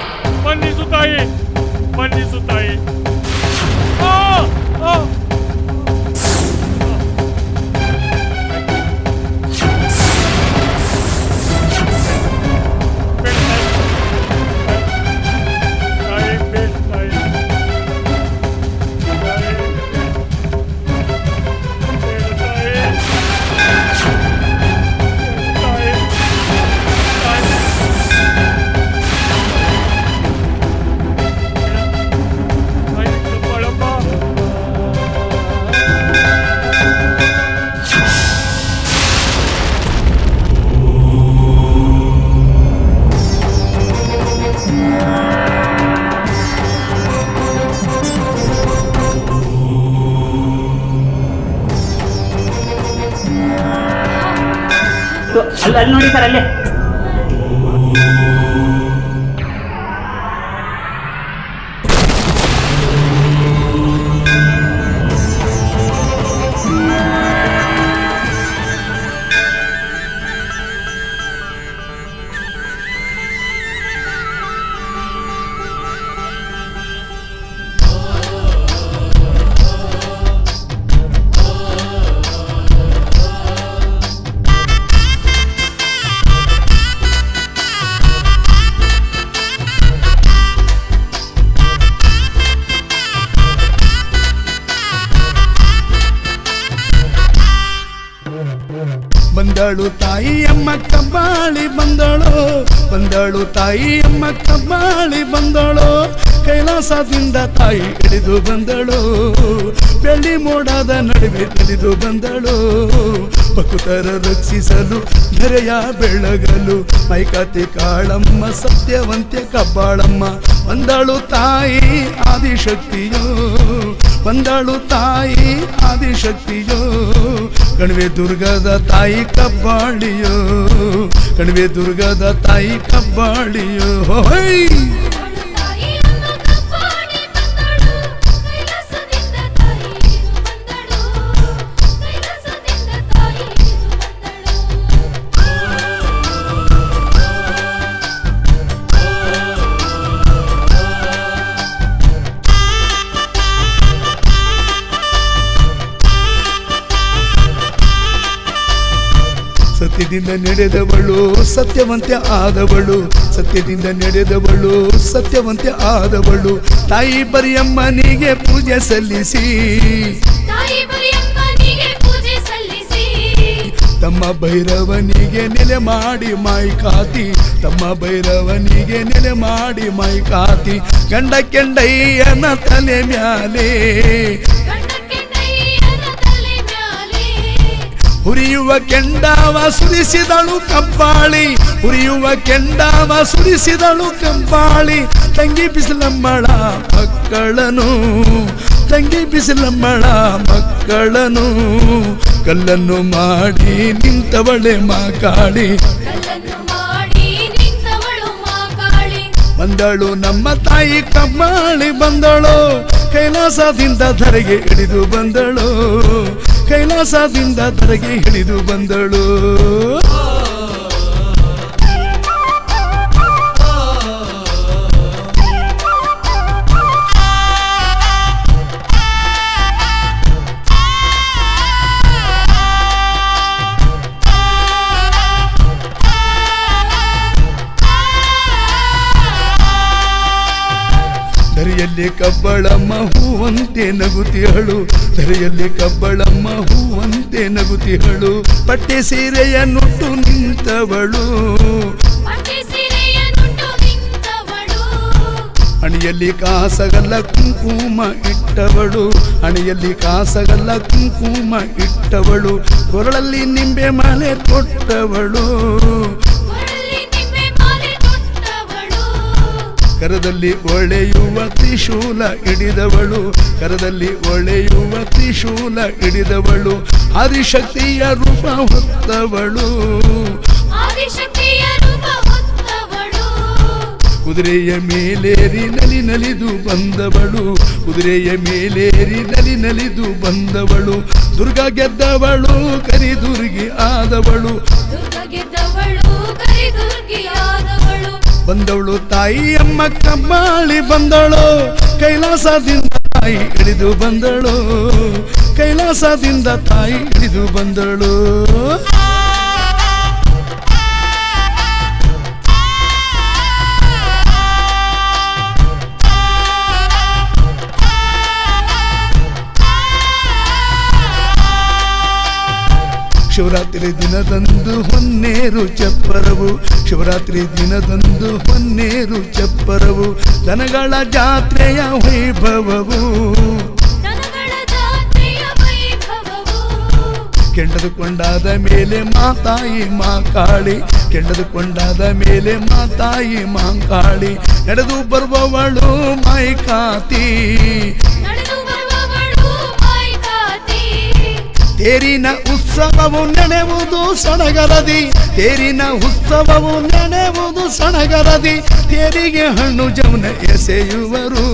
ಮನ್ನಿಸು ತಾಯಿ, ಮನ್ನಿಸು ತಾಯಿ. ಅಲ್ಲಿ ನೋಡಿ ಸರ್, ಅಲ್ಲೇ ಬಂದಳು ತಾಯಿಯಮ್ಮ ಕಬ್ಬಾಳಿ ಬಂದಳು, ಬಂದಳು ತಾಯಿಯಮ್ಮ ಕಬ್ಬಾಳಿ ಬಂದಳು. ಕೈಲಾಸದಿಂದ ತಾಯಿ ಇಳಿದು ಬಂದಳು, ಬೆಳ್ಳಿ ಮೋಡದ ನಡುವೆ ತಿಳಿದು ಬಂದಳು. ಭಕ್ತರ ರಕ್ಷಿಸಲು ಧರೆಯ ಬೆಳಗಲು ಮೈಕತಿ ಕಾಳಮ್ಮ ಸತ್ಯವಂತೆ ಕಬ್ಬಾಳಮ್ಮ. ಬಂದಳು ತಾಯಿ ಆದಿಶಕ್ತಿಯೋ, ಬಂದಳು ತಾಯಿ ಆದಿಶಕ್ತಿಯೋ. ಕಣಿವೆ ದುರ್ಗದ ತಾಯಿ ಕಬ್ಬಾಳಿಯೋ, ಕಣಿವೆ ದುರ್ಗದ ತಾಯಿ ಕಬ್ಬಾಳಿಯೋ. ಹೋಯ್ ಸತ್ಯದಿಂದ ನಡೆದವಳು ಸತ್ಯವಂತೆ ಆದವಳು, ಸತ್ಯದಿಂದ ನಡೆದವಳು ಸತ್ಯವಂತೆ ಆದವಳು. ತಾಯಿ ಬರಿಯಮ್ಮನಿಗೆ ಪೂಜೆ ಸಲ್ಲಿಸಿ, ತಮ್ಮ ಭೈರವನಿಗೆ ನೆಲೆ ಮಾಡಿ ಮಾಯಿ ಕಾತಿ, ತಮ್ಮ ಭೈರವನಿಗೆ ನೆಲೆ ಮಾಡಿ ಮಾಯಿ ಕಾತಿ. ಗಂಡ ಕೆಂಡಯ್ಯನ ತಲೆ ಮ್ಯಾಲೆ ಹುರಿಯುವ ಕೆಂಡವ ಸುರಿಸಿದಳು ಕಬ್ಬಾಳಿ, ಹುರಿಯುವ ಕೆಂಡವ ಸುರಿಸಿದಳು ಕಬ್ಬಾಳಿ. ತಂಗಿ ಬಿಸಿಲಮ್ಮಳ ಮಕ್ಕಳನು, ತಂಗಿ ಬಿಸಿಲಮ್ಮಳ ಮಕ್ಕಳನು. ಕಲ್ಲನ್ನು ಮಾಡಿ ನಿಂತವಳೆ ಮಾಕಾಳಿ, ಬಂದಳು ನಮ್ಮ ತಾಯಿ ಕಬ್ಬಾಳಿ ಬಂದಳು. ಕೈಲಾಸದಿಂದ ಧರೆಗೆ ಇಳಿದು ಬಂದಳು, ಕೈಲಾಸದಿಂದ ಧರೆಗೆ ಇಳಿದು ಬಂದಳು. ಧರೆಯಲ್ಲಿ ಕಬ್ಬಳಮ್ಮ ಹೂವಂತೆ ನಗುತಿಹಳು, ಧರೆಯಲ್ಲಿ ಕಬ್ಬಳಮ್ಮ ಹೂವಂತೆ ನಗುತಿಹಳು. ಪಟ್ಟೆ ಸೀರೆಯ ನುಟ್ಟು ನಿಂತವಳು, ಹಣೆಯಲ್ಲಿ ಕಾಸಗಲ್ಲ ಕುಂಕುಮ ಇಟ್ಟವಳು, ಹಣೆಯಲ್ಲಿ ಕಾಸಗಲ್ಲ ಕುಂಕುಮ ಇಟ್ಟವಳು. ಕೊರಳಲ್ಲಿ ನಿಂಬೆ ಮಾಲೆ ಕೊಟ್ಟವಳು, ಕರದಲ್ಲಿ ಒಳೆಯುವ ತ್ರಿಶೂಲ ಹಿಡಿದವಳು, ಕರದಲ್ಲಿ ಒಳೆಯುವ ತ್ರಿಶೂಲ ಹಿಡಿದವಳು. ಆದಿಶಕ್ತಿಯ ರೂಪ ಹೊತ್ತವಳು, ಕುದುರೆಯ ಮೇಲೇರಿ ನಲಿ ನಲಿದು ಬಂದವಳು, ಕುದುರೆಯ ಮೇಲೇರಿ ನಲಿ ನಲಿದು ಬಂದವಳು. ದುರ್ಗ ಗೆದ್ದವಳು ಕರಿದುರ್ಗಿ ಆದವಳು, ಬಂದವಳು ತಾಯಿಯಮ್ಮ ಕಬ್ಬಾಳಿ ಬಂದಳು, ಕೈಲಾಸದಿಂದ ತಾಯಿ ಹಿಡಿದು ಬಂದಳು, ಕೈಲಾಸದಿಂದ ತಾಯಿ ಹಿಡಿದು ಬಂದಳು. ಶಿವರಾತ್ರಿ ದಿನದಂದು ಹೊನ್ನೇರು ಚಪ್ಪರವು, ಶಿವರಾತ್ರಿ ದಿನದಂದು ಹೊನ್ನೇರು ಚಪ್ಪರವು. ದನಗಳ ಜಾತ್ರೆಯ ವೈಭವವು, ಕೆಂಡದುಕೊಂಡಾದ ಮೇಲೆ ಮಾತಾಯಿ ಮಾಕಾಳಿ, ಕೆಂಡದುಕೊಂಡಾದ ಮೇಲೆ ಮಾತಾಯಿ ಮಾಕಾಳಿ. ನಡೆದು ಬರುವವಳು ಮಾಯಿಕಾತಿ, ತೇರಿನ ಉತ್ಸವವು ನೆನೆವುದು ಸಡಗರದಿ, ತೇರಿನ ಉತ್ಸವವು ನೆನೆವುದು ಸಡಗರದಿ. ತೇರಿಗೆ ಹಣ್ಣು ಜವನ ಎಸೆಯುವರು,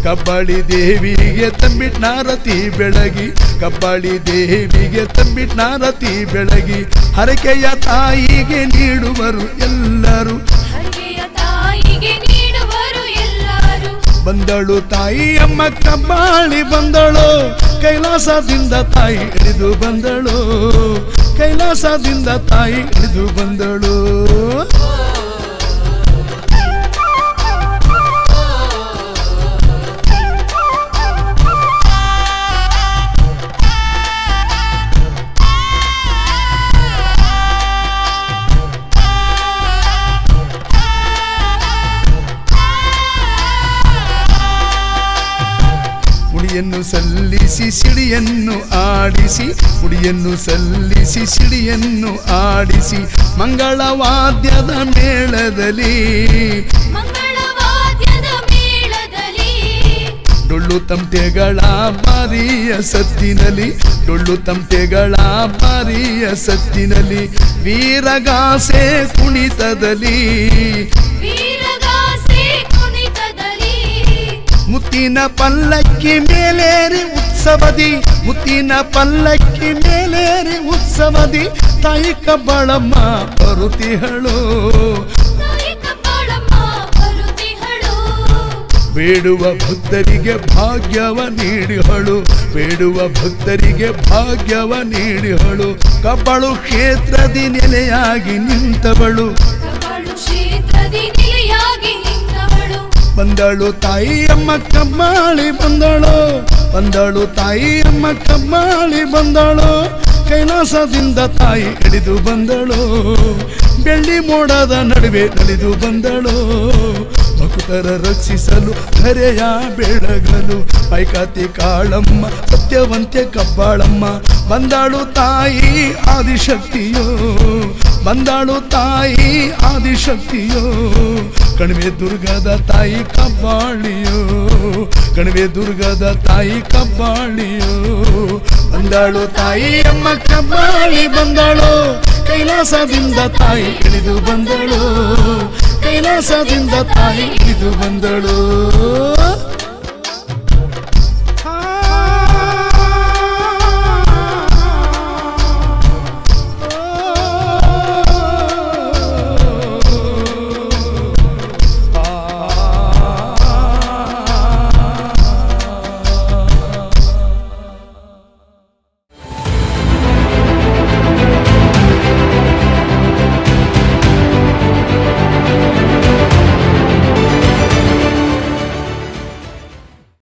ಕಬ್ಬಾಳಿ ದೇವಿಗೆ ತಂಬಿಟ್ನಾರತಿ ಬೆಳಗಿ, ಕಬ್ಬಾಳಿ ದೇವಿಗೆ ತಂಬಿಟ್ನಾರತಿ ಬೆಳಗಿ. ಹರಕೆಯ ತಾಯಿಗೆ ನೀಡುವರು ಎಲ್ಲರೂ, ಬಂದಳು ತಾಯಿಯಮ್ಮ ಕಬ್ಬಾಳಿ ಬಂದಳು, ಕೈಲಾಸದಿಂದ ತಾಯಿ ಹಿಡಿದು ಬಂದಳು, ಕೈಲಾಸದಿಂದ ತಾಯಿ ಹಿಡಿದು ಬಂದಳು. ಮುಡಿಯನ್ನು ಸಲ್ಲಿಸಿ ಸಿಡಿಯನ್ನು ಆಡಿಸಿ, ಮುಡಿಯನ್ನು ಸಲ್ಲಿಸಿ ಸಿಡಿಯನ್ನು ಆಡಿಸಿ. ಮಂಗಳವಾದ್ಯದ ಮೇಳದಲ್ಲಿ, ಡೊಳ್ಳು ತಮಟೆಗಳ ಮಾರಿಯ ಸತ್ತಿನಲ್ಲಿ, ಡೊಳ್ಳು ತಮಟೆಗಳ ಮಾರಿಯ ಸತ್ತಿನಲ್ಲಿ. ವೀರಗಾಸೆ ಕುಣಿತದಲ್ಲಿ, ಮುತ್ತಿನ ಪಲ್ಲಕ್ಕಿ ಮೇಲೇರಿ ಉತ್ಸವದಿ, ಮುತ್ತಿನ ಪಲ್ಲಕ್ಕಿ ಮೇಲೇರಿ ಉತ್ಸವದಿ. ತಾಯಿ ಕಬ್ಬಳಮ್ಮ ಬರುತಿಹಳು, ಬೇಡುವ ಭಕ್ತರಿಗೆ ಭಾಗ್ಯವ ನೀಡಿಹಳು, ಬೇಡುವ ಭಕ್ತರಿಗೆ ಭಾಗ್ಯವ ನೀಡಿಹಳು. ಕಬ್ಬಳು ಕ್ಷೇತ್ರದಿ ನೆಲೆಯಾಗಿ ನಿಂತವಳು, ಬಂದಳು ತಾಯಿಯಮ್ಮ ಕಬ್ಬಾಳಿ ಬಂದಳು, ಬಂದಳು ತಾಯಿಯಮ್ಮ ಕಬ್ಬಾಳಿ ಬಂದಳು. ಕೈಲಾಸದಿಂದ ತಾಯಿ ಹಿಡಿದು ಬಂದಳು, ಬೆಳ್ಳಿ ಮೋಡದ ನಡುವೆ ನಡೆದು ಬಂದಳು. ಭಕ್ತರ ರಕ್ಷಿಸಲು ಧರೆಯ ಬೆಳಗಲು, ಪೈಕಾತಿ ಕಾಳಮ್ಮ ಸತ್ಯವಂತೆ ಕಬ್ಬಾಳಮ್ಮ. ಬಂದಾಳು ತಾಯಿ ಆದಿಶಕ್ತಿಯೋ, ಬಂದಾಳು ತಾಯಿ ಆದಿಶಕ್ತಿಯೋ. ಕಣಿವೆ ದುರ್ಗದ ತಾಯಿ ಕಬ್ಬಾಳಿಯೋ, ಕಣಿವೆ ದುರ್ಗದ ತಾಯಿ ಕಬ್ಬಾಳಿಯೋ. ಬಂದಾಳು ತಾಯಿ ಅಮ್ಮ ಕಬ್ಬಾಳಿ ಬಂದಳು, ಕೈಲಾಸದಿಂದ ತಾಯಿ ಇಳಿದು ಬಂದಳು, ಕೈಲಾಸದಿಂದ ತಾಯಿ ಇಳಿದು ಬಂದಳು.